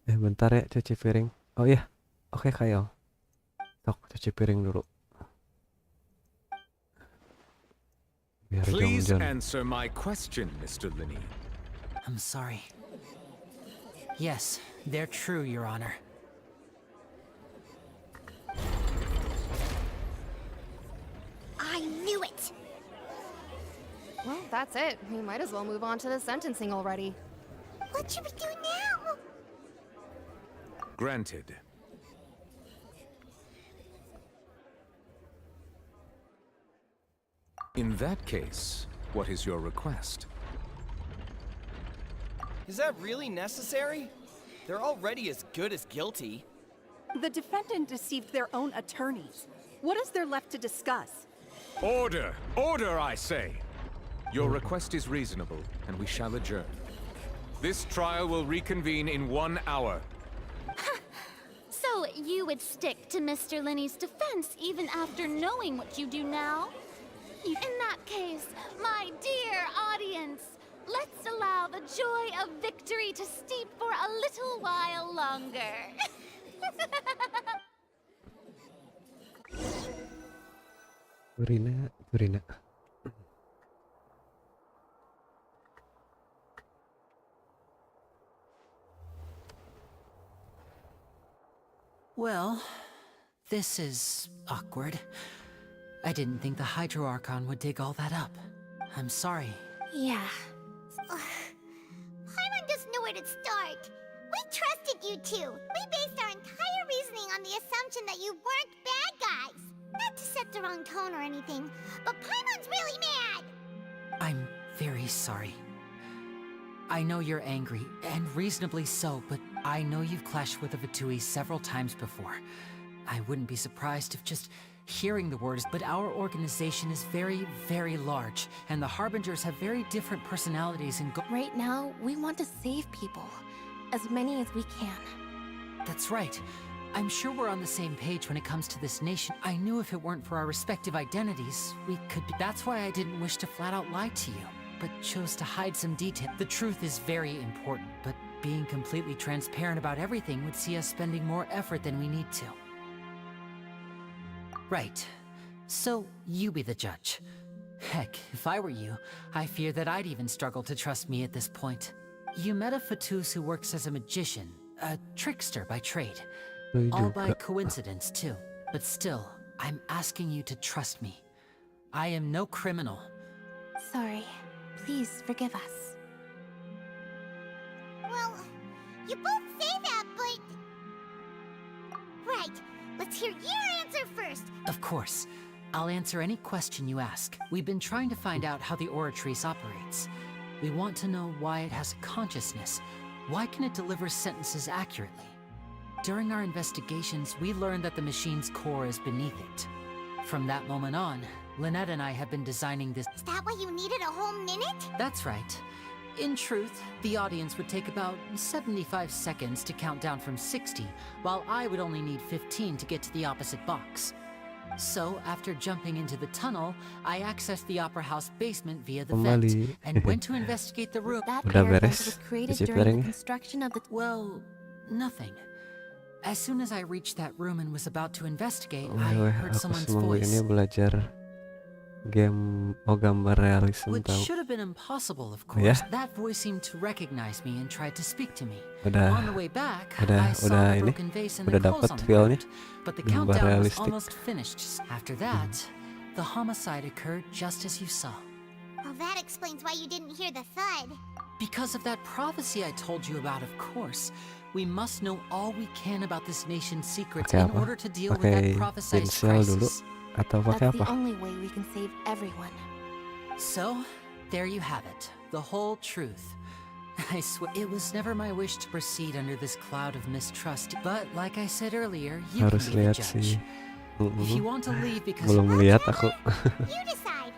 [SPEAKER 1] Bentar ya, cuci piring. Oh iya, oke Kyle. Tok, cuci piring dulu. Biar
[SPEAKER 20] Please
[SPEAKER 1] John.
[SPEAKER 20] answer my question, Mr. Linney.
[SPEAKER 6] I'm sorry. Yes, they're true, Your Honor.
[SPEAKER 13] that's it, we might as well move on to the sentencing already.
[SPEAKER 5] What should we do now?
[SPEAKER 20] Granted. In that case, what is your request?
[SPEAKER 22] Is that really necessary? They're already as good as guilty.
[SPEAKER 15] The defendant deceived their own attorneys. What is there left to discuss?
[SPEAKER 20] Order! Order, I say! Your request is reasonable, and we shall adjourn. This trial will reconvene in 1 hour.
[SPEAKER 7] So you would stick to Mr. Linney's defense even after knowing what you do now? In that case, my dear audience, let's allow the joy of victory to steep for a little while longer.
[SPEAKER 1] Purina.
[SPEAKER 6] Well, this is awkward. I didn't think the Hydro Archon would dig all that up. I'm sorry.
[SPEAKER 4] Yeah.
[SPEAKER 5] Paimon doesn't know where to start. We trusted you two. We based our entire reasoning on the assumption that you weren't bad guys. Not to set the wrong tone or anything, but Paimon's really mad.
[SPEAKER 6] I'm very sorry. I know you're angry, and reasonably so, but I know you've clashed with the Vatui several times before. I wouldn't be surprised if just hearing the words, but our organization is very, very large, and the Harbingers have very different personalities and
[SPEAKER 4] Right now, we want to save people. As many as we can.
[SPEAKER 6] That's right. I'm sure we're on the same page when it comes to this nation. I knew if it weren't for our respective identities, we could be. That's why I didn't wish to flat out lie to you, but chose to hide some detail. The truth is very important, but being completely transparent about everything would see us spending more effort than we need to. Right. So, you be the judge. Heck, if I were you, I fear that I'd even struggle to trust me at this point. You met a Fatus who works as a magician, a trickster by trade. All by coincidence, too. But still, I'm asking you to trust me. I am no criminal.
[SPEAKER 4] Sorry. Please forgive us.
[SPEAKER 5] Well, you both say that, but... Right. Let's hear your answer first.
[SPEAKER 6] Of course. I'll answer any question you ask. We've been trying to find out how the Oratrice operates. We want to know why it has a consciousness. Why can it deliver sentences accurately? During our investigations, we learned that the machine's core is beneath it. From that moment on, Lynette and I have been designing this.
[SPEAKER 5] Is that why you needed a whole minute?
[SPEAKER 6] That's right. In truth, the audience would take about 75 seconds to count down from 60, while I would only need 15 to get to the opposite box. So, after jumping into the tunnel, I accessed the Opera House basement via the vent, and went to investigate the room.
[SPEAKER 4] That
[SPEAKER 1] Udah
[SPEAKER 4] air vent
[SPEAKER 1] beres?
[SPEAKER 4] was created
[SPEAKER 1] Cuci
[SPEAKER 4] during the
[SPEAKER 1] piring?
[SPEAKER 4] construction of the...
[SPEAKER 6] Well, nothing. As soon as I reached that room and was about to investigate, I
[SPEAKER 1] Weh,
[SPEAKER 6] heard
[SPEAKER 1] aku
[SPEAKER 6] someone's
[SPEAKER 1] seminggu
[SPEAKER 6] voice.
[SPEAKER 1] ini belajar gambar realism
[SPEAKER 6] Which
[SPEAKER 1] tau.
[SPEAKER 6] should have been impossible, of
[SPEAKER 1] Oh, ya?
[SPEAKER 6] course. That voice seemed to recognize me and tried to speak to me.
[SPEAKER 1] Udah-
[SPEAKER 6] On the way back,
[SPEAKER 1] udah-
[SPEAKER 6] I saw
[SPEAKER 1] udah
[SPEAKER 6] the
[SPEAKER 1] ini,
[SPEAKER 6] broken vase and
[SPEAKER 1] udah
[SPEAKER 6] the clothes
[SPEAKER 1] dapet
[SPEAKER 6] on the
[SPEAKER 1] feel-nya,
[SPEAKER 6] ground, but the
[SPEAKER 1] gambar
[SPEAKER 6] countdown was
[SPEAKER 1] realistik.
[SPEAKER 6] almost finished. After that, the homicide occurred just as you saw.
[SPEAKER 5] Well, that explains why you didn't hear the thud.
[SPEAKER 6] Because of that prophecy I told you about, of course. We must know all we can about this nation's secrets
[SPEAKER 1] Pakai
[SPEAKER 6] in
[SPEAKER 1] apa?
[SPEAKER 6] order to deal with that
[SPEAKER 1] Pakai
[SPEAKER 6] prophesized
[SPEAKER 1] pensil dulu
[SPEAKER 6] crisis.
[SPEAKER 1] atau pakai
[SPEAKER 4] That's
[SPEAKER 1] apa?
[SPEAKER 4] the only way we can save everyone.
[SPEAKER 6] So, there you have it. The whole truth. I swear, it was never my wish to proceed under this cloud of mistrust, but like I said earlier, you
[SPEAKER 1] Harus
[SPEAKER 6] can be the
[SPEAKER 1] lihat
[SPEAKER 6] judge.
[SPEAKER 1] sih.
[SPEAKER 6] If you want to leave because
[SPEAKER 1] Belum lihat aku.
[SPEAKER 5] You decide.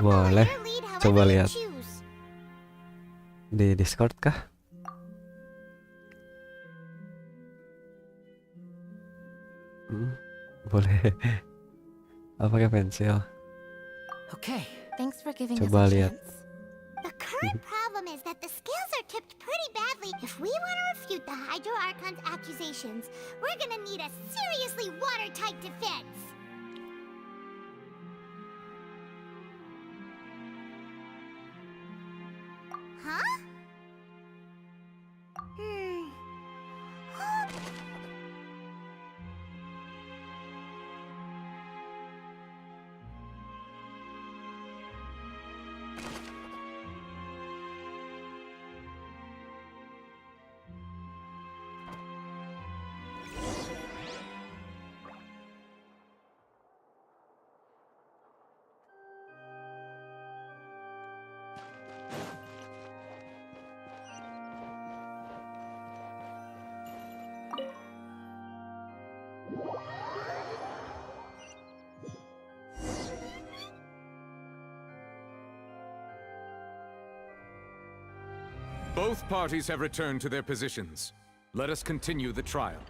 [SPEAKER 1] Boleh.
[SPEAKER 5] Lead
[SPEAKER 1] Coba
[SPEAKER 5] however you
[SPEAKER 1] lihat.
[SPEAKER 5] choose.
[SPEAKER 1] Di Discord kah? Boleh. Apa pakai pensil?
[SPEAKER 6] Okay.
[SPEAKER 4] Thanks for giving
[SPEAKER 1] Coba
[SPEAKER 4] us a
[SPEAKER 1] lihat.
[SPEAKER 4] chance.
[SPEAKER 5] The current problem is that the scales are tipped pretty badly. If we want to refute the Hydro Archon's accusations, we're gonna need a seriously watertight defense. Huh?
[SPEAKER 20] Both parties have returned to their positions. Let us continue the trial.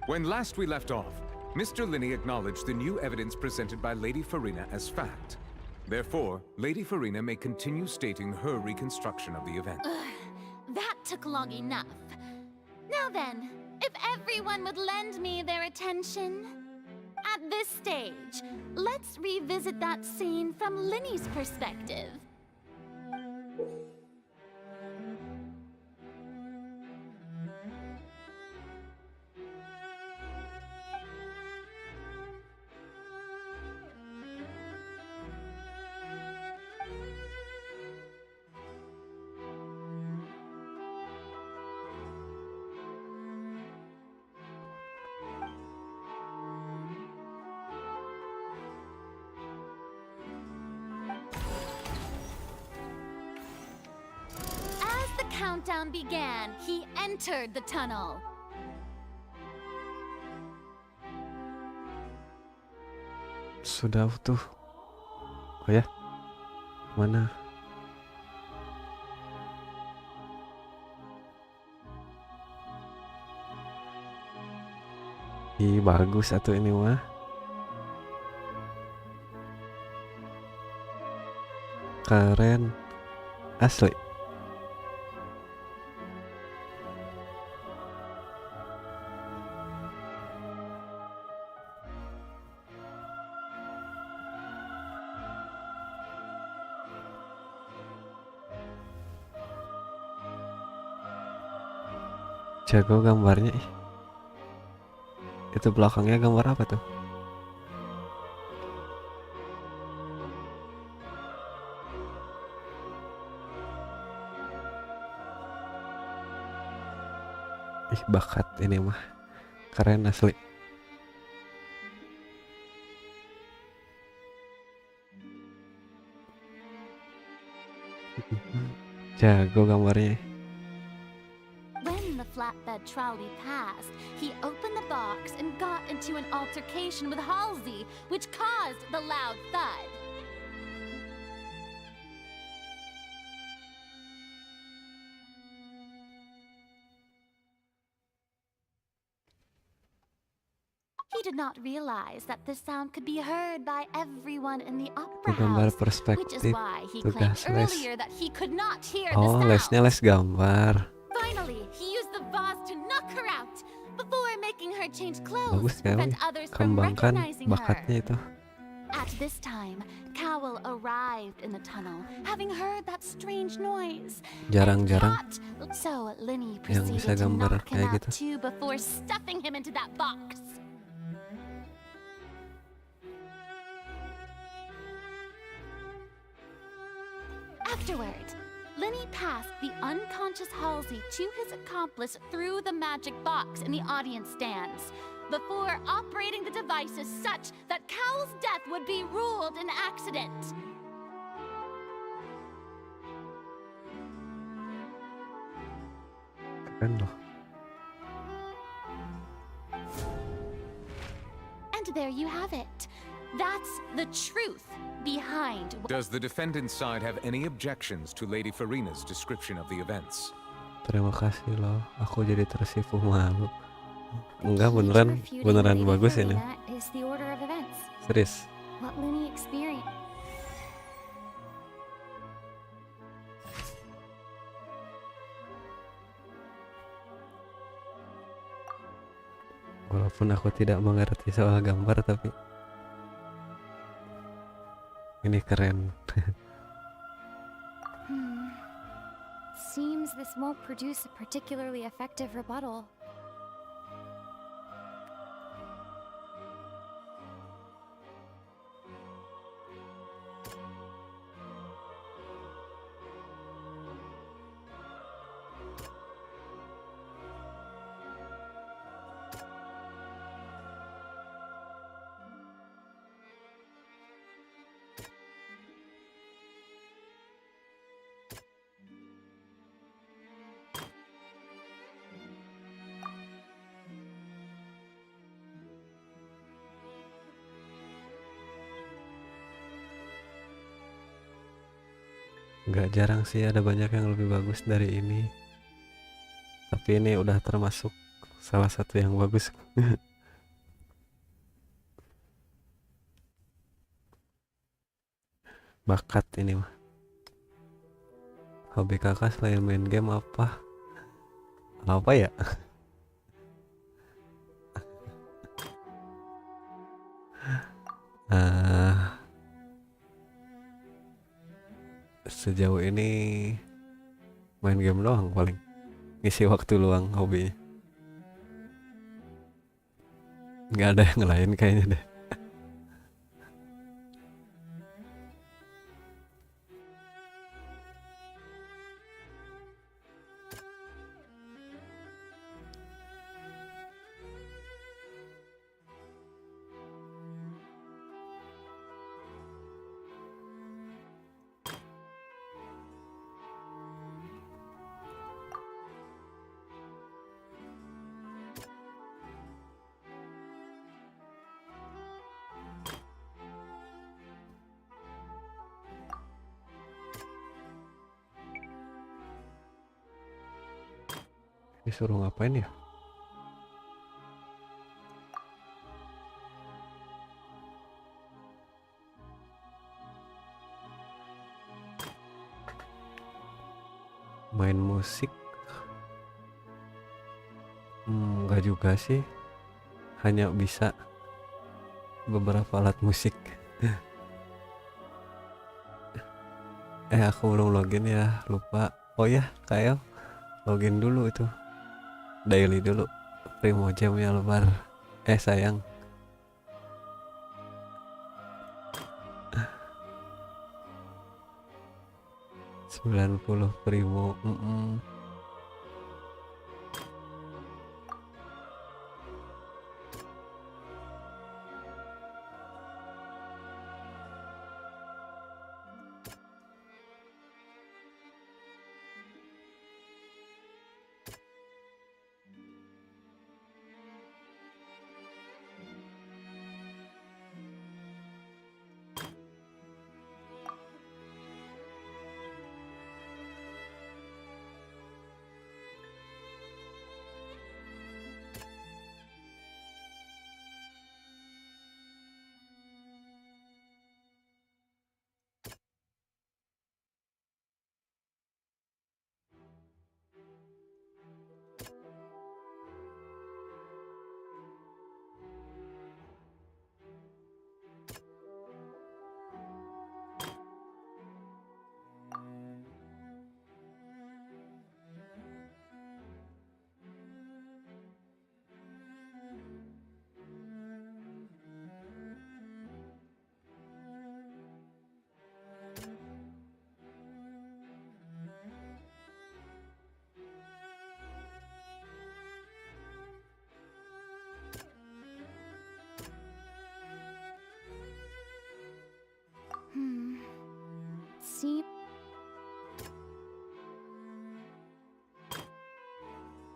[SPEAKER 20] When last we left off, Mr. Linney acknowledged the new evidence presented by Lady Farina as fact. Therefore, Lady Farina may continue stating her reconstruction of the event.
[SPEAKER 7] That took long enough. Now then, if everyone would lend me their attention. At this stage, let's revisit that scene from Linney's perspective. Countdown began, he entered the tunnel.
[SPEAKER 1] Sudah utuh. Oh ya, mana? Ih, bagus satu ini mah. Keren. Asli. Jago gambarnya. Itu belakangnya gambar apa tuh? Ih, bakat ini mah. Keren asli. Jago gambarnya.
[SPEAKER 7] When the flatbed trolley passed, he opened the box and got into an altercation with Halsey, which caused the loud thud. He did not realize that this sound could be heard by everyone in the opera
[SPEAKER 1] Gambar
[SPEAKER 7] house,
[SPEAKER 1] perspektif,
[SPEAKER 7] which is why he claimed
[SPEAKER 1] tugas les.
[SPEAKER 7] earlier that he could not hear the
[SPEAKER 1] Oh,
[SPEAKER 7] sound.
[SPEAKER 1] lesnya les gambar.
[SPEAKER 7] Finally, he used the vase to knock her out before making her change clothes
[SPEAKER 1] Bagus
[SPEAKER 7] to
[SPEAKER 1] ya,
[SPEAKER 7] prevent others from
[SPEAKER 1] kembangkan
[SPEAKER 7] recognizing
[SPEAKER 1] bakatnya
[SPEAKER 7] her.
[SPEAKER 1] itu.
[SPEAKER 7] At this time, Cowell arrived in the tunnel, having heard that strange noise.
[SPEAKER 1] Jarang-jarang
[SPEAKER 7] So Linney
[SPEAKER 1] yang bisa
[SPEAKER 7] proceeded to
[SPEAKER 1] gambar
[SPEAKER 7] knock him
[SPEAKER 1] kayak
[SPEAKER 7] out
[SPEAKER 1] gitu.
[SPEAKER 7] too before stuffing him into that box. Afterward, Linney passed the unconscious Halsey to his accomplice through the magic box in the audience stands, before operating the devices such that Cowell's death would be ruled an accident.
[SPEAKER 1] Keren loh.
[SPEAKER 7] And there you have it. That's the truth behind.
[SPEAKER 20] Does the defendant's side have any objections to Lady Farina's description of the events?
[SPEAKER 1] Terima kasih loh, aku jadi tersipu malu. Enggak, beneran bagus ini.
[SPEAKER 9] Is the order of events.
[SPEAKER 1] Serius.
[SPEAKER 9] What Linney experienced.
[SPEAKER 1] Walaupun aku tidak mengerti soal gambar, tapi ini keren.
[SPEAKER 9] Seems this won't produce a particularly effective rebuttal.
[SPEAKER 1] Nggak jarang sih ada banyak yang lebih bagus dari ini, tapi ini udah termasuk salah satu yang bagus. Bakat ini mah. Hobi kakak selain main game apa? Apa ya? Ah, sejauh ini main game doang paling. Ngisi waktu luang hobinya. Nggak ada yang lain kayaknya deh. Disuruh ngapain ya? Main musik? Enggak juga sih. Hanya bisa beberapa alat musik. Aku belum login ya, lupa. Oh ya, kayak login dulu itu. Daily dulu. Primo jamnya lebar. Sayang. $90 primo.
[SPEAKER 9] See?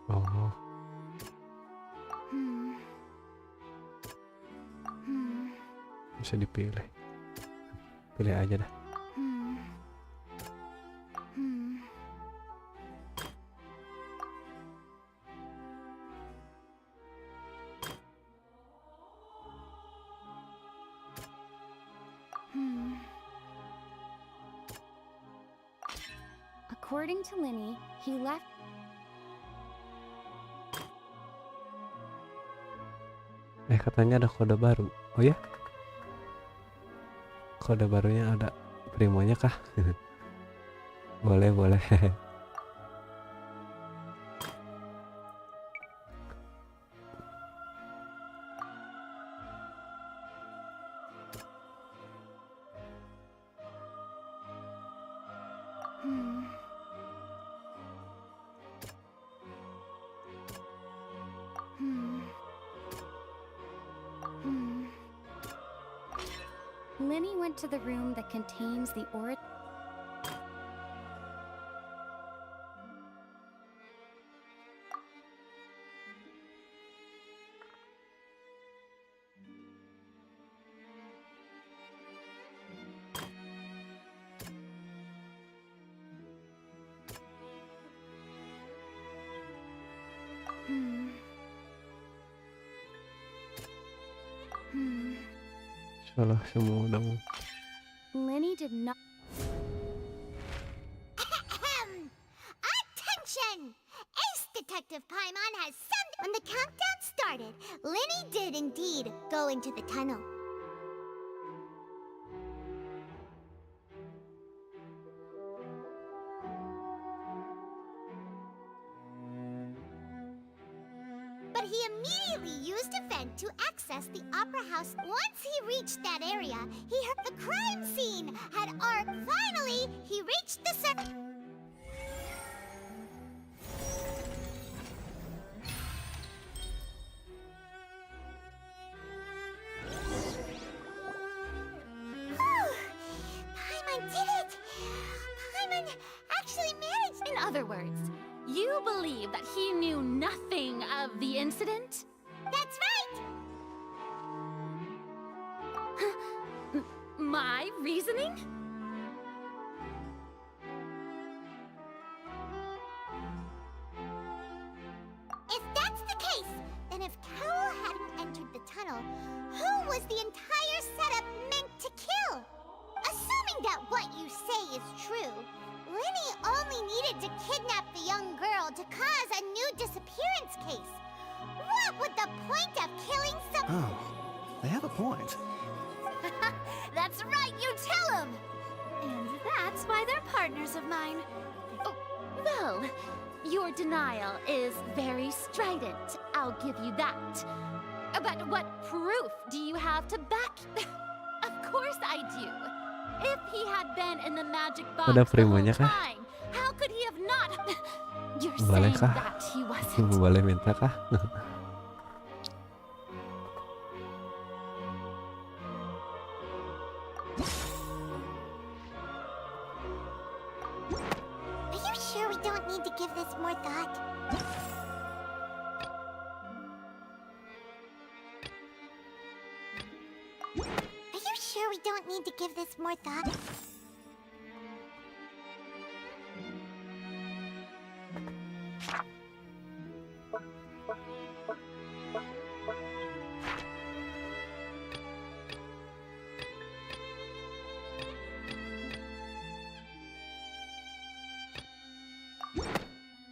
[SPEAKER 1] Oh, bisa dipilih. Pilih aja dah.
[SPEAKER 9] According to Linny, he left.
[SPEAKER 1] Katanya ada kode baru. Oh ya? Kode barunya ada. Primonya kah? Boleh, boleh.
[SPEAKER 9] Linny went to the room that contains the oracle.
[SPEAKER 1] Salah semua dong.
[SPEAKER 9] Lenny did not.
[SPEAKER 5] Attention! Ace Detective Paimon has sent. When the countdown started, Lenny did indeed go into the tunnel. But he immediately used a vent to access the Opera House. Once he reached that area, he heard the crime scene had finally, he reached the Paimon did it! Paimon actually managed.
[SPEAKER 7] In other words, you believe that he knew nothing of the incident?
[SPEAKER 5] That's right!
[SPEAKER 7] My reasoning?
[SPEAKER 5] If that's the case, then if Carol hadn't entered the tunnel, who was the entire setup meant to kill? Assuming that what you say is true, Lenny only needed to kidnap the young girl to cause a new disappearance case. What would the point of killing someone?
[SPEAKER 11] Oh, they have a point.
[SPEAKER 9] That's right, you tell him! And that's why they're partners of mine.
[SPEAKER 7] Oh, well, your denial is very strident, I'll give you that. But what proof do you have to back... Of course I do. If he had been in the magic box
[SPEAKER 1] Ada
[SPEAKER 7] the whole
[SPEAKER 1] primonya kah?
[SPEAKER 7] time, how could he have not... You're
[SPEAKER 1] Boleh
[SPEAKER 7] saying
[SPEAKER 1] kah?
[SPEAKER 7] that he wasn't.
[SPEAKER 1] Boleh minta kah?
[SPEAKER 5] Are you sure we don't need to give this more thought? Are you sure we don't need to give this more thought?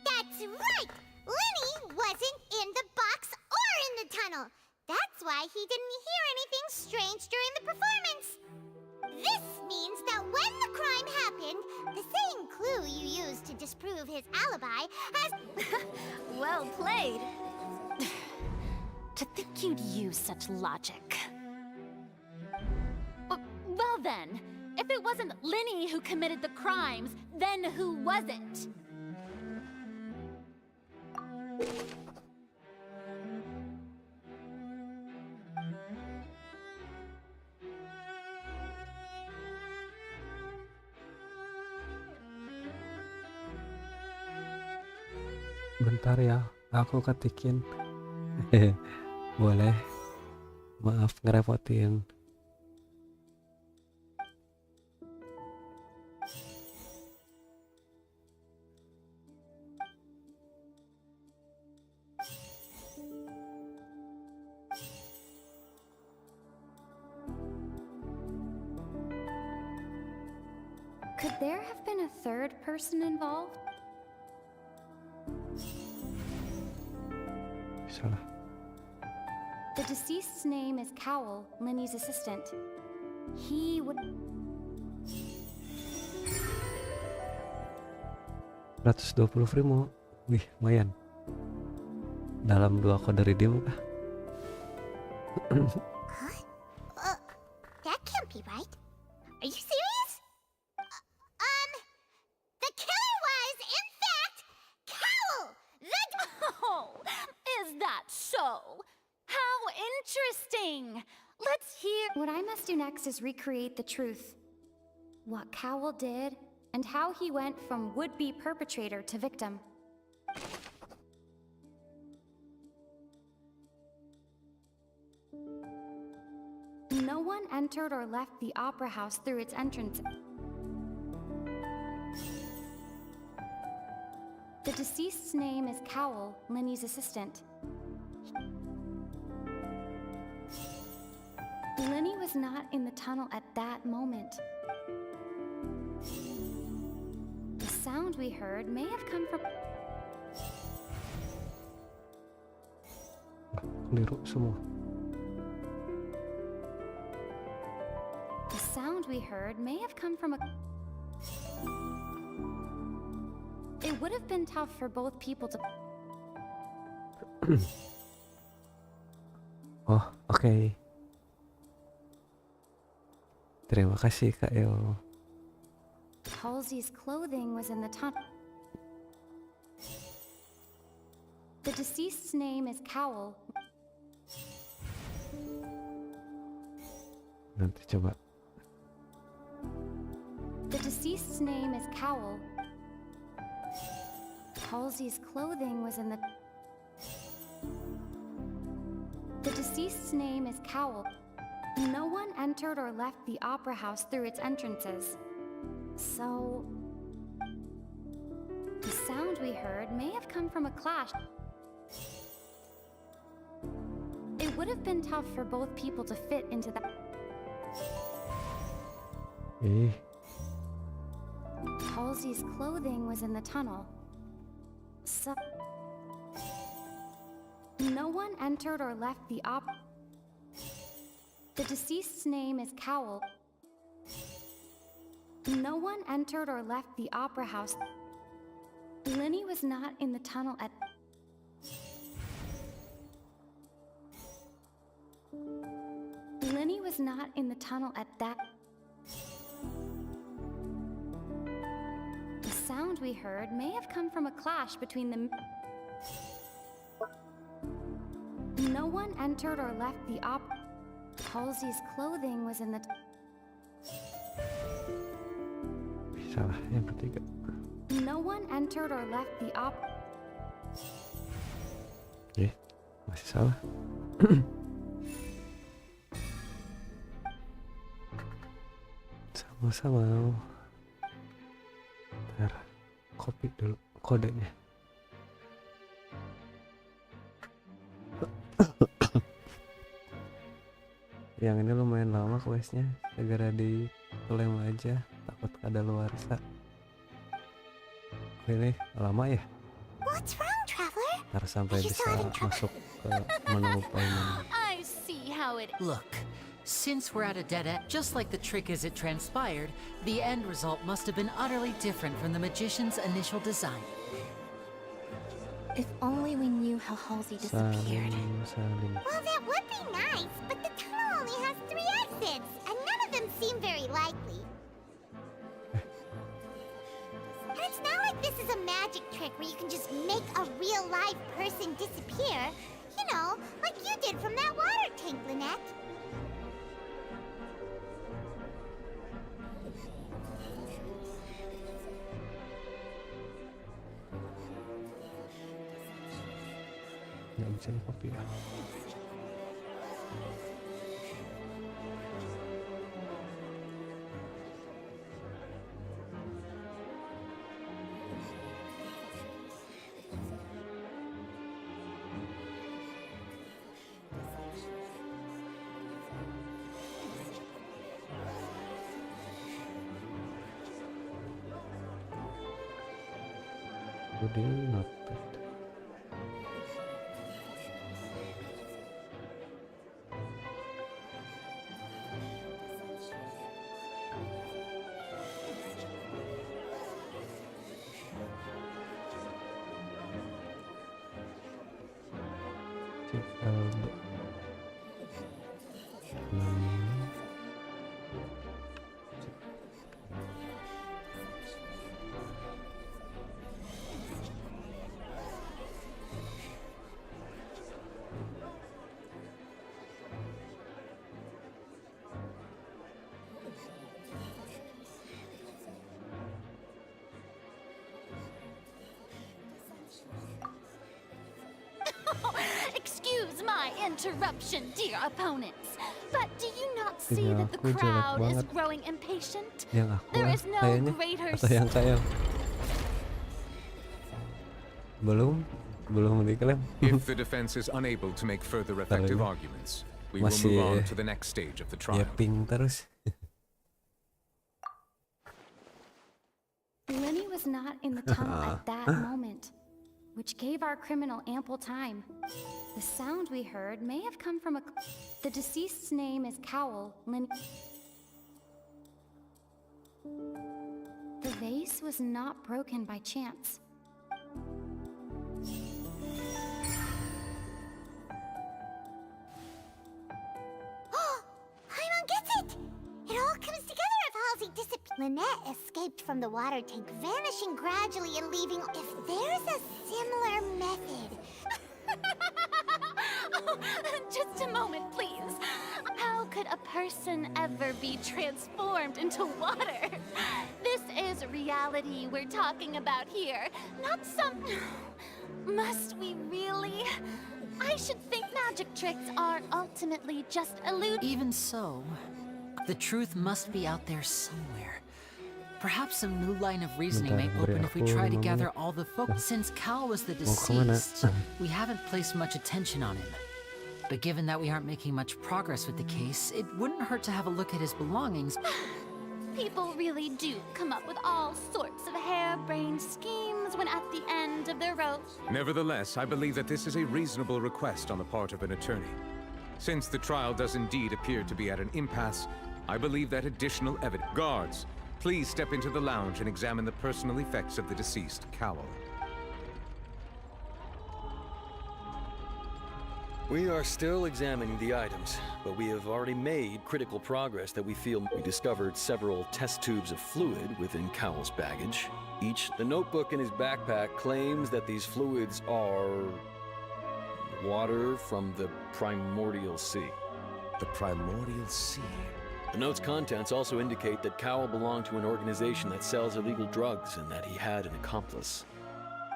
[SPEAKER 5] That's right! Lenny wasn't in the box or in the tunnel. That's why he didn't hear anything strange during the performance. This means that when the crime happened, the same clue you used to disprove his alibi has...
[SPEAKER 9] Well played.
[SPEAKER 7] To think you'd use such logic. Well then, if it wasn't Lenny who committed the crimes, then who was it?
[SPEAKER 1] Bentar ya, aku ketikin. Boleh. Maaf ngerepotin.
[SPEAKER 9] Could there have been a third person involved?
[SPEAKER 1] Salah.
[SPEAKER 9] The deceased's name is Cowell, Lenny's assistant. He would...
[SPEAKER 1] 120 primo. Wih, lumayan. Dalam 2 kode redeem kah?
[SPEAKER 5] That can't be right. Are you serious? The killer was, in fact, Cowell!
[SPEAKER 7] Oh, is that so? How interesting! Let's hear...
[SPEAKER 9] What I must do next is recreate the truth. What Cowell did, and how he went from would-be perpetrator to victim. No one entered or left the Opera House through its entrance. The deceased's name is Cowell, Lenny's assistant. Lenny was not in the tunnel at that moment. The sound we heard may have come from...
[SPEAKER 1] Keliru semua.
[SPEAKER 9] The sound we heard may have come from a... It would have been tough for both people to...
[SPEAKER 1] Oh, oke. Terima kasih Kak El.
[SPEAKER 9] Halsey's clothing was in the tunnel. The deceased's name is Cowell.
[SPEAKER 1] Nanti coba.
[SPEAKER 9] The deceased's name is Cowell. Halsey's clothing was in the... The deceased's name is Cowell. No one entered or left the opera house through its entrances. So... The sound we heard may have come from a clash. It would have been tough for both people to fit into that. Halsey's clothing was in the tunnel. So... No one entered or left the The deceased's name is Cowell. No one entered or left the opera house. Lenny was not in the tunnel at... Lenny was not in the tunnel at that... The sound we heard may have come from a clash between the... No one entered or left the Halsey's clothing was in the...
[SPEAKER 1] Salah yang ketiga.
[SPEAKER 9] No one entered or left the
[SPEAKER 1] Masih salah. Sama-sama. Ntar copy dulu kodenya. Yang ini lumayan lama questnya, segera diklaim aja, takut ada luarsa. Ini lama ya?
[SPEAKER 5] What's wrong, traveler?
[SPEAKER 1] Ntar sampai bisa masuk ke menu payment.
[SPEAKER 7] I see how it...
[SPEAKER 6] Look, since we're at a dead end, just like the trick as it transpired, the end result must have been utterly different from the magician's initial design.
[SPEAKER 4] If only we knew how Halsey disappeared.
[SPEAKER 5] Well, that would be nice, but the tunnel only has 3 exits, and none of them seem very likely. And it's not like this is a magic trick where you can just make a real live person disappear. You know, like you did from that water tank, Lynette.
[SPEAKER 1] Nggak bisa di copy ya. Udah noted.
[SPEAKER 7] Excuse my interruption, dear opponents, but do you not see that the crowd is growing impatient? There is no greater...
[SPEAKER 1] Atau yang kayak belum diklaim.
[SPEAKER 20] If the defense is unable to make further effective arguments, We will move on
[SPEAKER 1] masih
[SPEAKER 20] to the next stage of the trial.
[SPEAKER 1] yapping terus.
[SPEAKER 9] Lenny was not in the tunnel at that moment, which gave our criminal ample time. The sound we heard may have come from the deceased's name is Cowl. The vase was not broken by chance.
[SPEAKER 5] Paimon gets it! It all comes together if Halsey disappeared. Lynette escaped from the water tank, vanishing gradually and leaving. If there's a similar method.
[SPEAKER 7] Oh, just a moment, please. How could a person ever be transformed into water? This is reality we're talking about here, not some... Must we really? I should think magic tricks are ultimately just
[SPEAKER 6] Even so, the truth must be out there somewhere. Perhaps some new line of reasoning may open if we try to gather all the folk. Since Cal was the deceased, we haven't placed much attention on him. But given that we aren't making much progress with the case, it wouldn't hurt to have a look at his belongings.
[SPEAKER 7] People really do come up with all sorts of harebrained schemes when at the end of their rope.
[SPEAKER 20] Nevertheless, I believe that this is a reasonable request on the part of an attorney. Since the trial does indeed appear to be at an impasse, I believe that additional evidence... Guards, please step into the lounge and examine the personal effects of the deceased Cowl.
[SPEAKER 21] We are still examining the items, but we have already made critical progress that we feel. We discovered several test tubes of fluid within Cowell's baggage. The notebook in his backpack claims that these fluids are... water from the primordial sea.
[SPEAKER 20] The primordial sea?
[SPEAKER 21] The note's contents also indicate that Cowell belonged to an organization that sells illegal drugs and that he had an accomplice.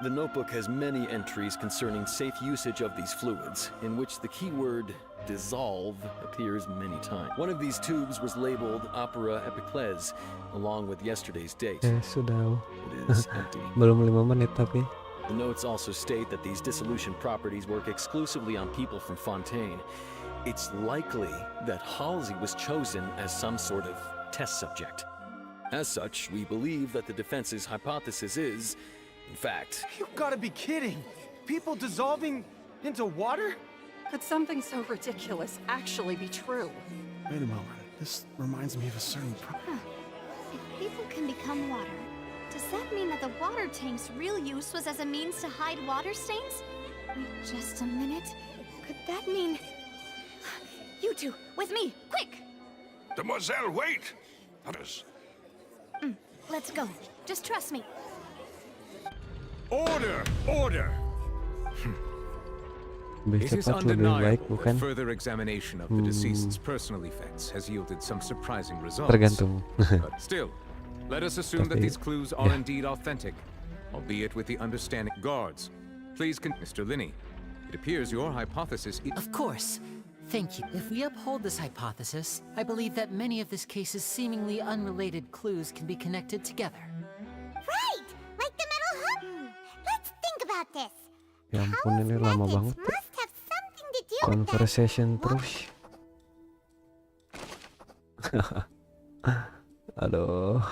[SPEAKER 21] The notebook has many entries concerning safe usage of these fluids, in which the keyword dissolve appears many times. One of these tubes was labeled Opera Epiclese, along with yesterday's date.
[SPEAKER 1] Sudah.
[SPEAKER 21] It is empty.
[SPEAKER 1] Belum 5 menit tapi.
[SPEAKER 21] The notes also state that these dissolution properties work exclusively on people from Fontaine. It's likely that Halsey was chosen as some sort of test subject. As such, we believe that the defense's hypothesis is, in fact...
[SPEAKER 16] You gotta be kidding! People dissolving into water?
[SPEAKER 15] Could something so ridiculous actually be true?
[SPEAKER 11] Wait a moment. This reminds me of a certain
[SPEAKER 9] If people can become water, does that mean that the water tank's real use was as a means to hide water stains? Wait just a minute. Could that mean... You two, with me, quick!
[SPEAKER 10] Demoiselle, wait! Others.
[SPEAKER 9] Let's go. Just trust me.
[SPEAKER 14] Order! Order!
[SPEAKER 1] Lebih
[SPEAKER 20] It is
[SPEAKER 1] cepat lebih baik,
[SPEAKER 20] undeniable
[SPEAKER 1] bukan?
[SPEAKER 20] that further examination of the deceased's personal effects has yielded some surprising results.
[SPEAKER 1] Tergantung.
[SPEAKER 20] But still, let us assume that
[SPEAKER 1] Tapi,
[SPEAKER 20] these clues are indeed authentic, albeit with the understanding. Guards, please Mr. Linney, it appears your hypothesis is...
[SPEAKER 6] Of course. Thank you. If we uphold this hypothesis, I believe that many of this case's seemingly unrelated clues can be connected together.
[SPEAKER 5] Right! Like the metal hook! Let's think about this.
[SPEAKER 1] Ya ampun, ini lama banget.
[SPEAKER 5] Must have something to do with
[SPEAKER 1] Conversation terus. Aduh.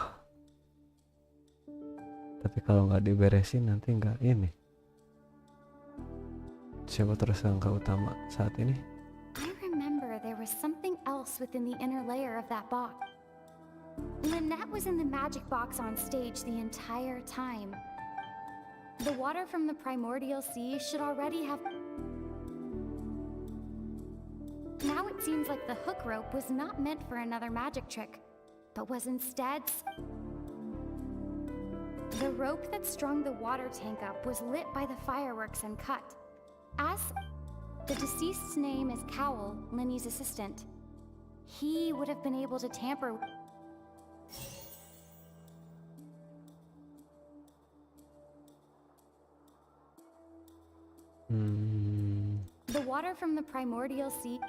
[SPEAKER 1] Tapi kalau nggak diberesin nanti nggak ini. Siapa tersangka utama saat ini?
[SPEAKER 9] I remember there was something else within the inner layer of that box. Lynette was in the magic box on stage the entire time. The water from the primordial sea should already have... Now it seems like the hook rope was not meant for another magic trick, but was instead... The rope that strung the water tank up was lit by the fireworks and cut. As the deceased's name is Cowell, Linny's assistant, he would have been able to tamper... The water from the primordial sea...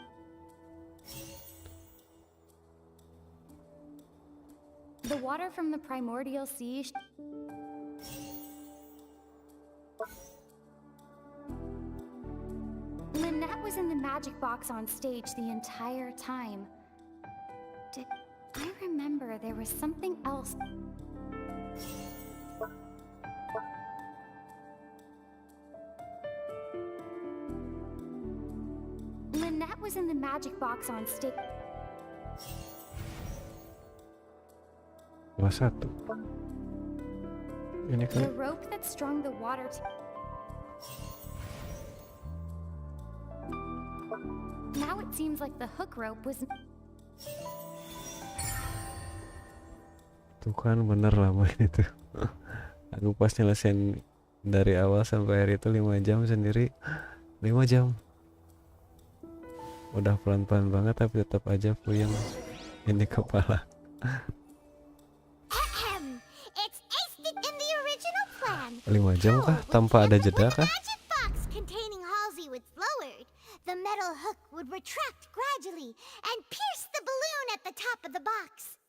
[SPEAKER 9] The water from the primordial sea... Lynette was in the magic box on stage the entire time. Did I remember there was something else? Lynette was in the magic box on stage.
[SPEAKER 1] Satu. Ini kan
[SPEAKER 9] The rope that strung the water Now it seems like the hook rope was...
[SPEAKER 1] tuh kan bener lama itu. Aku pas nyelesain dari awal sampai akhir itu 5 jam sendiri. 5 jam. Udah pelan-pelan banget tapi tetap aja puyeng ini kepala.
[SPEAKER 5] It's aced it in the original plan.
[SPEAKER 1] 5 jam kah? Tanpa ada jeda kah?
[SPEAKER 5] Magic box containing Halsey was lowered. The metal hook would retract gradually and pierce the balloon at the top of the box.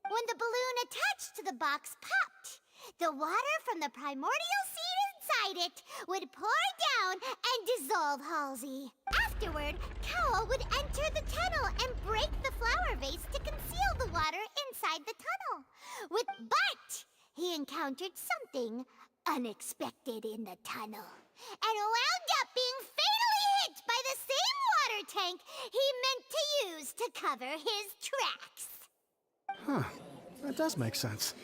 [SPEAKER 5] When the balloon attached to the box popped, the water from the primordial seed inside it would pour down and dissolve Halsey. Afterward, Cowl would enter the tunnel and break the flower vase to conceal the water inside the tunnel. But he encountered something unexpected in the tunnel and wound up being fatally hit by the same water tank he meant to use to cover his tracks.
[SPEAKER 16] Huh. That does make sense.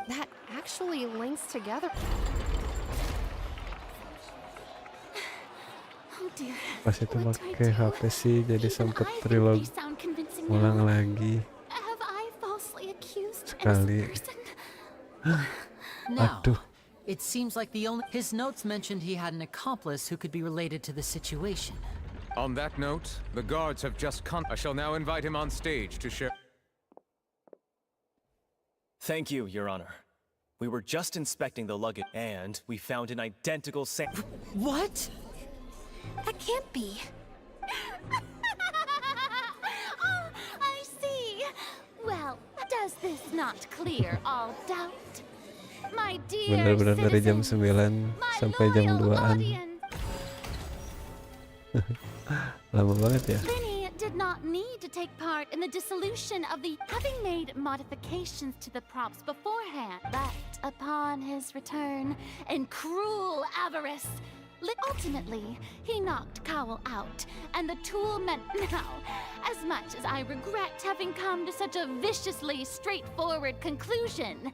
[SPEAKER 13] That actually links together.
[SPEAKER 9] Oh dear.
[SPEAKER 1] Pas itu pakai HP sih jadi sempet reload ulang lagi
[SPEAKER 9] Have I falsely accused
[SPEAKER 1] sekali.
[SPEAKER 6] Now,
[SPEAKER 1] Aduh.
[SPEAKER 6] it seems like his notes mentioned he had an accomplice who could be related to the situation.
[SPEAKER 20] On that note, the guards have just I shall now invite him on stage to share.
[SPEAKER 3] Thank you, Your Honor. We were just inspecting the luggage, and we found an identical
[SPEAKER 6] What?
[SPEAKER 9] That can't be. Oh, I see. Well, does this not clear all doubt? My dear
[SPEAKER 1] Bener-bener dari jam
[SPEAKER 9] citizens,
[SPEAKER 1] 9 sampai jam 2-an. Lama banget ya.
[SPEAKER 7] Linny did not need to take part in the dissolution of the... Having made modifications to the props beforehand, but upon his return, in cruel avarice, ultimately, he knocked Cowl out, and the tool meant now, as much as I regret having come to such a viciously straightforward conclusion,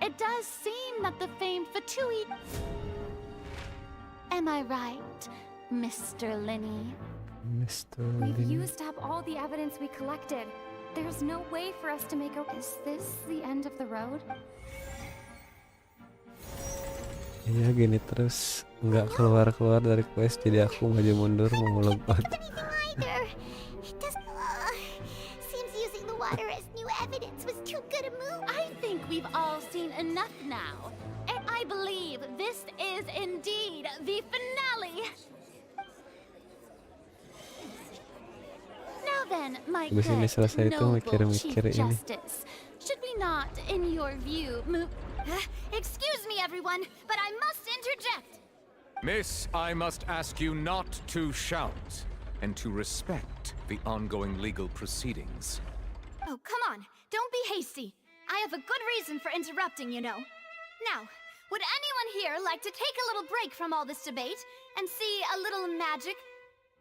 [SPEAKER 7] it does seem that the famed Fatui... Am I right, Mr. Linny?
[SPEAKER 1] Mr.
[SPEAKER 9] We've
[SPEAKER 1] Lin.
[SPEAKER 9] used up all the evidence we collected. There's no way for us to make a... Is this the end of the road?
[SPEAKER 1] Iya gini terus nggak keluar dari quest jadi aku maju mundur mau lompat.
[SPEAKER 5] Either. It does. Seems using the water as new evidence was too good a move.
[SPEAKER 7] I think we've all seen enough now. And I believe this is indeed the finale. Now then, my
[SPEAKER 1] Habis ini
[SPEAKER 7] good,
[SPEAKER 1] selesai itu
[SPEAKER 7] noble
[SPEAKER 1] mikir-mikir
[SPEAKER 7] Chief
[SPEAKER 1] ini.
[SPEAKER 7] Justice, should we not, in your view, move...
[SPEAKER 9] Excuse me, everyone, but I must interject.
[SPEAKER 20] Miss, I must ask you not to shout and to respect the ongoing legal proceedings.
[SPEAKER 9] Oh, come on. Don't be hasty. I have a good reason for interrupting, you know. Now, would anyone here like to take a little break from all this debate and see a little magic?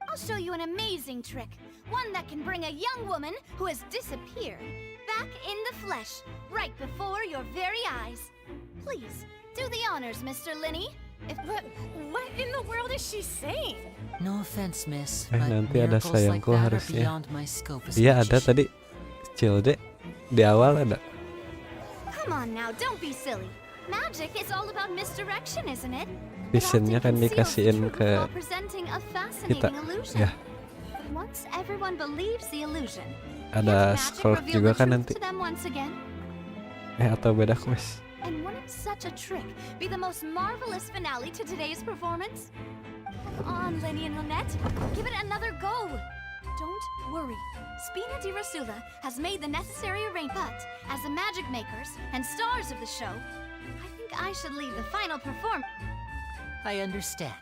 [SPEAKER 9] I'll show you an amazing trick. One that can bring a young woman who has disappeared back in the flesh, right before your very eyes. Please, do the honors, Mr. Linny.
[SPEAKER 13] What in the world is she saying?
[SPEAKER 6] No offense, miss,
[SPEAKER 1] Nanti ada
[SPEAKER 6] miracles like
[SPEAKER 1] sayangku
[SPEAKER 6] that are
[SPEAKER 1] harusnya.
[SPEAKER 6] beyond my scope as
[SPEAKER 1] Iya
[SPEAKER 6] a
[SPEAKER 1] ada tadi. Cilde di awal ada.
[SPEAKER 9] Come on now, don't be silly. Magic is all about misdirection, isn't it?
[SPEAKER 1] Visionnya kan dikasihin ke
[SPEAKER 9] While presenting a
[SPEAKER 1] kita.
[SPEAKER 9] fascinating illusion.
[SPEAKER 1] Ya.
[SPEAKER 9] But once everyone believes the illusion,
[SPEAKER 1] Ada
[SPEAKER 9] magic
[SPEAKER 1] scroll
[SPEAKER 9] reveal
[SPEAKER 1] juga
[SPEAKER 9] the
[SPEAKER 1] kan
[SPEAKER 9] truth
[SPEAKER 1] nanti.
[SPEAKER 9] to them once again.
[SPEAKER 1] Atau beda quest.
[SPEAKER 9] And wouldn't such a trick be the most marvelous finale to today's performance? Come on, Lenny and Lynette. Give it another go. Don't worry. Spina di Rasula has made the necessary arrangements. But as the magic makers and stars of the show, I think I should leave the final performance.
[SPEAKER 6] I understand.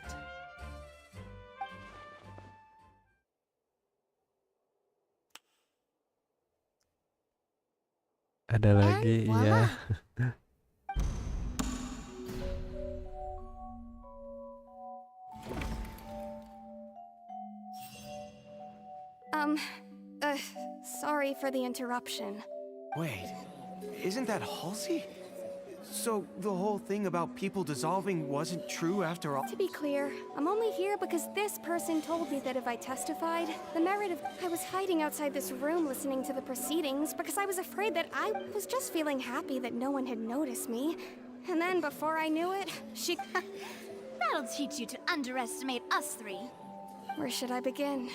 [SPEAKER 1] Ada lagi, iya.
[SPEAKER 13] Sorry for the interruption.
[SPEAKER 16] Wait, isn't that Halsey? So the whole thing about people dissolving wasn't true after all?
[SPEAKER 13] To be clear, I'm only here because this person told me that if I testified, the merit of... I was hiding outside this room listening to the proceedings because I was afraid that I was just feeling happy that no one had noticed me. And then before I knew it, she...
[SPEAKER 9] That'll teach you to underestimate us three.
[SPEAKER 13] Where should I begin?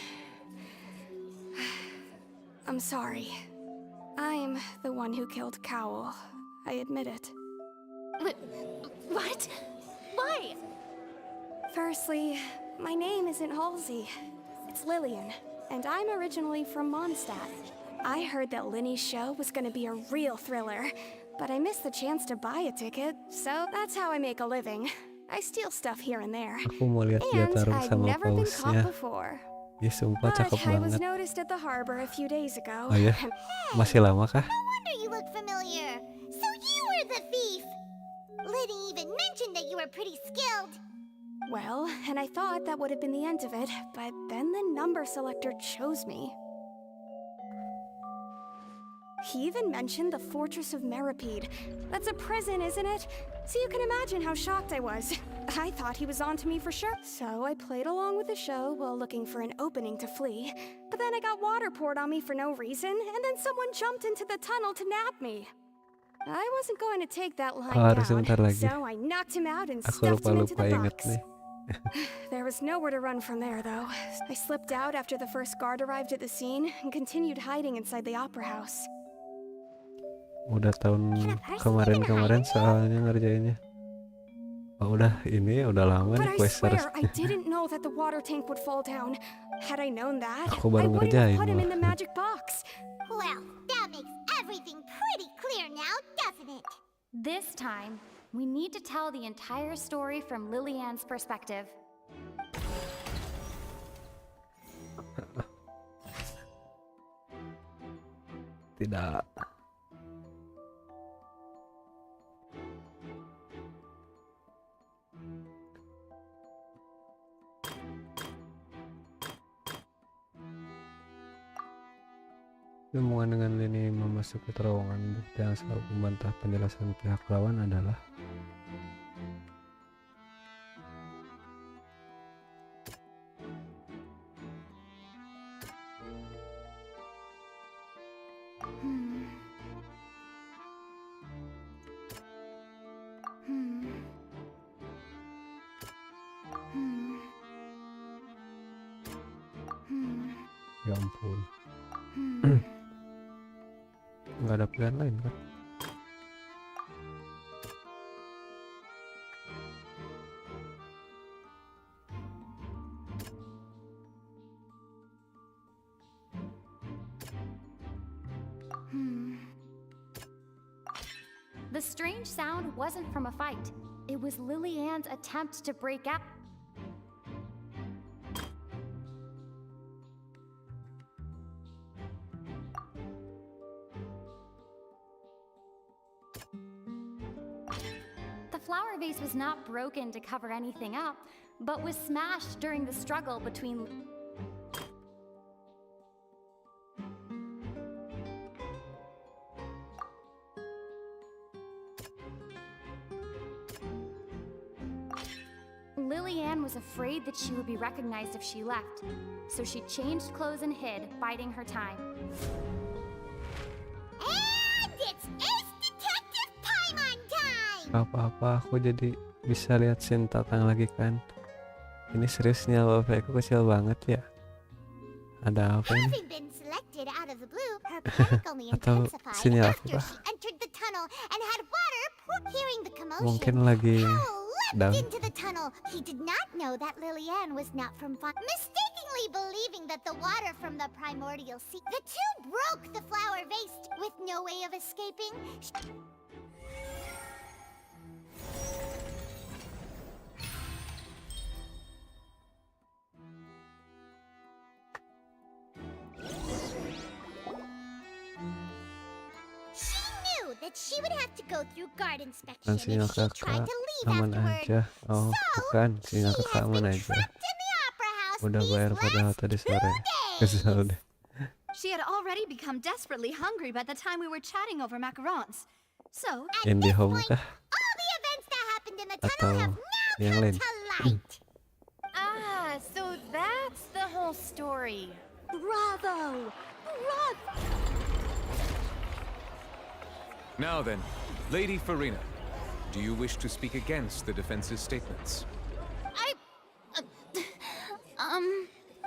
[SPEAKER 13] I'm sorry. I'm the one who killed Cowl. I admit it.
[SPEAKER 9] What? Why?
[SPEAKER 13] Firstly, my name isn't Halsey. It's Lillian, and I'm originally from Mondstadt. I heard that Linny's show was gonna be a real thriller, but I missed the chance to buy a ticket, so that's how I make a living. I steal stuff here and there.
[SPEAKER 1] Aku mau lihat dia
[SPEAKER 13] And
[SPEAKER 1] tarung
[SPEAKER 13] I've
[SPEAKER 1] sama
[SPEAKER 13] never been caught
[SPEAKER 1] pausnya.
[SPEAKER 13] before.
[SPEAKER 1] Ya sumpah
[SPEAKER 13] But
[SPEAKER 1] cakep
[SPEAKER 13] I was
[SPEAKER 1] banget.
[SPEAKER 13] noticed at the harbor a few days ago.
[SPEAKER 1] Oh ya, masih lama kah?
[SPEAKER 5] No wonder you look familiar. So you were the thief. Liddy even mentioned that you were pretty skilled.
[SPEAKER 13] Well, and I thought that would have been the end of it, but then the number selector chose me. He even mentioned the Fortress of Meripede. That's a prison, isn't it? So you can imagine how shocked I was. I thought he was onto me for sure. So I played along with the show while looking for an opening to flee. But then I got water poured on me for no reason, and then someone jumped into the tunnel to nab me. I wasn't going to take that line
[SPEAKER 1] harus
[SPEAKER 13] down,
[SPEAKER 1] sebentar lagi.
[SPEAKER 13] so I knocked him out and
[SPEAKER 1] Aku
[SPEAKER 13] stuffed him into
[SPEAKER 1] lupa-lupa
[SPEAKER 13] the
[SPEAKER 1] inget
[SPEAKER 13] box.
[SPEAKER 1] nih.
[SPEAKER 13] There was nowhere to run from there, though. I slipped out after the first guard arrived at the scene and continued hiding inside the opera house.
[SPEAKER 1] Udah tahun kemarin-kemarin soalnya ngerjainnya. Oh, udah lama
[SPEAKER 13] But
[SPEAKER 1] nih
[SPEAKER 13] I
[SPEAKER 1] quest
[SPEAKER 13] swear,
[SPEAKER 1] harusnya.
[SPEAKER 13] I didn't know that the water tank would fall down. Had I known that,
[SPEAKER 1] Aku
[SPEAKER 13] I
[SPEAKER 1] baru
[SPEAKER 13] wouldn't have
[SPEAKER 1] ngerjain
[SPEAKER 13] put him in the
[SPEAKER 1] malah.
[SPEAKER 13] magic box.
[SPEAKER 5] Well, that makes everything pretty clear now, doesn't it?
[SPEAKER 9] This time, we need to tell the entire story from Lillian's perspective.
[SPEAKER 1] Tidak. Hubungan dengan Lini memasuki terowongan, bukti yang selalu membantah penjelasan pihak lawan adalah ya ampun. Nggak ada pilihan lain kan?
[SPEAKER 9] The strange sound wasn't from a fight. It was Lillian's attempt to break out. The flower vase was not broken to cover anything up, but was smashed during the struggle between... Lillian was afraid that she would be recognized if she left, so she changed clothes and hid, biding her time.
[SPEAKER 5] And it's Ace Detective Paimon time!
[SPEAKER 1] Apa-apa aku jadi bisa lihat scene Tatang lagi kan. Ini seriusnya WP aku kecil banget ya. Ada apa ini?
[SPEAKER 5] Having been selected out of the blue, her panic only
[SPEAKER 1] Atau
[SPEAKER 5] intensified
[SPEAKER 1] sinyal aku
[SPEAKER 5] after
[SPEAKER 1] kah?
[SPEAKER 5] she entered the tunnel and had water poured. Hearing the commotion,
[SPEAKER 1] Mungkin lagi
[SPEAKER 5] leapt
[SPEAKER 1] down.
[SPEAKER 5] into the tunnel. He did not know that Lillian was not from mistakenly believing that the water from the primordial sea. The two broke the flower vase with no way of escaping. She But she would have to go through guard
[SPEAKER 1] Kan
[SPEAKER 5] inspection
[SPEAKER 1] sinyal
[SPEAKER 5] if she tried
[SPEAKER 1] kakak
[SPEAKER 5] to leave
[SPEAKER 1] aman
[SPEAKER 5] afterward.
[SPEAKER 1] aja. Oh, bukan. Sinyal
[SPEAKER 5] She
[SPEAKER 1] kakak
[SPEAKER 5] has
[SPEAKER 1] aman
[SPEAKER 5] been
[SPEAKER 1] aja.
[SPEAKER 5] trapped in the opera house
[SPEAKER 1] Udah
[SPEAKER 5] these
[SPEAKER 1] bayar padahal
[SPEAKER 5] last
[SPEAKER 1] tadi
[SPEAKER 5] 2
[SPEAKER 1] sore. Kesel
[SPEAKER 5] days.
[SPEAKER 1] deh.
[SPEAKER 8] She had already become desperately hungry by the time we were chatting over macarons. So,
[SPEAKER 1] IndiHome kah?
[SPEAKER 5] All the events that happened in the
[SPEAKER 1] Atau
[SPEAKER 5] tunnel have now
[SPEAKER 1] yang
[SPEAKER 5] come
[SPEAKER 1] lain?
[SPEAKER 5] to light.
[SPEAKER 12] Ah, so that's the whole story.
[SPEAKER 8] bravo! Bravo!
[SPEAKER 20] Now then, Lady Farina, do you wish to speak against the defense's statements?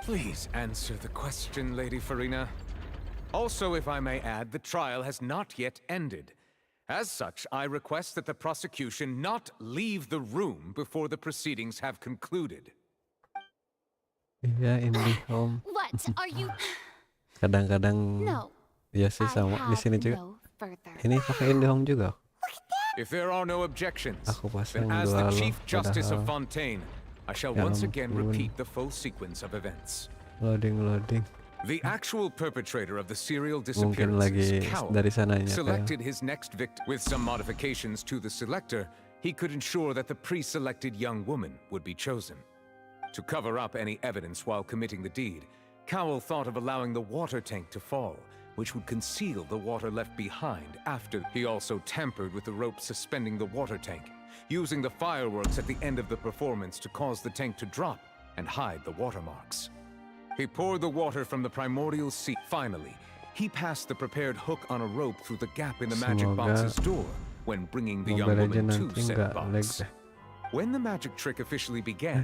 [SPEAKER 20] Please answer the question, Lady Farina. Also, if I may add, the trial has not yet ended. As such, I request that the prosecution not leave the room before the proceedings have concluded.
[SPEAKER 1] Iya, IndiHome.
[SPEAKER 9] What are you?
[SPEAKER 1] Kadang-kadang
[SPEAKER 9] No.
[SPEAKER 1] iya sih sama di sini juga.
[SPEAKER 9] No further.
[SPEAKER 1] Ini pakai IndiHome juga.
[SPEAKER 20] If there are no objections,
[SPEAKER 1] Aku
[SPEAKER 20] then
[SPEAKER 1] pasang
[SPEAKER 20] as the
[SPEAKER 1] dua
[SPEAKER 20] Chief
[SPEAKER 1] loh,
[SPEAKER 20] Justice of
[SPEAKER 1] padahal.
[SPEAKER 20] Fontaine, I shall
[SPEAKER 1] Ya
[SPEAKER 20] once again
[SPEAKER 1] ampun.
[SPEAKER 20] repeat the full sequence of events.
[SPEAKER 1] Loading.
[SPEAKER 20] The actual perpetrator of the serial
[SPEAKER 1] Mungkin
[SPEAKER 20] disappearances,
[SPEAKER 1] lagi
[SPEAKER 20] Cowell,
[SPEAKER 1] dari sananya
[SPEAKER 20] selected
[SPEAKER 1] kayak.
[SPEAKER 20] his next victim. With some modifications to the selector, he could ensure that the pre-selected young woman would be chosen. To cover up any evidence while committing the deed, Cowell thought of allowing the water tank to fall, which would conceal the water left behind after. He also tampered with the rope suspending the water tank, using the fireworks at the end of the performance to cause the tank to drop and hide the watermarks. He poured the water from the primordial sea. Finally, he passed the prepared hook on a rope through the gap in the magic
[SPEAKER 1] Semoga
[SPEAKER 20] box's door when bringing the young
[SPEAKER 1] Mobile
[SPEAKER 20] woman
[SPEAKER 1] Legends
[SPEAKER 20] to
[SPEAKER 1] nanti
[SPEAKER 20] said
[SPEAKER 1] nggak lag
[SPEAKER 20] box.
[SPEAKER 1] deh.
[SPEAKER 20] When the magic trick officially began,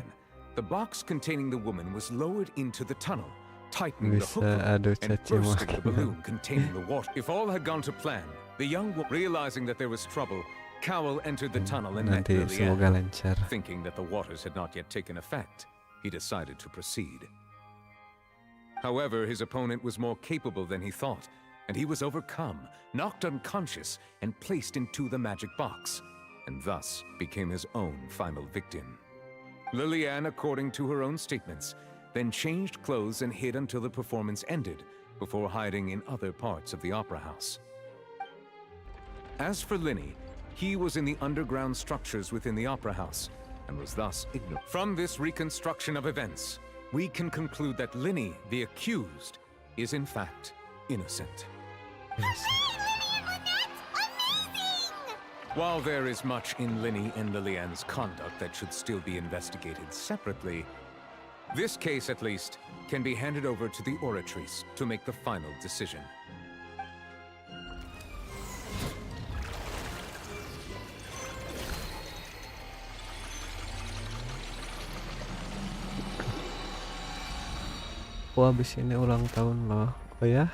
[SPEAKER 20] the box containing the woman was lowered into the tunnel, tightening the
[SPEAKER 1] Bisa
[SPEAKER 20] hook
[SPEAKER 1] adu
[SPEAKER 20] and
[SPEAKER 1] caci
[SPEAKER 20] bursting the
[SPEAKER 1] maki.
[SPEAKER 20] balloon containing the water. If all had gone to plan, the young woman, realizing that there was trouble, Cowell entered the tunnel and met
[SPEAKER 1] Nanti semoga
[SPEAKER 20] Lillian.
[SPEAKER 1] lancar.
[SPEAKER 20] Thinking that the waters had not yet taken effect, he decided to proceed. However, his opponent was more capable than he thought, and he was overcome, knocked unconscious, and placed into the magic box, and thus became his own final victim. Lillian, according to her own statements, then changed clothes and hid until the performance ended, before hiding in other parts of the opera house. As for Linny, he was in the underground structures within the opera house, and was thus ignorant. From this reconstruction of events, we can conclude that Linny, the accused, is in fact innocent. While there is much in Linny and Lillian's conduct that should still be investigated separately, this case, at least, can be handed over to the Oratrice to make the final decision.
[SPEAKER 1] Aku habis ini ulang tahun loh. Oh ya?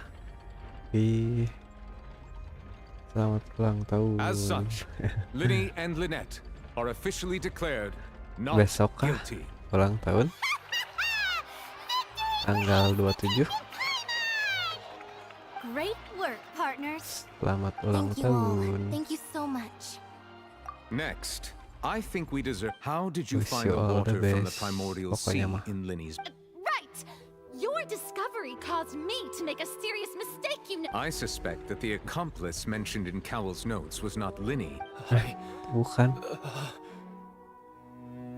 [SPEAKER 1] Selamat ulang tahun.
[SPEAKER 20] As such, Linny and Lynette are officially declared not
[SPEAKER 1] Besok kah
[SPEAKER 20] guilty.
[SPEAKER 1] ulang tahun? Tanggal 27.
[SPEAKER 9] Great work, partners.
[SPEAKER 1] Selamat ulang
[SPEAKER 4] Thank you all.
[SPEAKER 1] tahun.
[SPEAKER 4] Thank you so much.
[SPEAKER 20] Next, I think we deserve. How did you
[SPEAKER 1] Wish
[SPEAKER 20] find
[SPEAKER 1] you
[SPEAKER 20] the
[SPEAKER 1] all the
[SPEAKER 20] water from the
[SPEAKER 1] best.
[SPEAKER 20] primordial sea
[SPEAKER 1] Pokoknya mah.
[SPEAKER 20] in Linny's?
[SPEAKER 7] Right! Your discovery caused me to make a serious mistake, you know.
[SPEAKER 20] I suspect that the accomplice mentioned in Cowell's notes was not Linny.
[SPEAKER 1] Bukan.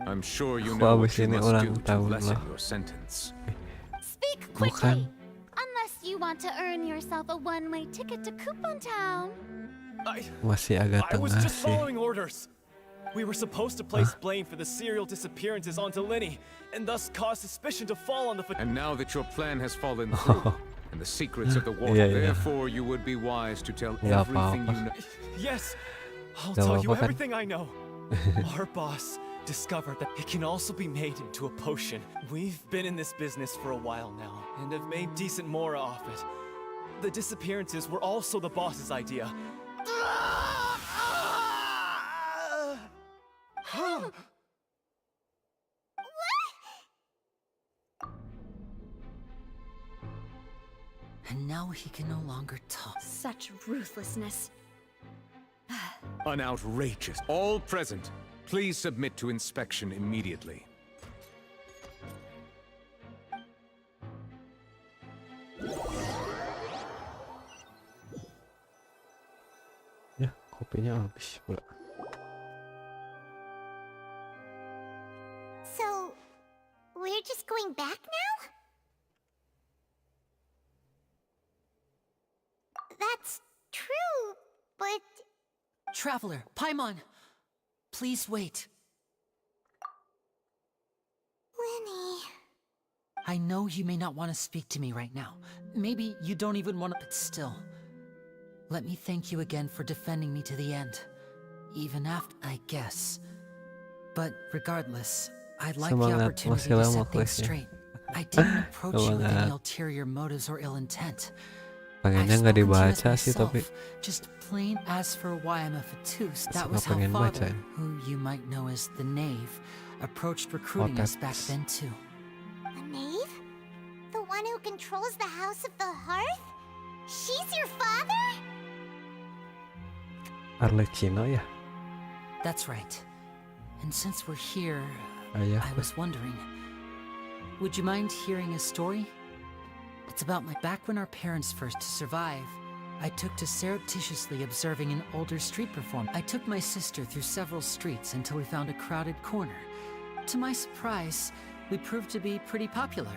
[SPEAKER 20] I'm sure you
[SPEAKER 1] Aku
[SPEAKER 20] know what
[SPEAKER 1] habis
[SPEAKER 20] you
[SPEAKER 1] ini
[SPEAKER 20] must
[SPEAKER 1] ulang
[SPEAKER 20] do to
[SPEAKER 1] tahun
[SPEAKER 20] lessen
[SPEAKER 1] loh.
[SPEAKER 20] your sentence.
[SPEAKER 7] Speak
[SPEAKER 1] Bukan.
[SPEAKER 7] quickly. Unless you want to earn yourself a one-way ticket to Coupon Town.
[SPEAKER 1] Masih agak
[SPEAKER 3] I was
[SPEAKER 1] tengah
[SPEAKER 3] just
[SPEAKER 1] sih.
[SPEAKER 3] following orders. We were supposed to place blame for the serial disappearances onto Linny, and thus cause suspicion to fall on the.
[SPEAKER 20] And now that your plan has fallen through, and the secrets of the water,
[SPEAKER 1] Iya, iya.
[SPEAKER 20] therefore you would be wise to tell
[SPEAKER 1] Nggak
[SPEAKER 20] everything
[SPEAKER 1] apa-apa.
[SPEAKER 20] you know.
[SPEAKER 3] Yes, I'll
[SPEAKER 1] Gak
[SPEAKER 3] tell you
[SPEAKER 1] apa-apa kan?
[SPEAKER 3] everything I know. Our boss discovered that it can also be made into a potion. We've been in this business for a while now, and have made decent mora off it. The disappearances were also the boss's idea.
[SPEAKER 6] And now he can no longer talk.
[SPEAKER 8] Such ruthlessness.
[SPEAKER 20] An outrageous. All present, please submit to inspection immediately.
[SPEAKER 1] HP-nya habis pula.
[SPEAKER 5] So, we're just going back now? That's true, but...
[SPEAKER 6] Traveler, Paimon! Please wait.
[SPEAKER 5] Lenny...
[SPEAKER 6] I know you may not want to speak to me right now. Maybe you don't even want to, but still. Let me thank you again for defending me to the end. Even after, I guess. But regardless, I'd like the opportunity to set things straight. I didn't approach you with any ulterior motives or ill intent.
[SPEAKER 1] Pengennya nggak dibaca sih, tapi
[SPEAKER 6] just plain as for why I'm a Fatus, that was how Father, who you might know as the Knave, approached recruiting us back then too.
[SPEAKER 5] A knave? The one who controls the House of the Hearth? She's your father?
[SPEAKER 1] Arlecchino ya?
[SPEAKER 6] That's right. And since we're here,
[SPEAKER 1] I
[SPEAKER 6] was wondering, would you mind hearing a story? It's about back when our parents first survived, I took to surreptitiously observing an older street performer. I took my sister through several streets until we found a crowded corner. To my surprise, we proved to be pretty popular,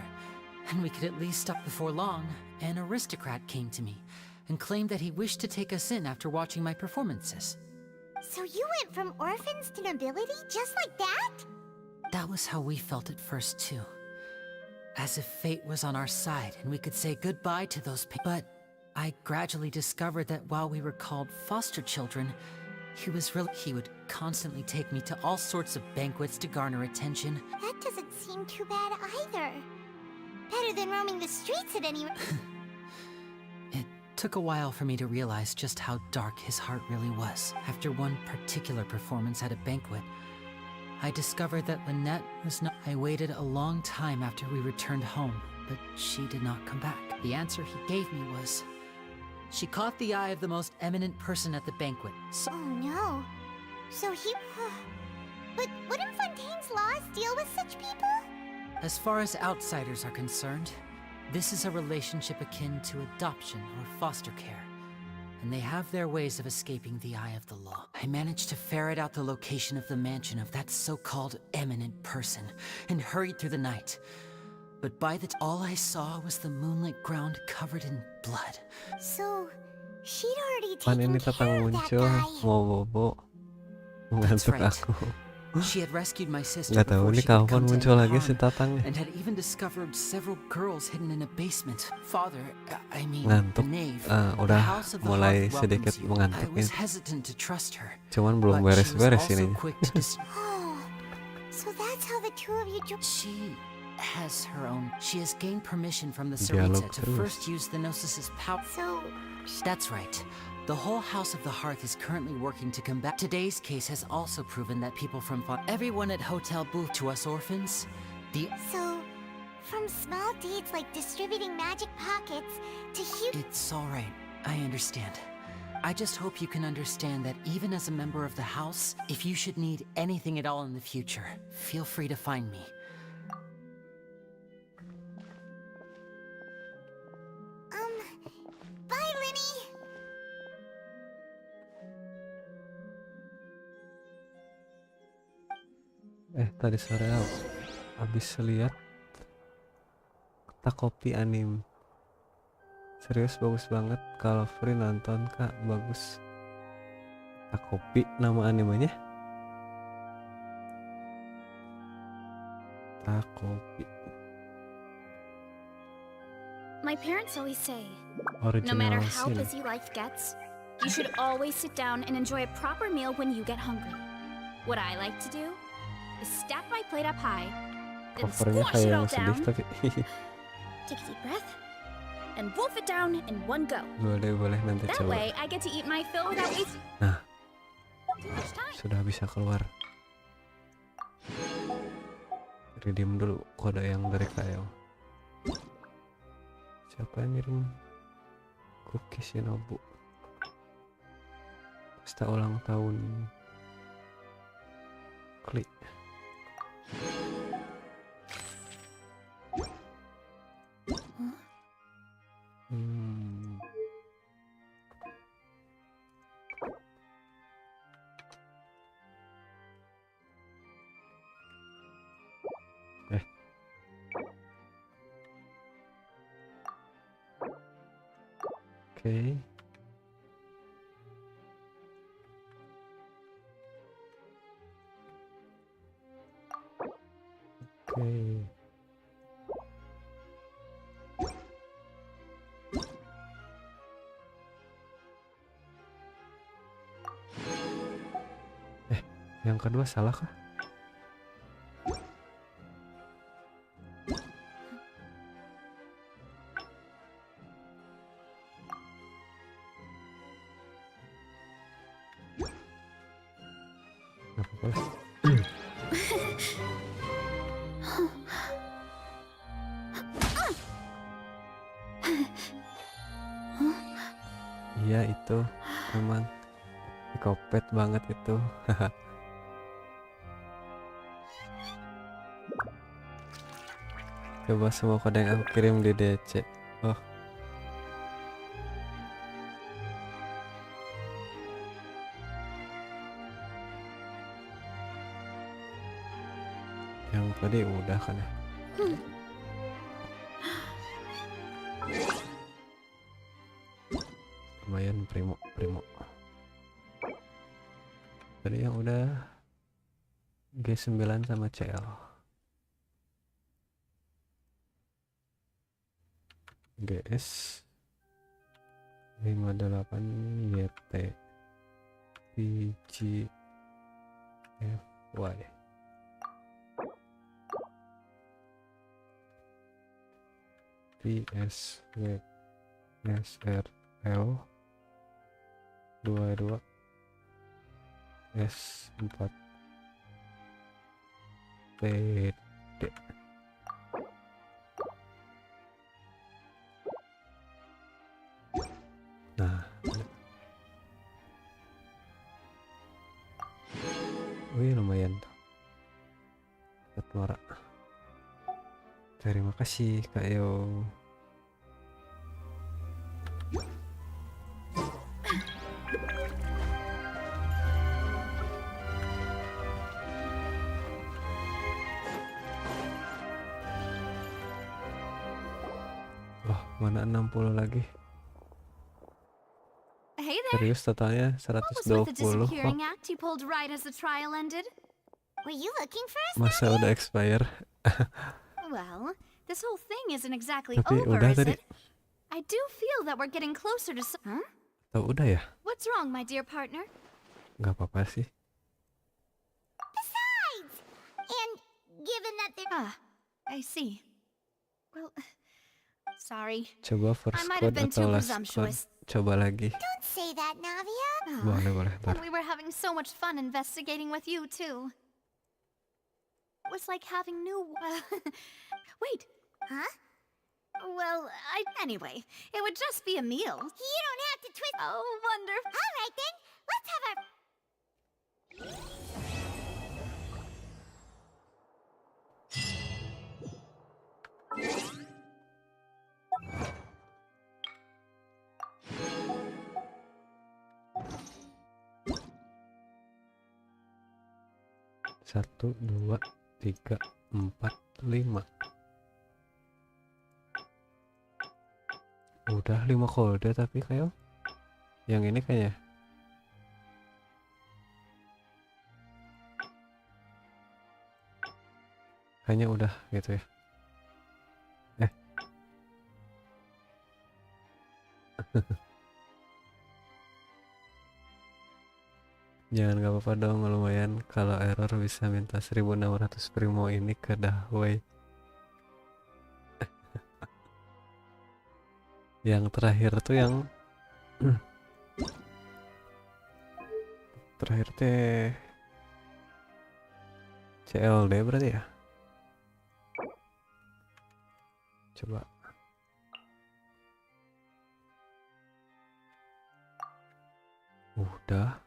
[SPEAKER 6] and we could at least stop. Before long, an aristocrat came to me and claimed that he wished to take us in after watching my performances.
[SPEAKER 5] So you went from orphans to nobility just like that?
[SPEAKER 6] That was how we felt at first too. As if fate was on our side and we could say goodbye to those But I gradually discovered that while we were called foster children, he would constantly take me to all sorts of banquets to garner attention.
[SPEAKER 5] That doesn't seem too bad either. Better than roaming the streets at any rate.
[SPEAKER 6] It took a while for me to realize just how dark his heart really was. After one particular performance at a banquet, I discovered that Lynette was not. I waited a long time after we returned home, but she did not come back. The answer he gave me was, she caught the eye of the most eminent person at the banquet. So
[SPEAKER 5] oh no. So he... But wouldn't Fontaine's laws deal with such people?
[SPEAKER 6] As far as outsiders are concerned, this is a relationship akin to adoption or foster care, and they have their ways of escaping the eye of the law. I managed to ferret out the location of the mansion of that so-called eminent person and hurried through the night. But by the all I saw was the moonlit ground covered in blood.
[SPEAKER 5] So, she'd already
[SPEAKER 1] Pan
[SPEAKER 5] taken
[SPEAKER 1] ini
[SPEAKER 5] care
[SPEAKER 1] tatang
[SPEAKER 5] of that
[SPEAKER 1] muncul
[SPEAKER 5] guy.
[SPEAKER 1] mau bobo
[SPEAKER 6] That's
[SPEAKER 1] ngantuk
[SPEAKER 6] right.
[SPEAKER 1] aku.
[SPEAKER 6] She had rescued my sister
[SPEAKER 1] Nggak tahu
[SPEAKER 6] before
[SPEAKER 1] ini
[SPEAKER 6] she could
[SPEAKER 1] kapan
[SPEAKER 6] come to
[SPEAKER 1] muncul
[SPEAKER 6] any
[SPEAKER 1] lagi si
[SPEAKER 6] harm,
[SPEAKER 1] tatangnya.
[SPEAKER 6] and had even discovered several girls hidden in a basement. Father, I mean,
[SPEAKER 1] Ngantuk.
[SPEAKER 6] the Knave,
[SPEAKER 1] Udah
[SPEAKER 6] the House of the
[SPEAKER 1] mulai
[SPEAKER 6] Hearth
[SPEAKER 1] sedikit
[SPEAKER 6] welcomes you.
[SPEAKER 1] mengantuk
[SPEAKER 6] I was
[SPEAKER 1] ini.
[SPEAKER 6] hesitant to trust her,
[SPEAKER 1] Cuman belum
[SPEAKER 6] but she was
[SPEAKER 1] beres-beres
[SPEAKER 6] also
[SPEAKER 1] ininya.
[SPEAKER 6] quick to
[SPEAKER 5] Oh, so that's how the two of you
[SPEAKER 6] She has her own. She has gained permission from the
[SPEAKER 1] Dialog
[SPEAKER 6] Sarita to
[SPEAKER 1] terus.
[SPEAKER 6] first use the Gnosis's power.
[SPEAKER 5] So...
[SPEAKER 6] That's right. The whole House of the Hearth is currently working to combat. Today's case has also proven that people from everyone at Hotel Booth to us orphans,
[SPEAKER 5] So, from small deeds like distributing magic pockets to huge...
[SPEAKER 6] It's all right. I understand. I just hope you can understand that even as a member of the House, if you should need anything at all in the future, feel free to find me.
[SPEAKER 5] Bye, Lenny!
[SPEAKER 1] Tadi sore habis lihat kopi anime. Serius bagus banget, kalau free nonton kak, bagus. Kopi nama animenya. Kopi.
[SPEAKER 9] My parents always say,
[SPEAKER 1] Original
[SPEAKER 9] no matter how
[SPEAKER 1] scene.
[SPEAKER 9] busy life gets, you should always sit down and enjoy a proper meal when you get hungry. What I like to do is stack my plate up high, then
[SPEAKER 1] Covernya
[SPEAKER 9] squash
[SPEAKER 1] kayak
[SPEAKER 9] it
[SPEAKER 1] yang
[SPEAKER 9] all
[SPEAKER 1] sedih
[SPEAKER 9] down,
[SPEAKER 1] tapi
[SPEAKER 9] take a deep breath, and wolf it down in one go.
[SPEAKER 1] boleh nanti
[SPEAKER 9] That
[SPEAKER 1] coba.
[SPEAKER 9] way, I get to eat my fill without wasting
[SPEAKER 1] Nah,
[SPEAKER 9] too much time.
[SPEAKER 1] sudah bisa keluar. Redeem dulu kode yang dari Kayo. Siapa yang ngirim cookies Shinobu? Pesta ulang tahun. Klik. Oke. Oke. Yang kedua salah kah? Nggak apa-apa lah. Iya itu memang kopet banget itu. Coba semua kode yang aku kirim di DC. Oh, yang tadi udah kan ya? Lumayan primo. Tadi yang udah G9 sama CL. GS 58 YT PG FY. PSW SRL 22 S4 PD. Nah, wih lumayan tuh. Dapat norak. Terima kasih Kak Yo. Wah, mana 60 lagi?
[SPEAKER 9] Hey there.
[SPEAKER 1] Serius totalnya
[SPEAKER 9] What was with the
[SPEAKER 1] 120 kok.
[SPEAKER 9] disappearing act you pulled right as the trial ended?
[SPEAKER 5] Were you looking for us?
[SPEAKER 1] Masa udah expire?
[SPEAKER 9] Well, this whole thing isn't exactly
[SPEAKER 1] Tapi
[SPEAKER 9] over,
[SPEAKER 1] udah
[SPEAKER 9] is
[SPEAKER 1] tadi.
[SPEAKER 9] it? I do feel that we're getting closer to Huh?
[SPEAKER 1] Atau udah ya?
[SPEAKER 9] What's wrong, my dear partner?
[SPEAKER 1] Nggak apa-apa sih.
[SPEAKER 5] Besides, and given that there...
[SPEAKER 9] I see. Well, sorry.
[SPEAKER 1] Coba first
[SPEAKER 9] I might have
[SPEAKER 1] code
[SPEAKER 9] been
[SPEAKER 1] atau
[SPEAKER 9] too
[SPEAKER 1] last code.
[SPEAKER 9] presumptuous.
[SPEAKER 1] Coba lagi.
[SPEAKER 5] Don't say that, Navia.
[SPEAKER 1] Boleh.
[SPEAKER 9] And we were having so much fun investigating with you, too. It was like having new... Wait.
[SPEAKER 5] Huh?
[SPEAKER 9] Well, anyway, it would just be a meal.
[SPEAKER 5] You don't have to twist...
[SPEAKER 9] Oh, wonderful.
[SPEAKER 5] All right, then. Let's have our...
[SPEAKER 1] Satu, 2, 3, 4, 5. Udah 5 kode tapi kayak yang ini kayaknya. Kayaknya udah gitu ya. Jangan, gak apa-apa dong, lumayan kalau error bisa minta 1600 primo ini ke Dahwei. Yang terakhir tuh yang terakhir teh CLD berarti ya? Coba. Udah.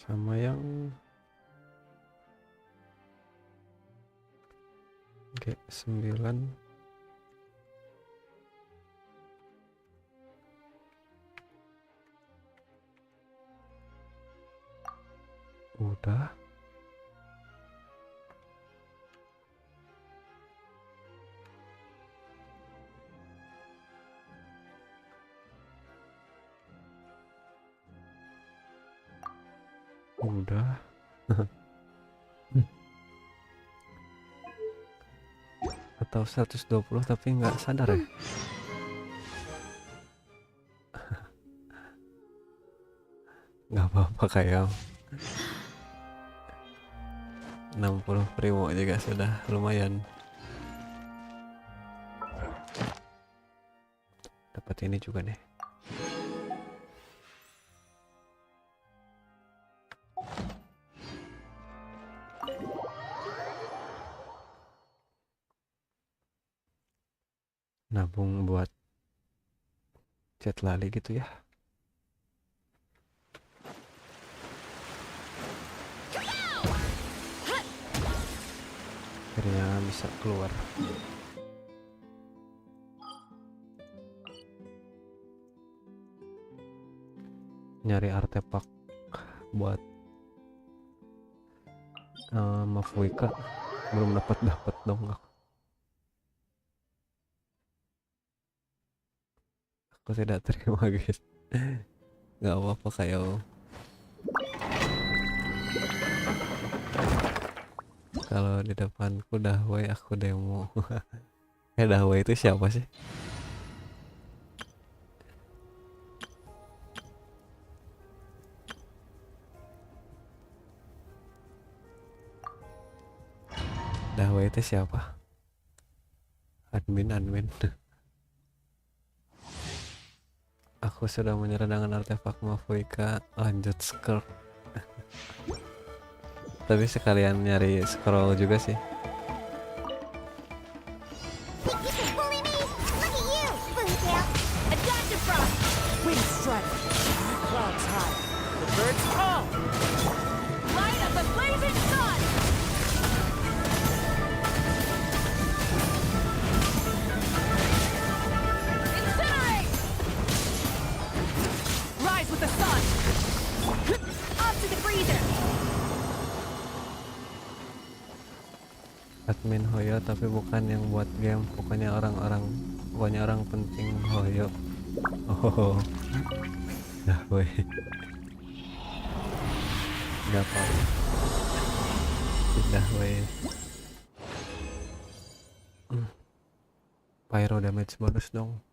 [SPEAKER 1] Sama yang G9 udah. Udah. Atau 120 tapi nggak sadar ya. Nggak apa-apa kayak 60 primo juga sudah lumayan. Dapat ini juga nih. Nabung buat chat lali gitu ya. Akhirnya bisa keluar. Nyari artefak buat Mafuika belum dapat dong aku tidak terima guys. Nggak apa-apa kayak kalau di depanku Dahwei aku demo. Dahwei itu siapa sih? Dahwei itu siapa? Admin. Aku sudah menyerah dengan artefak Mafuika, lanjut scroll. Tapi sekalian nyari scroll juga sih.
[SPEAKER 17] Wind strike, clouds high, the birds call. Light of the blazing sun. Incinerate. Rise with the sun. Up to the freezer.
[SPEAKER 1] Admin Hoyo tapi bukan yang buat game, pokoknya orang penting Hoyo. Oh, dah weh. Gak apa-apa. Dah weh. Pyro damage bonus dong.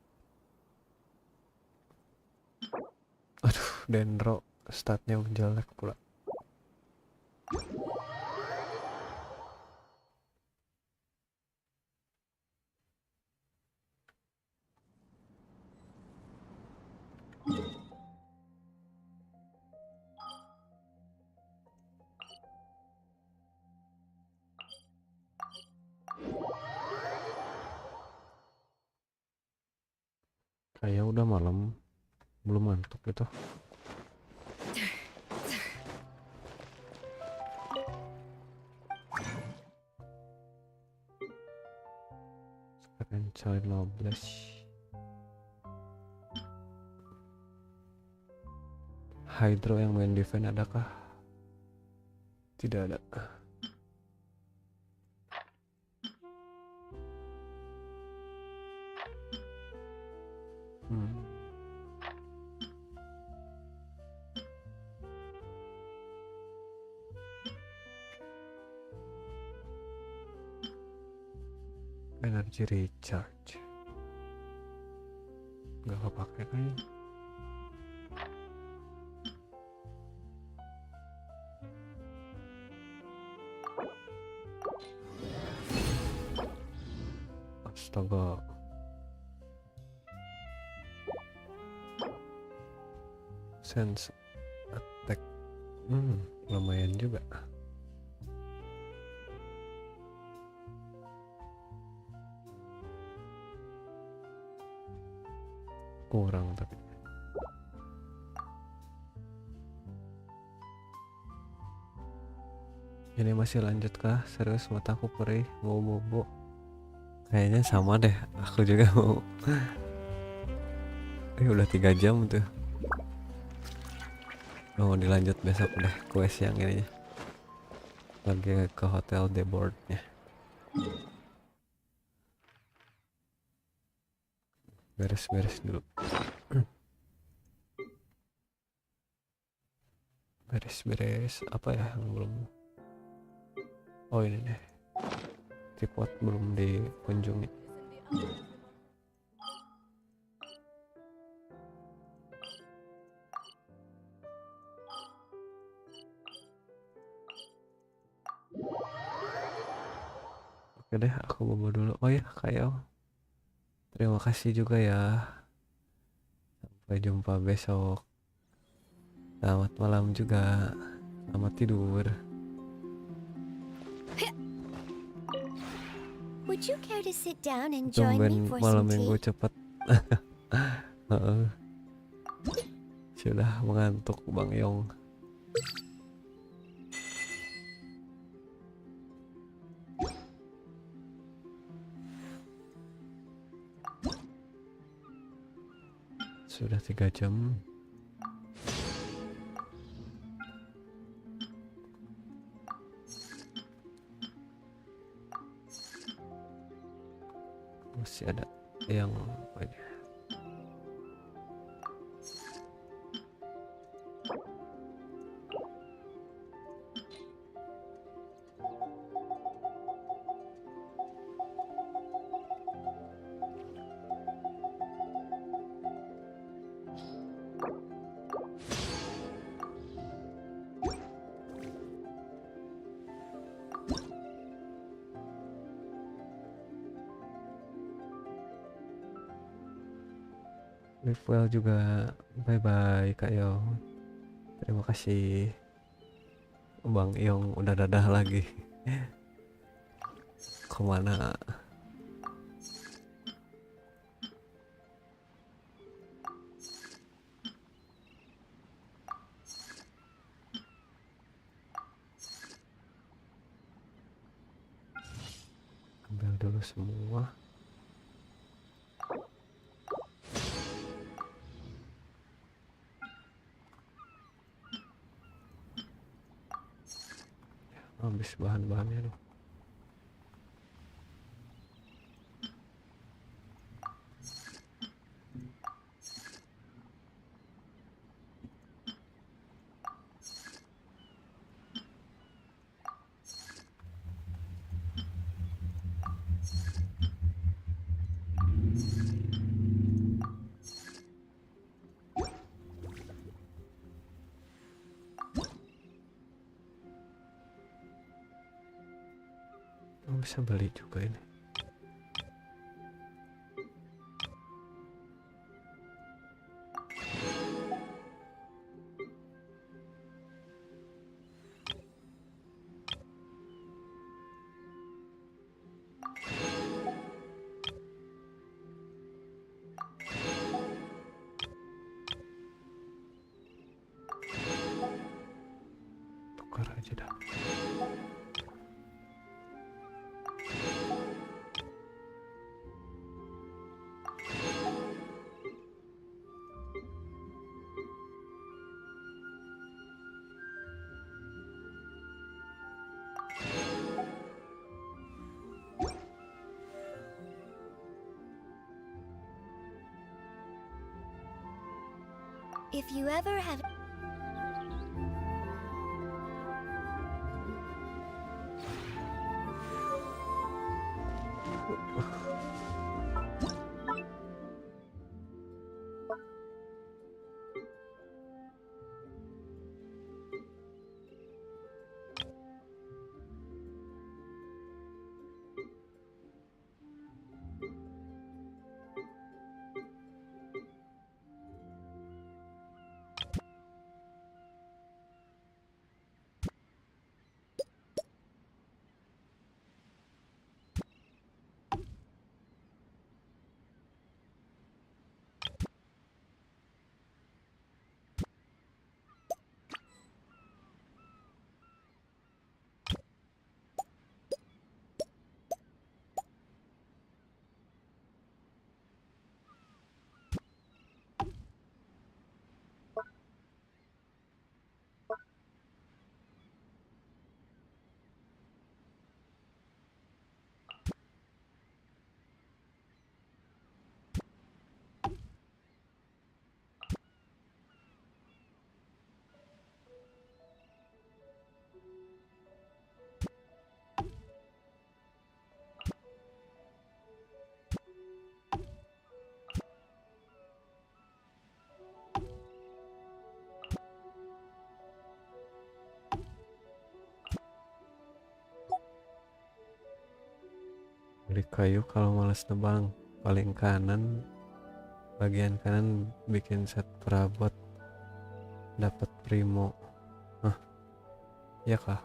[SPEAKER 1] Aduh, Dendro statnya jelek pula. Kayak udah malam, belum ngantuk gitu. Sekarang coy nobles. Hydro yang main defense adakah? Tidak ada. Energy recharge nggak kepake kayaknya. Astaga, sense attack lumayan juga. Kurang tapi ini masih lanjut kah? Serius mataku perih mau bobo. Kayaknya sama deh, aku juga mau. Udah 3 jam tuh. Mau dilanjut besok deh quest yang ini. Lagi ke hotel deboardnya. Beres dulu. beres-beres apa ya yang belum. Oh ini deh, tripod belum dikunjungi. Oke deh, aku bobo dulu. Oh ya kayak terima kasih juga ya, sampai jumpa besok. Selamat malam juga, selamat tidur.
[SPEAKER 5] Would you care to sit down and join me
[SPEAKER 1] Tumben
[SPEAKER 5] for
[SPEAKER 1] malam
[SPEAKER 5] some
[SPEAKER 1] minggu
[SPEAKER 5] tea?
[SPEAKER 1] cepet. Heeh. Sudah mengantuk Bang Yong. Sudah 3 jam. Masih ada yang ini. Live well juga. Bye bye Kak Yong. Terima kasih Bang Yong udah dadah lagi. Kemana? Ambil dulu semua. Habis bahan-bahannya nih. Oh, bisa beli juga ini. Tukar aja dah.
[SPEAKER 5] If you ever have...
[SPEAKER 1] Beli kayu kalau males nebang. Paling kanan, bagian kanan bikin set perabot, dapat primo. Hah, ya kah?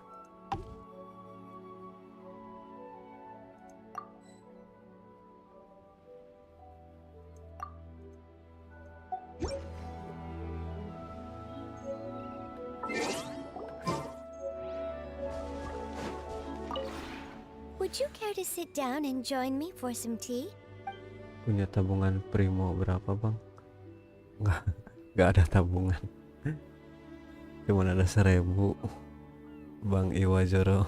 [SPEAKER 5] Would you care to sit down and join me for some tea?
[SPEAKER 1] Punya tabungan primo berapa bang? Nggak ada tabungan. Cuman ada 1000. Bang Iwajoro.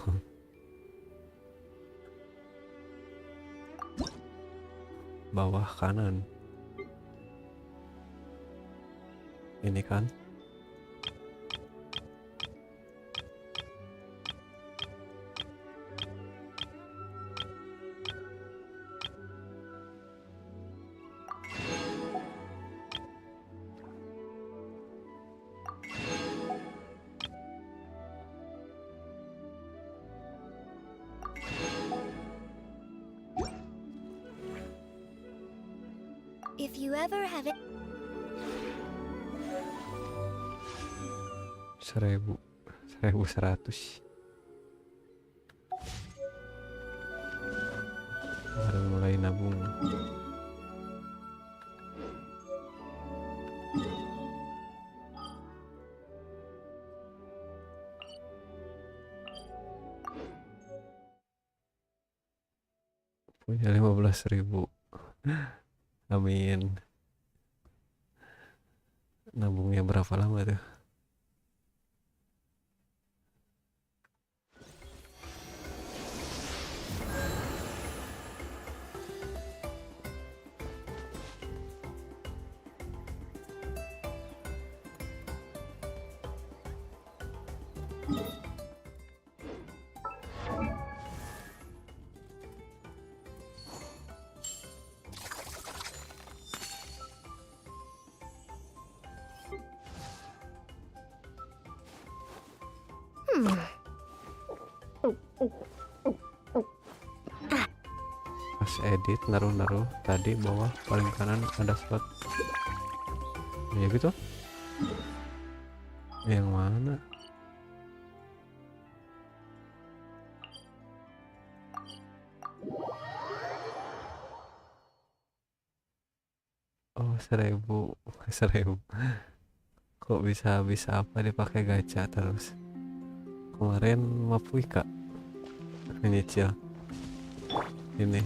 [SPEAKER 1] Bawah kanan. Ini kan?
[SPEAKER 5] If you ever have it.
[SPEAKER 1] 1100. Baru mulai nabung. Punya 15.000. Amin. Nabungnya berapa lama tuh? Pas edit naruh tadi bawah paling kanan ada slot. Ya gitu. Yang mana? Oh 1000. 1000. Kok bisa apa dipakai gacha terus? Kemarin Mapuika nyicil ini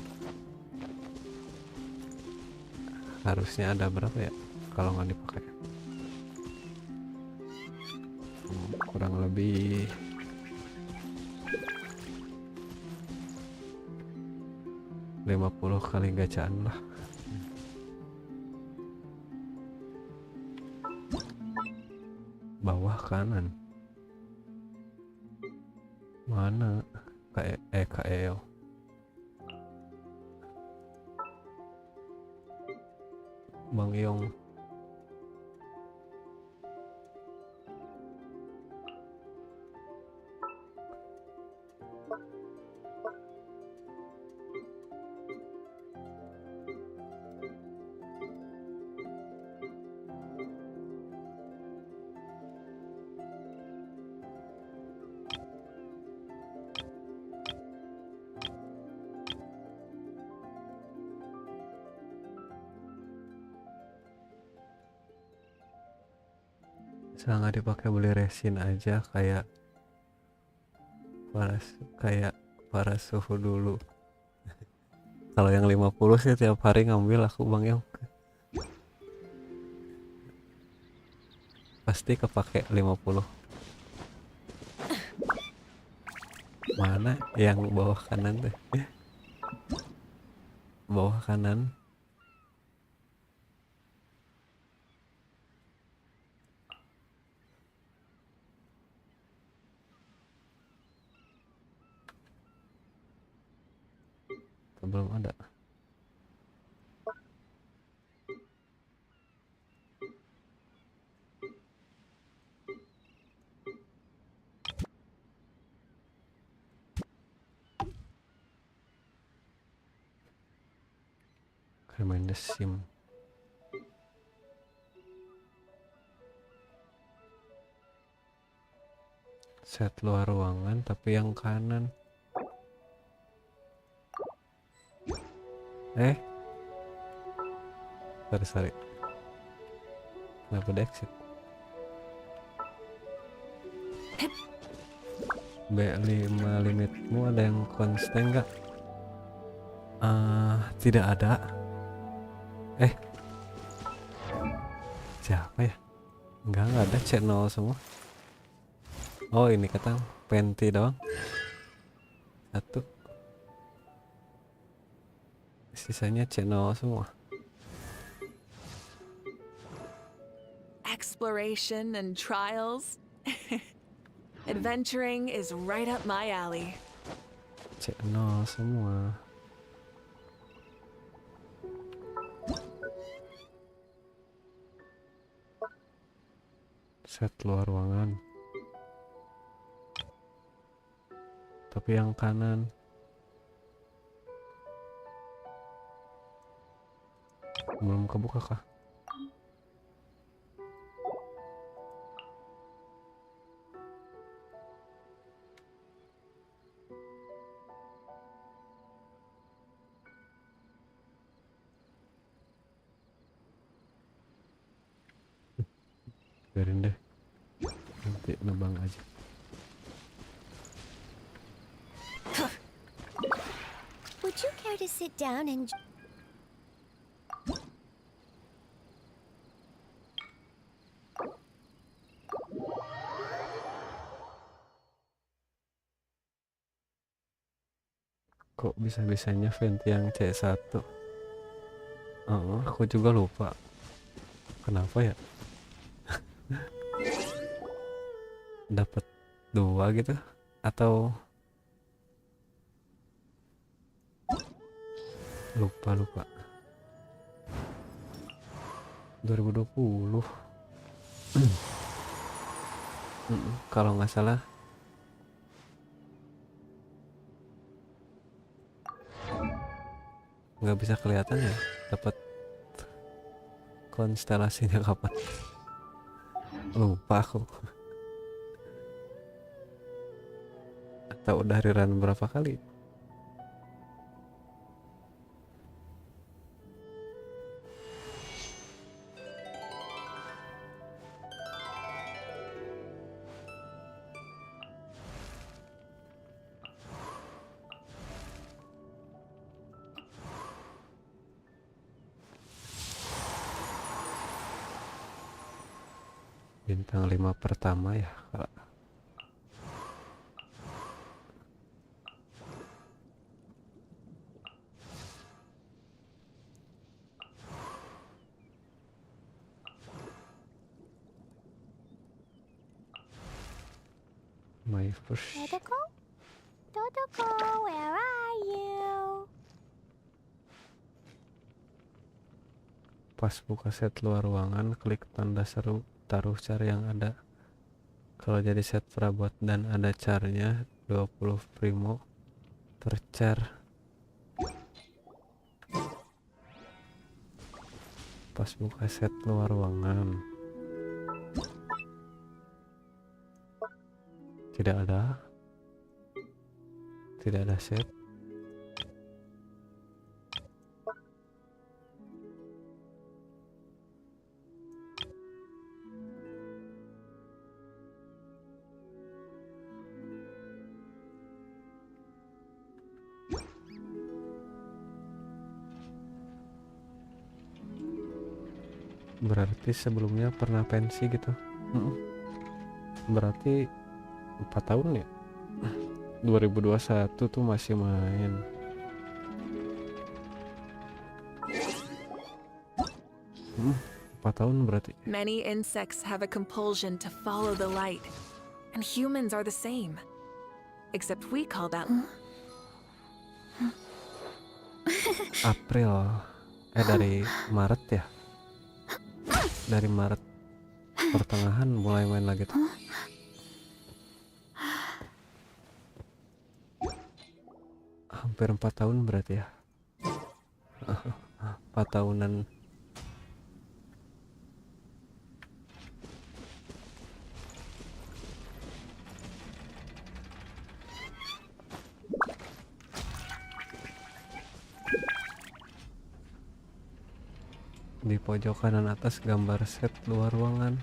[SPEAKER 1] harusnya ada berapa ya kalau nggak dipakai? Kurang lebih 50 kali gacaan lah. Bawah kanan mana? KEO. Bang Yong. Sangat dipakai beli resin aja kayak para suhu dulu. Kalau yang 50 sih tiap hari ngambil aku Bang Yong. Pasti kepake 50. Mana yang bawah kanan tuh? Bawah kanan. Belum ada. Main The Sim. Set luar ruangan tapi yang kanan. Sorry. Kenapa di exit? B5 limitmu ada yang konstan nggak? Tidak ada. Siapa ya? Nggak ada, channel semua. Oh ini kata penti doang. Satu. Sisanya channel semua.
[SPEAKER 2] Exploration and trials. Adventuring is right up my alley.
[SPEAKER 1] Channel semua. Set luar ruangan. Tapi yang kanan. Belum kebuka kah? Biarin deh, nanti nebang aja.
[SPEAKER 5] Would you care to sit down and...
[SPEAKER 1] Kok bisa-bisanya venti yang C1? Aku juga lupa. Kenapa ya? Dapat 2 gitu atau lupa 2020. Kalau nggak salah nggak bisa kelihatan ya dapat konstelasinya kapan. Lupa aku. Atau udah rerun berapa kali? Bintang 5 pertama ya kalau my first.
[SPEAKER 5] Totoko, where are you?
[SPEAKER 1] Pas buka set luar ruangan, klik tanda seru, taruh char yang ada. Kalau jadi set perabot dan ada charnya 20 primo terchar. Pas buka set luar ruangan. Tidak ada set. Berarti sebelumnya pernah pensi gitu. Berarti 4 tahun ya. 2021 tuh masih main. Empat tahun berarti.
[SPEAKER 2] Many insects have a compulsion to follow the light, and humans are the same. Except we call that...
[SPEAKER 1] April. Dari Maret ya. Dari Maret pertengahan mulai main lagi tuh. Hampir 4 tahun berarti ya. 4 tahunan. Di pojok kanan atas gambar set luar ruangan.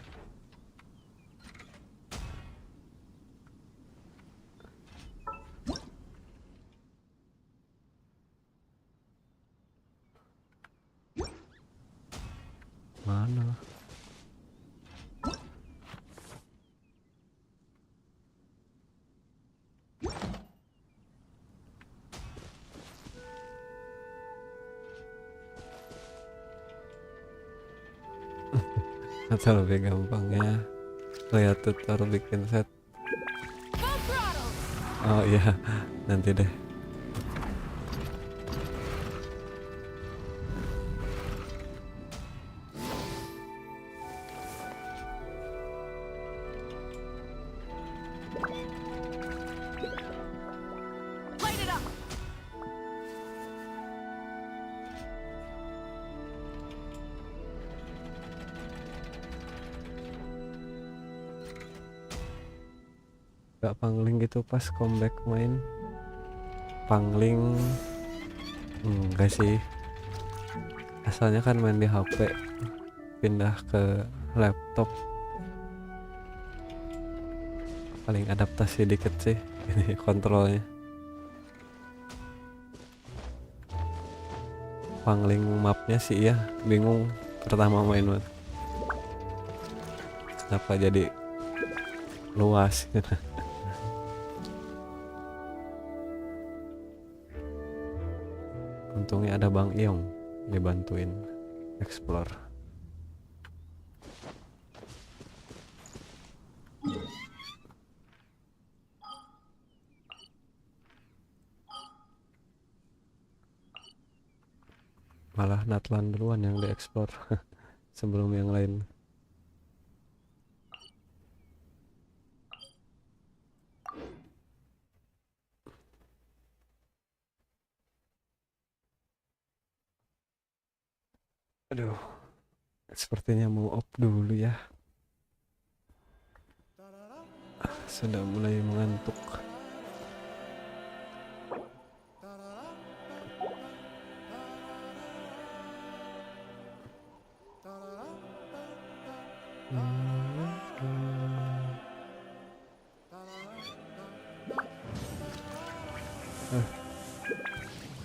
[SPEAKER 1] Mana? Atau lebih gampangnya lihat tutor bikin set. Oh iya, nanti deh. Gak pangling gitu pas comeback main. Pangling enggak sih, asalnya kan main di HP pindah ke laptop paling adaptasi dikit sih ini kontrolnya. Pangling mapnya sih ya bingung pertama main banget kenapa jadi luas gitu. Untungnya ada Bang Iong dibantuin explore. Malah Natlan duluan yang dieksplor sebelum yang lain. Aduh, sepertinya mau off dulu ya. Sudah mulai mengantuk.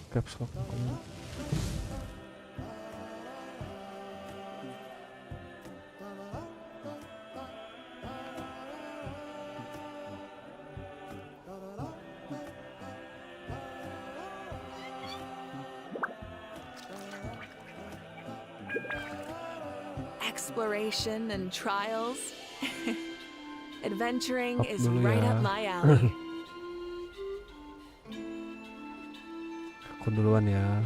[SPEAKER 1] Caps lock.
[SPEAKER 2] Exploration and trials. Adventuring is right up my alley.
[SPEAKER 1] Aku duluan ya,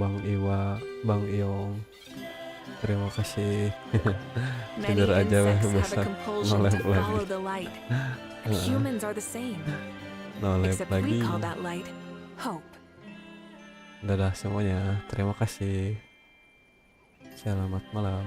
[SPEAKER 1] Bang Iwa, Bang Iong. Terima kasih. Tidur aja lah besar. Nolep lagi.
[SPEAKER 2] Humans are the same.
[SPEAKER 1] Nolep
[SPEAKER 2] Except
[SPEAKER 1] lagi.
[SPEAKER 2] we call that light hope.
[SPEAKER 1] Dadah semuanya. Terima kasih. Selamat malam.